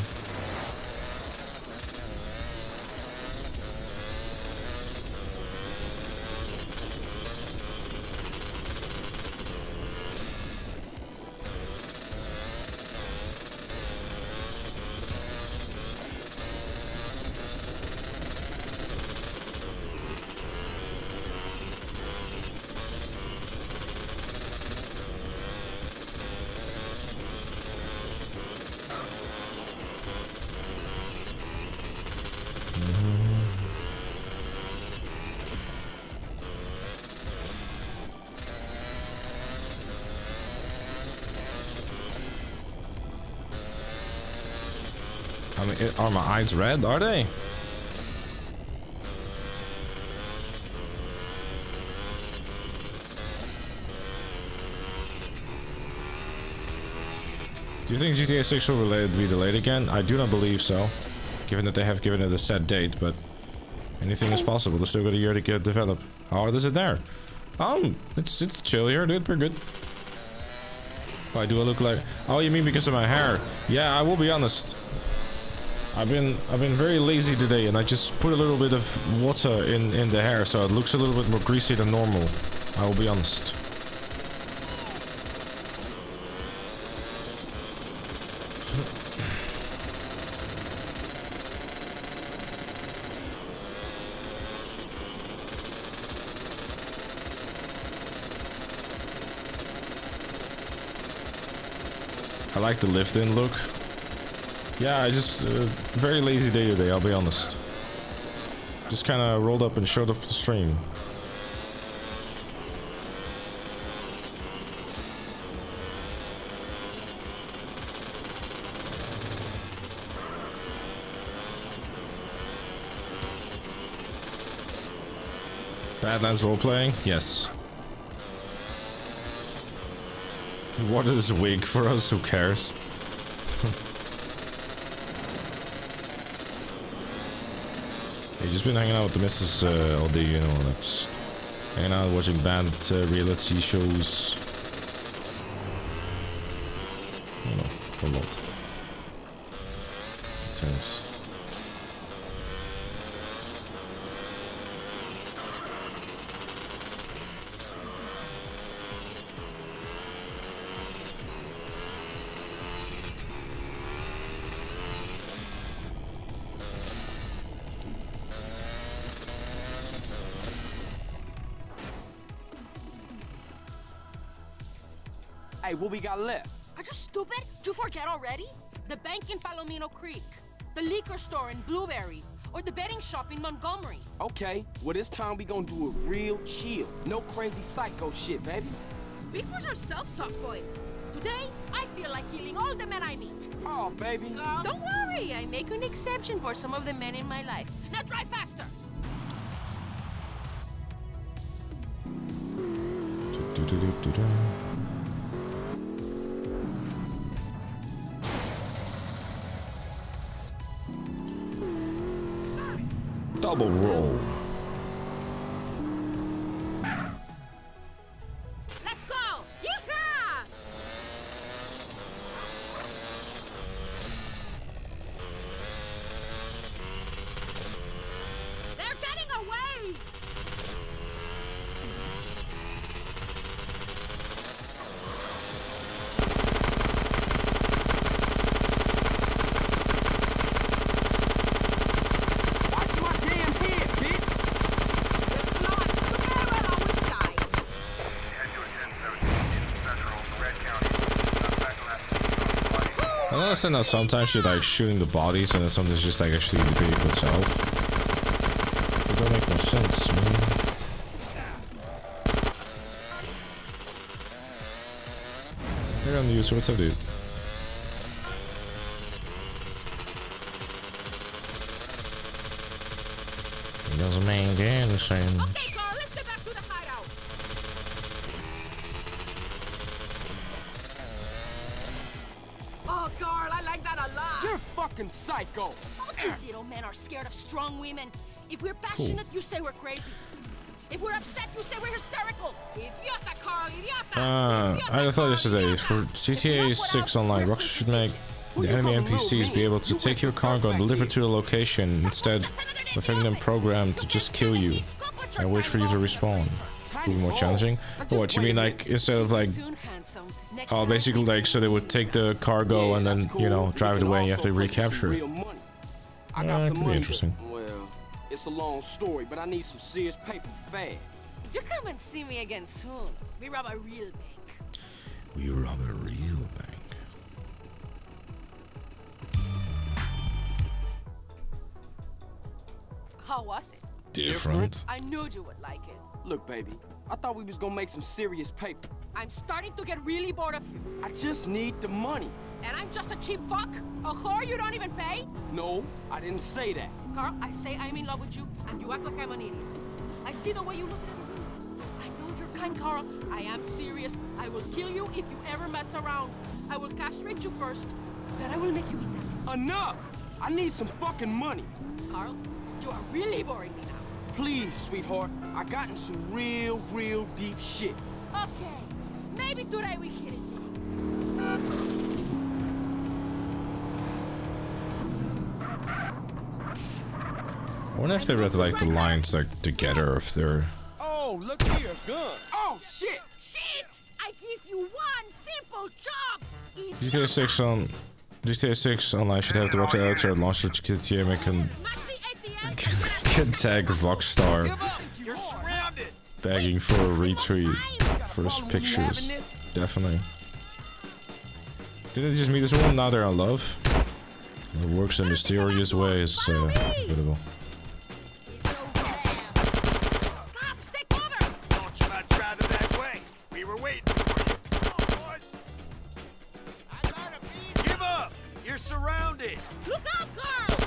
I mean, are my eyes red? Are they? Do you think GTA 6 will be delayed again? I do not believe so, given that they have given it a set date, but anything is possible. There's still got a year to get developed. How hard is it there? It's chill here, dude. We're good. Why do I look like... Oh, you mean because of my hair? Yeah, I will be honest. I've been very lazy today, and I just put a little bit of water in the hair, so it looks a little bit more greasy than normal. I will be honest. I like the lift-in look. Yeah, I just very lazy day today. I'll be honest. Just kind of rolled up and showed up the stream. Badlands role-playing? Yes. He wanted his wig for us, who cares? Hey, just been hanging out with the missus all day, you know, like just hanging out, watching band reality shows. You know, a lot. Tennis. Hey, what we got left? Are you stupid? Did you forget already? The bank in Palomino Creek, the liquor store in Blueberry, or the betting shop in Montgomery. Okay, well this time we gonna do it real chill. No crazy psycho shit, baby. Speak for yourself, softboy. Today, I feel like killing all the men I meet. Oh, baby. Girl, don't worry. I make an exception for some of the men in my life. Now drive faster. Double roll. Let's go! Yeehaw! They're getting away! I understand that sometimes you're like shooting the bodies and then sometimes just like actually the vehicle itself. It don't make no sense, man. Here on the user, what's up, dude? It doesn't make any sense. Okay, Carl, let's get back to the hideout. Oh, Carl, I like that a lot. You're fucking psycho. All you little men are scared of strong women. If we're passionate, you say we're crazy. If we're upset, you say we're hysterical. Idiota, Carl, idiota. I thought yesterday, for GTA 6 Online, Rockstar should make the enemy NPCs be able to take your cargo and deliver to the location instead of having them programmed to just kill you and wait for you to respawn. Be more challenging? What, you mean like, instead of like, oh, basically like, so they would take the cargo and then, you know, drive it away and you have to recapture it. That could be interesting. Well, it's a long story, but I need some serious paper fast. You come and see me again soon. We rob a real bank. We rob a real bank. How was it? Different. I knew you would like it. Look, baby, I thought we was gonna make some serious paper. I'm starting to get really bored of you. I just need the money. And I'm just a cheap fuck? A whore you don't even pay? No, I didn't say that. Carl, I say I'm in love with you, and you act like I'm an idiot. I see the way you look at me. I know you're kind, Carl. I am serious. I will kill you if you ever mess around. I will castrate you first, then I will make you eat them. Enough! I need some fucking money. Carl, you are really boring me now. Please, sweetheart. I got in some real deep shit. Okay, maybe today we hit it. I wonder if they read like the lines like together, if they're... Oh, look here, gun. Oh, shit! Shit! I give you one simple job! GTA 6 on... GTA 6 Online should have the Rockstar editor launch the GTA can tag Rockstar begging for a retweet for his pictures. Definitely. Did they just meet this woman? Now they're in love. It works in mysterious ways. Incredible. Thought you might try them that way. We were waiting for you. Come on, boys. Give up! You're surrounded! Look out, Carl!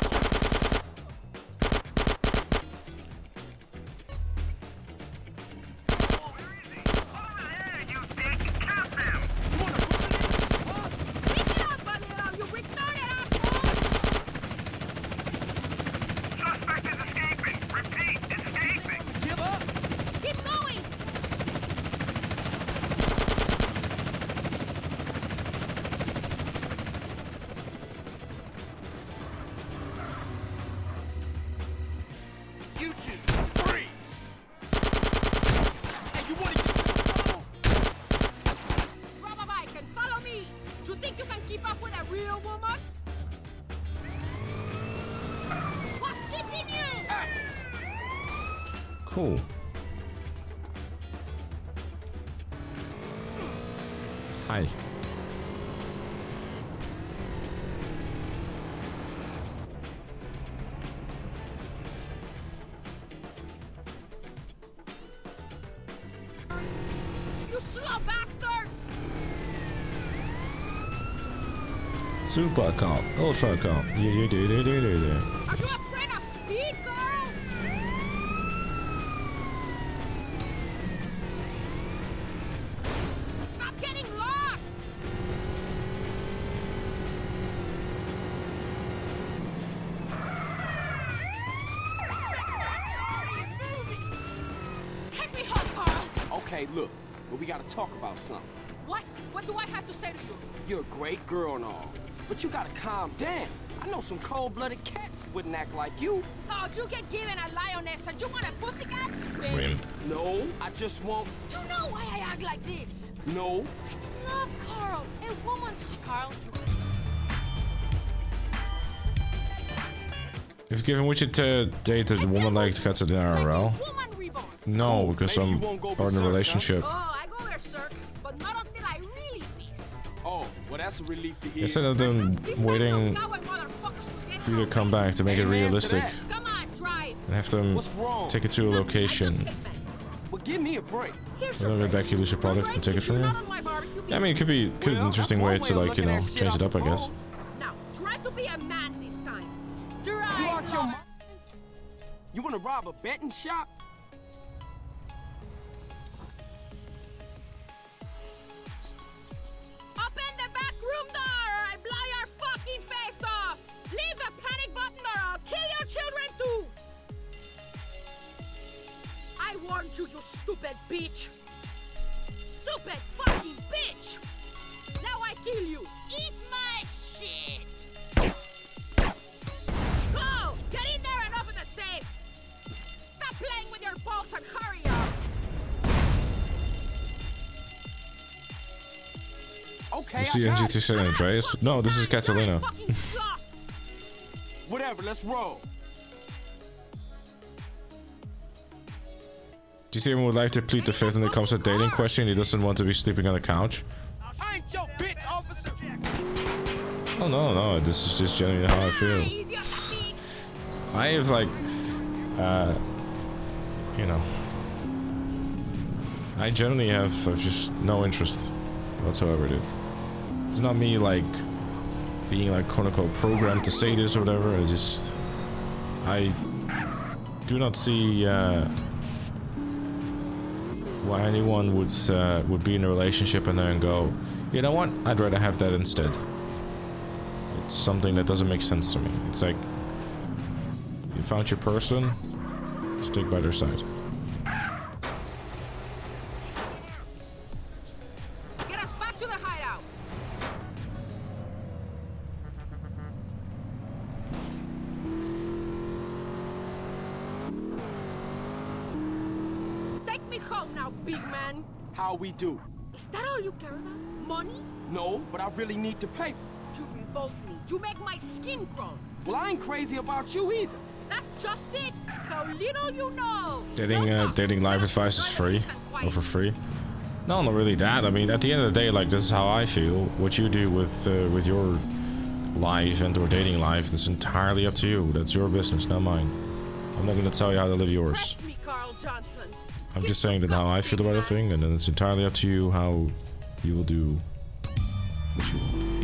Cool. Hi. You slow bastard! Super cop. Ultra cop. Yeah. Are you afraid of speed, girl? Stop getting lost! Take me home, Carl! Okay, look, but we gotta talk about something. What? What do I have to say to you? You're a great girl and all, but you gotta calm down. I know some cold-blooded cats wouldn't act like you. Oh, you get given a lioness and you want a pussycat? Rim. No, I just won't. You know why I act like this? No. I love Carl. A woman's Carl. If given, would you date a woman like Katarina IRL? No, because I'm in a relationship. Oh, I go there, sir, but not until I really feast. Oh, well, that's a relief to hear. Instead of them waiting for you to come back to make it realistic, Come on, drive. and have them take it to a location. Well, give me a break. When I get back, you lose your product and take it from you. Yeah, I mean, it could be an interesting way to, like, you know, change it up, I guess. Now, try to be a man this time. You Drive. out your You wanna rob a betting shop? Open the back room door or I blow your fucking face off. Leave the panic button or I'll kill your children too. I warned you, you stupid bitch. Stupid fucking bitch. Now I kill you. Eat my shit. Go! Get in there and open the safe. Stop playing with your balls and hurry up. Okay, Is he in GT San Andreas? No, this is Catalina. Whatever, let's roll. GTA would like to plead the fifth when it comes to dating question. He doesn't want to be sleeping on the couch. I ain't your bitch, officer. Oh no, this is just genuinely how I feel. I have like, you know, I generally have just no interest whatsoever, dude. It's not me like being like quote unquote programmed to say this or whatever. It's just I do not see why anyone would be in a relationship and then go, you know what? I'd rather have that instead. It's something that doesn't make sense to me. It's like you found your person, stick by their side. Get us back to the hideout. Take me home now, big man. How we do? Is that all you care about? Money? No, but I really need to pay. You revolt me. You make my skin crawl. Well, I ain't crazy about you either. That's just it. How little you know. Dating live advice is free, or for free. No, not really that. I mean, at the end of the day, like, this is how I feel. What you do with your life and or dating life, that's entirely up to you. That's your business, not mine. I'm not gonna tell you how to live yours. Me, Carl Johnson. I'm just saying that how I feel about a thing, and then it's entirely up to you how you will do what you want.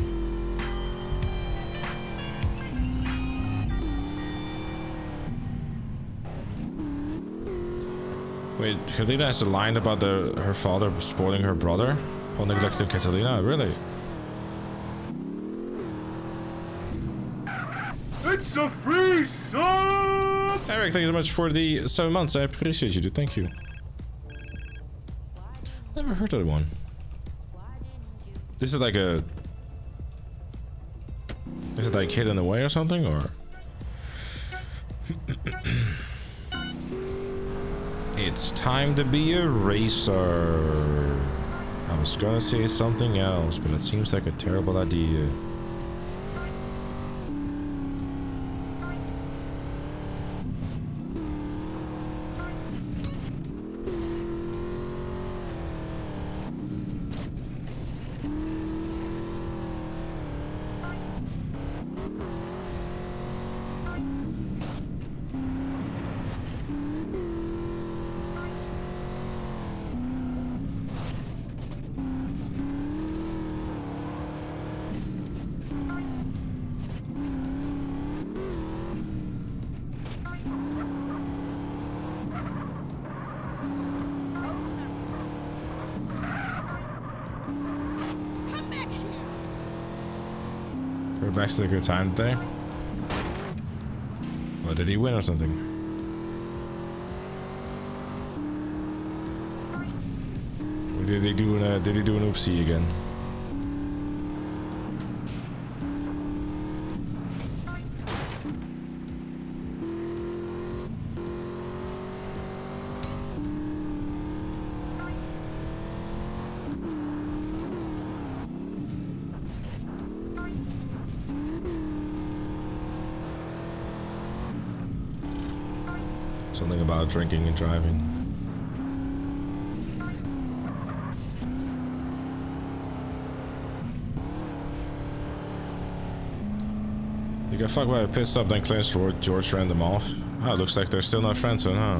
Wait, Catalina has a line about her father spoiling her brother or neglecting Catalina? Really? It's a free sub! Eric, thank you so much for the 7 months. I appreciate you, dude. Thank you. Never heard of one. Is it like a... Is it like hidden away or something, or... It's time to be a racer. I was gonna say something else, but it seems like a terrible idea. We're back to the good time thing. Or did he win or something? Or did he do an oopsie again? Something about drinking and driving. You got fucked by a pit stop, then clears for George ran them off. Ah, oh, looks like they're still not friends then, huh?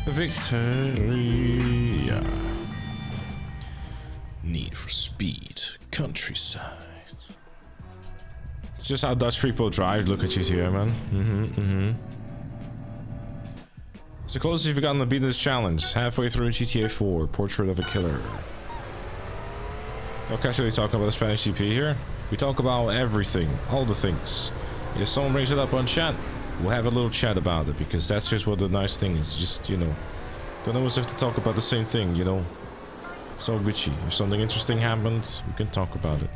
Victoria. Need for Speed. Countryside. It's just how Dutch people drive. Look at GTA, man. So close you've gotten to beat this challenge. Halfway through GTA 4. Portrait of a Killer. Not casually talking about the Spanish GP here. We talk about everything. All the things. If someone brings it up on chat, we'll have a little chat about it, because that's just what the nice thing is. Just, you know, don't always have to talk about the same thing, you know. It's all Gucci. If something interesting happens, we can talk about it.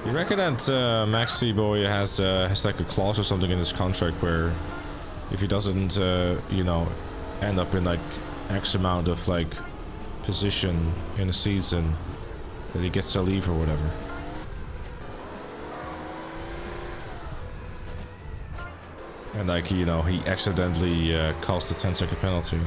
You reckon that Maxi Boy has like a clause or something in his contract where if he doesn't, you know, end up in like X amount of like position in a season, that he gets to leave or whatever? And like, you know, he accidentally caused a 10-second penalty.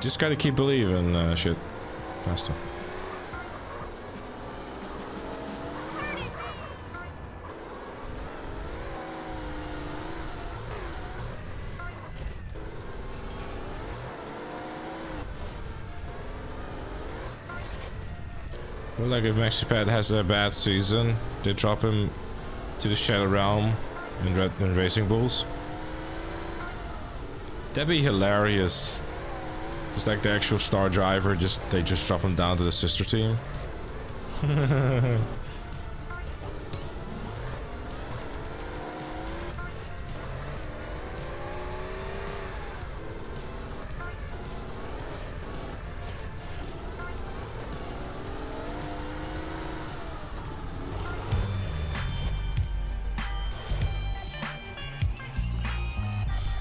Just gotta keep believing, shit, Master. Well, like if MaxiPad has a bad season, they drop him to the Shadow Realm in Racing Bulls. That'd be hilarious. It's like the actual star driver, they just drop him down to the sister team.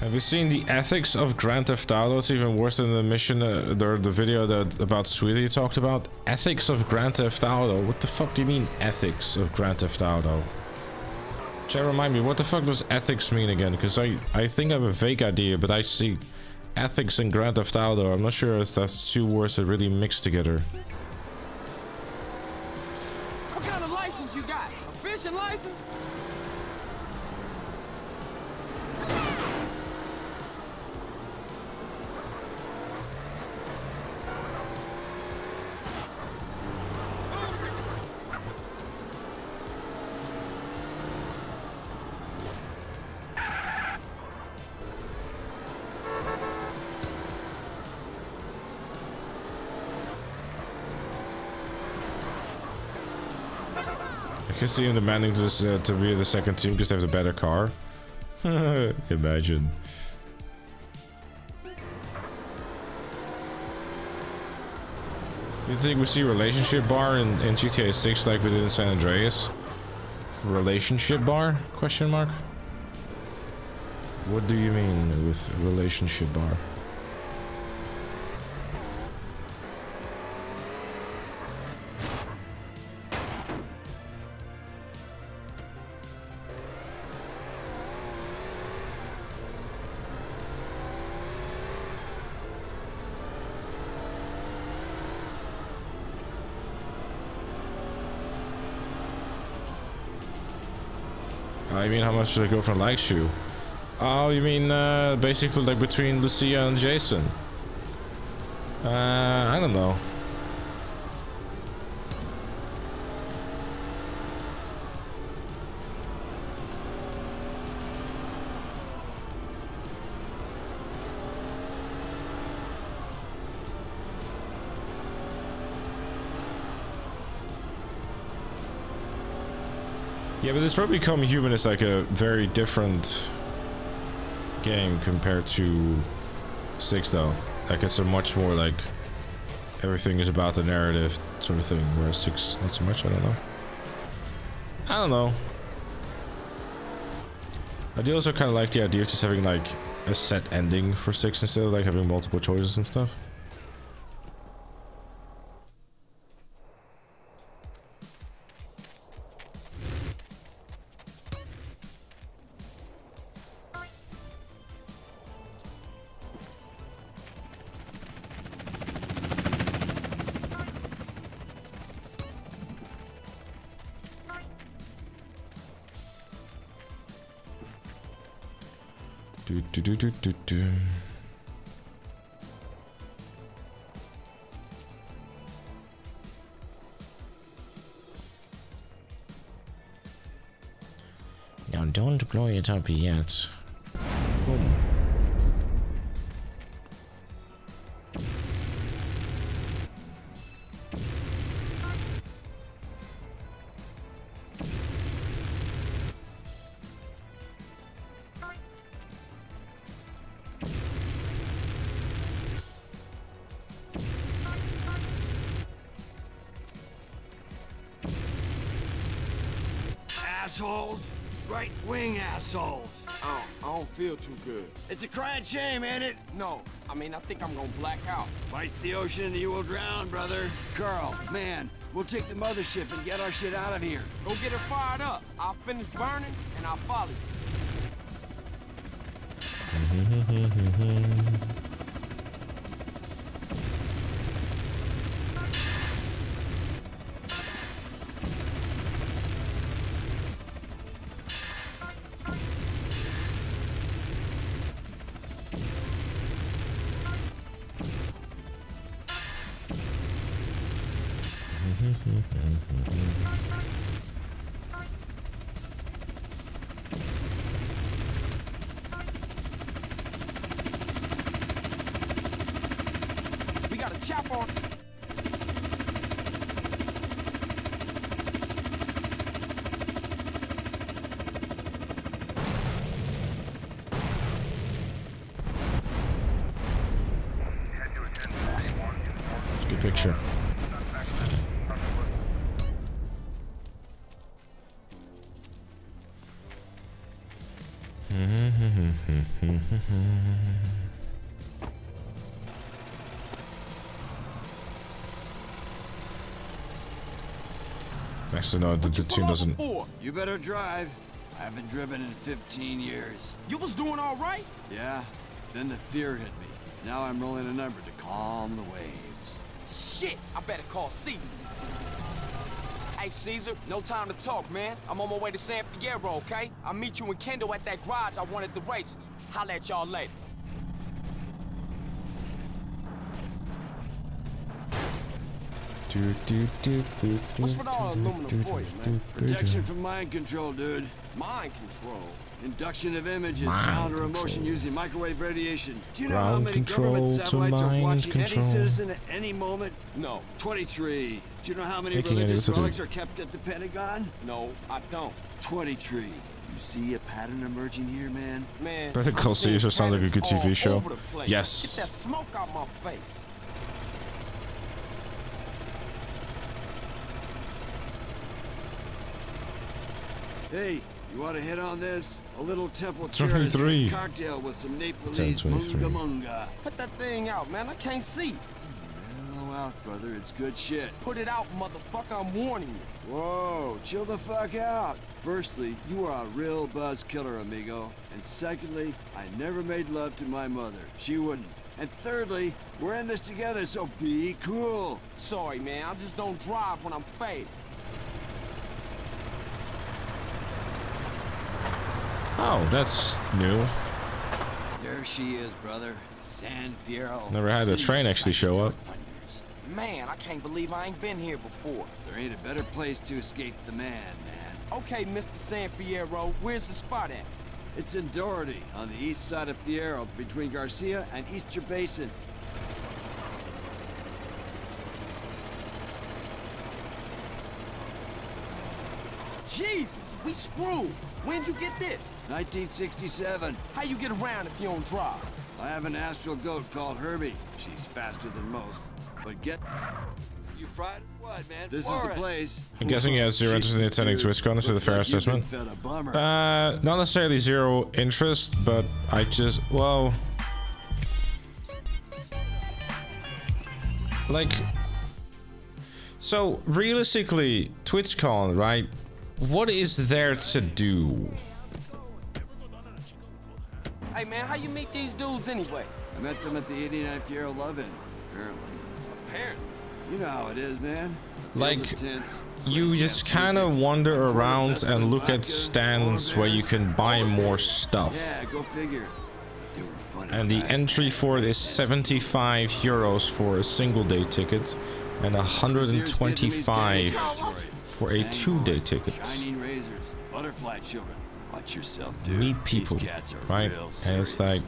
Have you seen the ethics of Grand Theft Auto? It's even worse than the mission, the video that about Sweetie talked about. Ethics of Grand Theft Auto. What the fuck do you mean, ethics of Grand Theft Auto? Chat, remind me, what the fuck does ethics mean again? Because I think I have a vague idea, but I see ethics in Grand Theft Auto. I'm not sure if that's two words that really mix together. What kind of license you got? A fishing license? I can see him demanding this to be the second team because they have the better car. Imagine. Do you think we see relationship bar in GTA 6 like we did in San Andreas? Relationship bar? Question mark? What do you mean with relationship bar? I mean, how much did I go for likes you? Oh, you mean basically like between Lucia and Jason? I don't know. Yeah, but Detroit Become Human is like a very different game compared to 6 though. Like it's a much more like everything is about the narrative sort of thing, whereas 6 not so much. I don't know. I do also kind of like the idea of just having like a set ending for 6 instead of like having multiple choices and stuff. Do. Now don't blow it up yet. Boom. Assholes. Right-wing assholes. I don't feel too good. It's a crying shame, ain't it? No, I mean, I think I'm gonna black out. Fight the ocean and you will drown, brother. Carl, man, we'll take the mothership and get our shit out of here. Go get it fired up. I'll finish burning and I'll follow you. We got a chop on. Good picture. Nice to know that the tune doesn't. You better drive. I haven't driven in 15 years. You was doing all right? Yeah, then the fear hit me. Now I'm rolling a number to calm the waves. Shit, I better call Caesar. Hey, Caesar, no time to talk, man. I'm on my way to San Fierro, okay? I'll meet you and Kendall at that garage I won at the races. Holla at y'all later. What's with all aluminum foil, man? Protection from mind control, dude. Mind control? Induction of images, Mind sound, or control. emotion using microwave radiation. Do you know Ground how many control government to satellites are mind watching control. any citizen at any moment? No. 23. Do you know how many Making religious it relics are kept at the Pentagon? No, I don't. 23. You see a pattern emerging here, man? Man, Better Call I'm seeing Saul sounds like a good patterns TV all show. over the place. Yes. Get that smoke out my face. Hey, you want to hit on this? A little temple 23. cocktail with some Nepalese 10:23. munga munga. Put that thing out, man. I can't see. Mellow out, brother. It's good shit. Put it out, motherfucker. I'm warning you. Whoa, chill the fuck out. Firstly, you are a real buzz killer, amigo. And secondly, I never made love to my mother. She wouldn't. And thirdly, we're in this together, so be cool. Sorry, man. I just don't drive when I'm faded. Oh, that's new. There she is, brother. San Fierro. Never had a train actually show up. Man, I can't believe I ain't been here before. There ain't a better place to escape the man. Okay, Mr. San Fierro, where's the spot at? It's in Doherty, on the east side of Fierro, between Garcia and Easter Basin. Jesus, we screwed. When'd you get this? 1967. How you get around if you don't drive? I have an astral goat called Herbie. She's faster than most. But get... You fried what, man? This is the place. I'm guessing you had zero interest in attending TwitchCon. This is the fair assessment. Not necessarily zero interest, but I just, well, like, so realistically, TwitchCon, right? What is there to do? Hey, man, how you meet these dudes anyway? I met them at the 89th year of Lovin', apparently. Apparently. You know how it is, man. Like, you just kind of wander around and look at stands where you can buy more stuff. Yeah, go figure. And the entry for it is 75 euros for a single day ticket and 125 for a 2-day ticket. Shining razors, butterfly children. Watch yourself, dude. Meet people, These cats are right? real And it's like,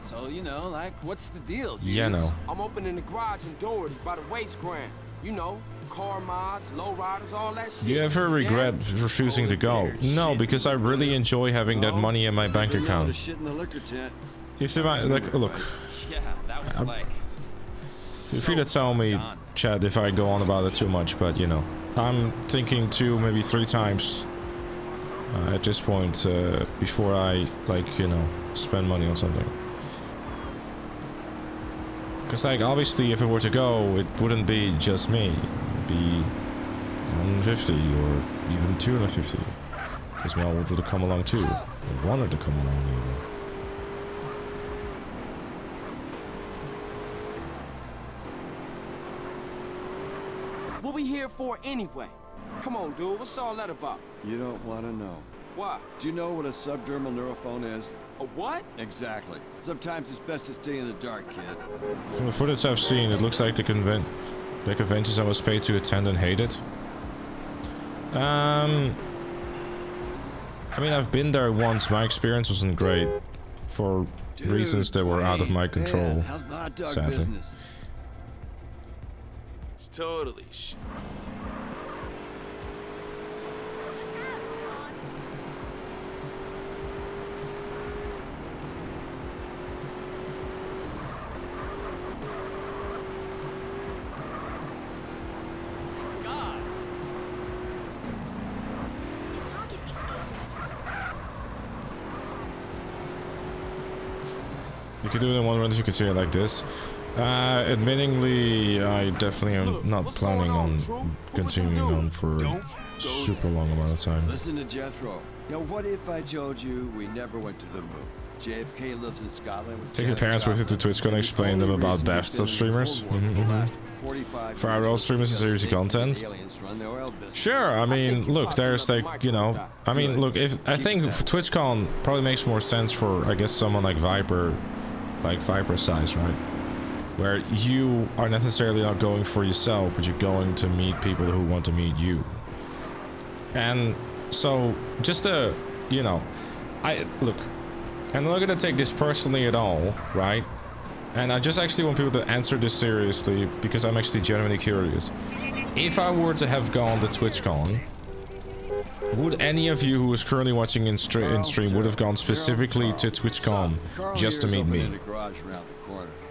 So, you know, like, what's the deal, dude? yeah, no. I'm opening the garage in Doherty by the waste ground. You know, car mods, low riders, all that shit. Do you ever regret refusing to go? No, because I really enjoy having that money in my bank account. If they might, like, look, Yeah, that was like... feel free to tell me, Chad, if I go on about it too much, but you know, I'm thinking 2, maybe 3 times at this point before I, like, you know, spend money on something. Because, like, obviously, if it were to go, it wouldn't be just me. It'd be 150 or even 250. Because Mel wanted to come along too. Or wanted to come along even. What we here for anyway? Come on, dude. What's all that about? You don't want to know. Why? Do you know what a subdermal neurophone is? A what? Exactly. Sometimes it's best to stay in the dark, kid. From the footage I've seen, it looks like the conventions I was paid to attend and hated. I mean, I've been there once. My experience wasn't great for reasons that were out of my control. Man, how's the hot dog sadly. business? It's totally shit. You could do it in one run if you consider it like this. Admittingly, I definitely am not planning on continuing on for a super long amount of time. Listen to Jethro. Now, what if I told you we never went to the moon? JFK lives in Scotland. Take your parents with you to TwitchCon and explain them about best of streamers. For our own streamers and series of content. Sure, I mean, look, there's like, you know, I mean, look, I think TwitchCon probably makes more sense for, I guess, someone like Viper size, right? Where you are necessarily not going for yourself, but you're going to meet people who want to meet you. And so, just to, you know, look, I'm not gonna take this personally at all, right? And I just actually want people to answer this seriously, because I'm actually genuinely curious. If I were to have gone to TwitchCon, would any of you who is currently watching in stream would have gone specifically to TwitchCon just to meet me?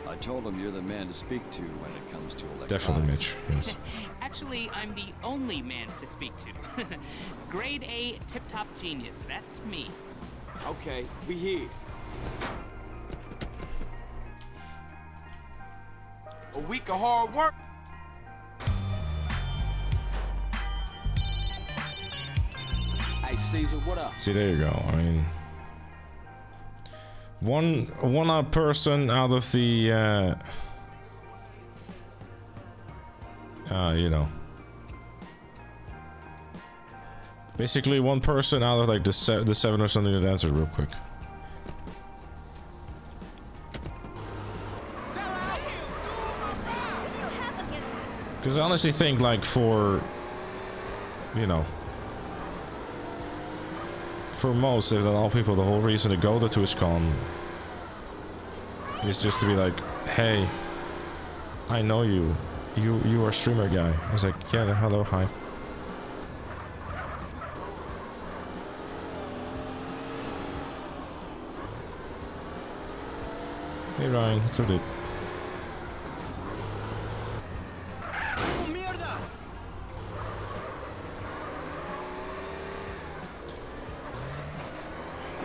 I told him you're the man to speak to when it comes to electronics. Definitely Mitch, yes. Actually, I'm the only man to speak to. Grade A tip-top genius, that's me. Okay, we here. A week of hard work. Hey, Caesar, what up? See, there you go. I mean, one person out of the, you know, basically one person out of like the 7 or something that answered real quick. Because I honestly think, like, for, you know, for most, if not all people, the whole reason to go to TwitchCon is just to be like, hey, I know you. You are a streamer guy. I was like, yeah, hello, hi. Hey Ryan, what's up, dude?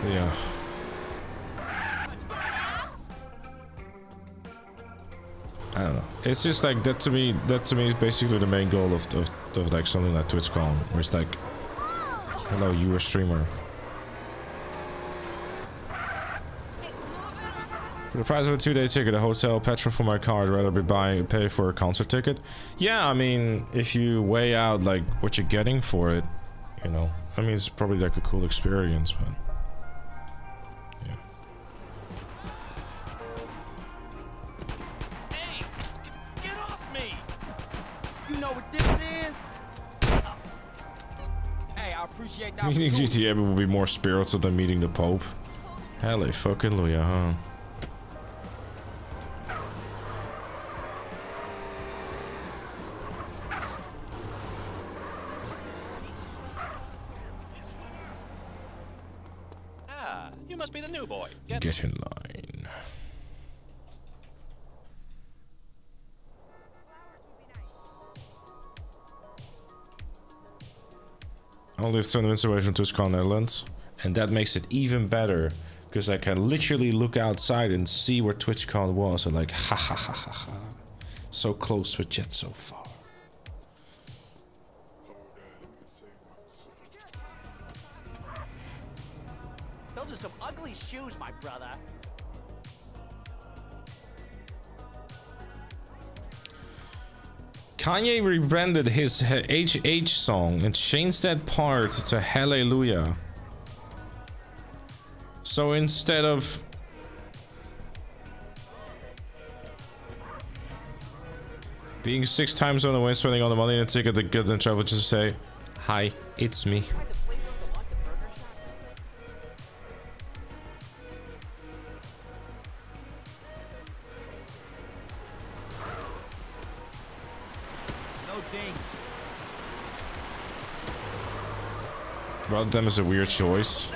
Yeah. I don't know. It's just like that to me is basically the main goal of like something like TwitchCon, where it's like, hello, you are a streamer. For the price of a 2-day ticket, a hotel, petrol for my car, I'd rather pay for a concert ticket. Yeah, I mean, if you weigh out like what you're getting for it, you know, I mean, it's probably like a cool experience, but. Meeting GTA will be more spiritual than meeting the Pope. Hallelujah, huh? Ah, you must be the new boy. Get in line. only 30 minutes away from TwitchCon Netherlands, and that makes it even better because I can literally look outside and see where TwitchCon was, and like, ha ha ha ha ha, so close but yet so far. Those are some ugly shoes, my brother. Kanye rebranded his HH song and changed that part to Hallelujah. So instead of being 6 times on the way, spending all the money and a ticket to get and travel, just say, hi, it's me. Rotterdam is a weird choice.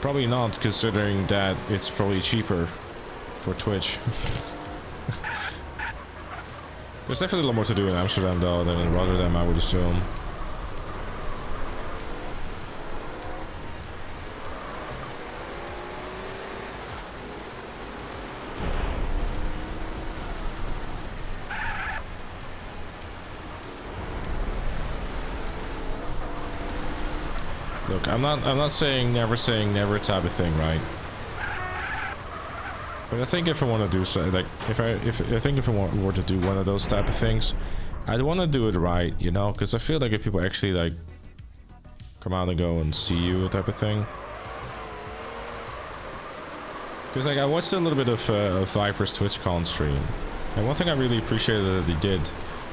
Probably not, considering that it's probably cheaper for Twitch. There's definitely a lot more to do in Amsterdam though than in Rotterdam, I would assume. Look, I'm not saying never type of thing, right? But I think if I want to do so, like, if I were to do one of those type of things, I'd want to do it right, you know? Because I feel like if people actually like come out and go and see you type of thing. Because like I watched a little bit of Viper's TwitchCon stream, and one thing I really appreciated that he did,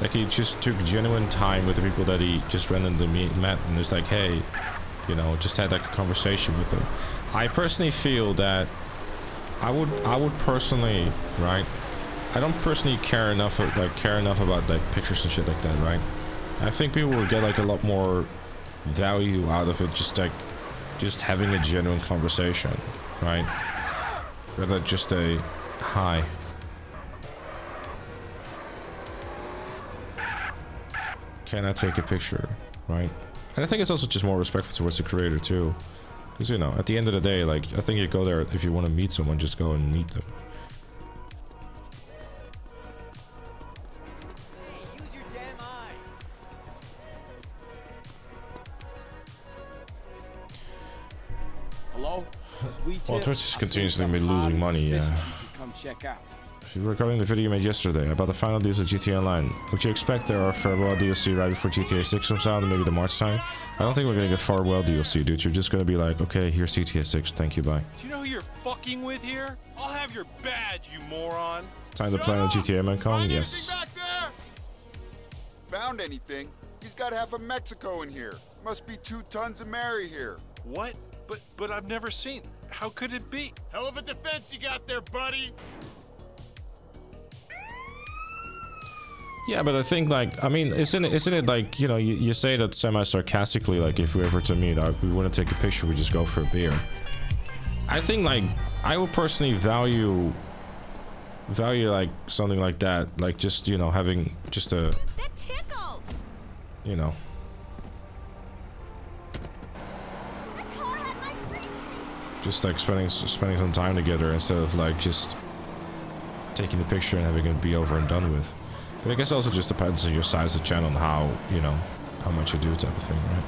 like he just took genuine time with the people that he just randomly met, and it's like, hey, you know, just had like a conversation with them. I personally feel that I would personally, right? I don't personally care enough about like pictures and shit like that, right? I think people will get like a lot more value out of it, just having a genuine conversation, right? Rather just a hi. Can I take a picture, right? And I think it's also just more respectful towards the creator too. Because, you know, at the end of the day, like, I think you go there, if you want to meet someone, just go and meet them. Hey, use your damn eye. Hello? Well, Twitch is continuously losing money, yeah. Come check out. If you're recording the video you made yesterday about the final deals of GTA Online, would you expect there are farewell DLC right before GTA 6 comes out and maybe the March time? I don't think we're gonna get farewell DLC, dude. You're just gonna be like, okay, here's GTA 6, thank you, bye. Do you know who you're fucking with here? I'll have your badge, you moron. Time to plan on GTA Mancom? Yes. Back there? Found anything? He's got half of Mexico in here. Must be 2 tons of Mary here. What? But I've never seen. How could it be? Hell of a defense you got there, buddy. Yeah, but I think, like, I mean, isn't it like, you know, you say that semi-sarcastically, like, if we ever to meet, we want to take a picture, we just go for a beer. I think, like, I would personally value, like, something like that, like, just, you know, having just a, That tickles. you know. Just, like, spending some time together instead of, like, just taking the picture and having it be over and done with. But I guess it also just depends on your size of channel and how, you know, how much you do type of thing, right?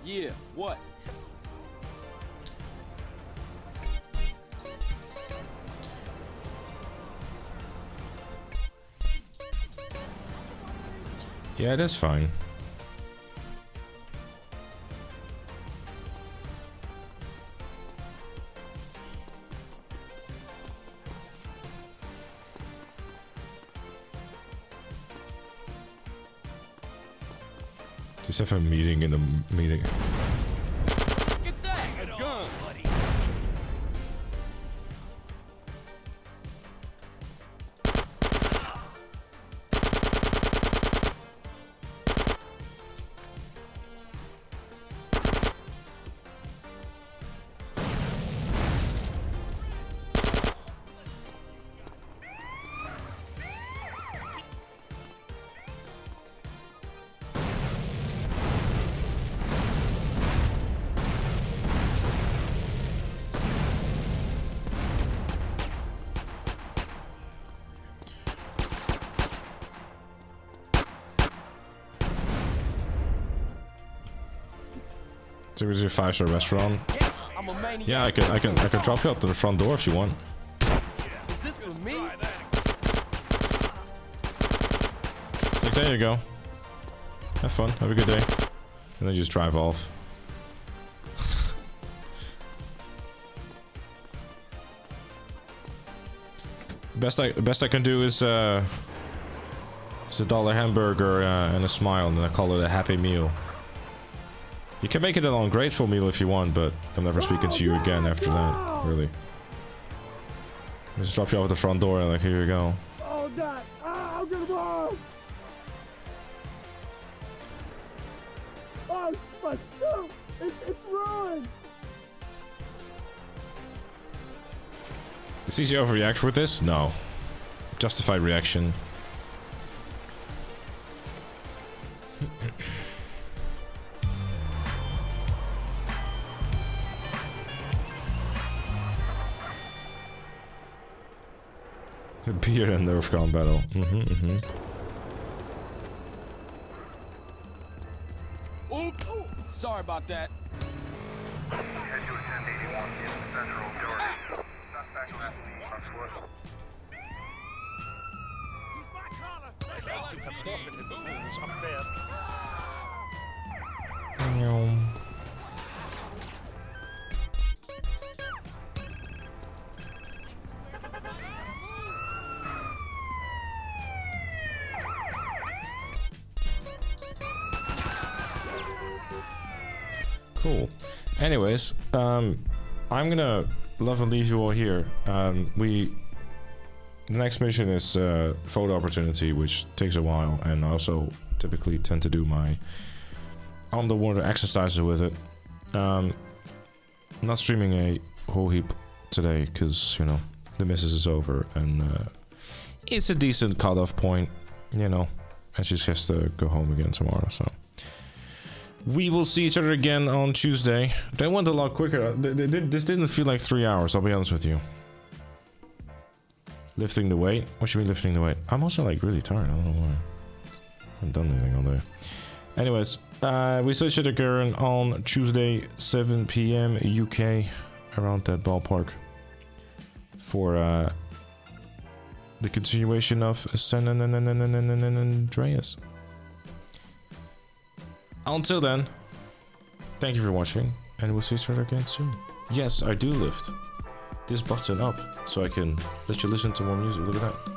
Yeah, what? Yeah, that's fine. Just have a meeting in the meeting. Get that! A gun, buddy. Seriously, 5-star restaurant. I'm a maniac. Yeah, I can drop you up to the front door if you want. Is this for me? It's like, there you go. Have fun. Have a good day. And then just drive off. Best I can do is it's a $1 hamburger and a smile, and I call it a happy meal. You can make it an ungrateful meal if you want, but I'm never speaking to you again after that. Really. Just drop you off at the front door and like, here you go. Oh, God. I'm gonna go. Oh, my shoe. It's ruined. Does CJ overreact with this? No. Justified reaction. The beer and Nerf gun battle. Oops. Sorry about that. Cool. Anyways, I'm gonna love and leave you all here. The next mission is photo opportunity, which takes a while, and I also typically tend to do my underwater exercises with it. I'm not streaming a whole heap today because, you know, the missus is over, and it's a decent cutoff point, you know, and she just has to go home again tomorrow, so. We will see each other again on Tuesday. They went a lot quicker. This didn't feel like 3 hours, I'll be honest with you. Lifting the weight? What you mean lifting the weight? I'm also like really tired, I don't know why. I haven't done anything all day. Anyways, we see each other again on Tuesday, 7 PM UK, around that ballpark. For the continuation of San Andreas. Until then, thank you for watching, and we'll see each other again soon. Yes, I do lift this button up so I can let you listen to more music. Look at that.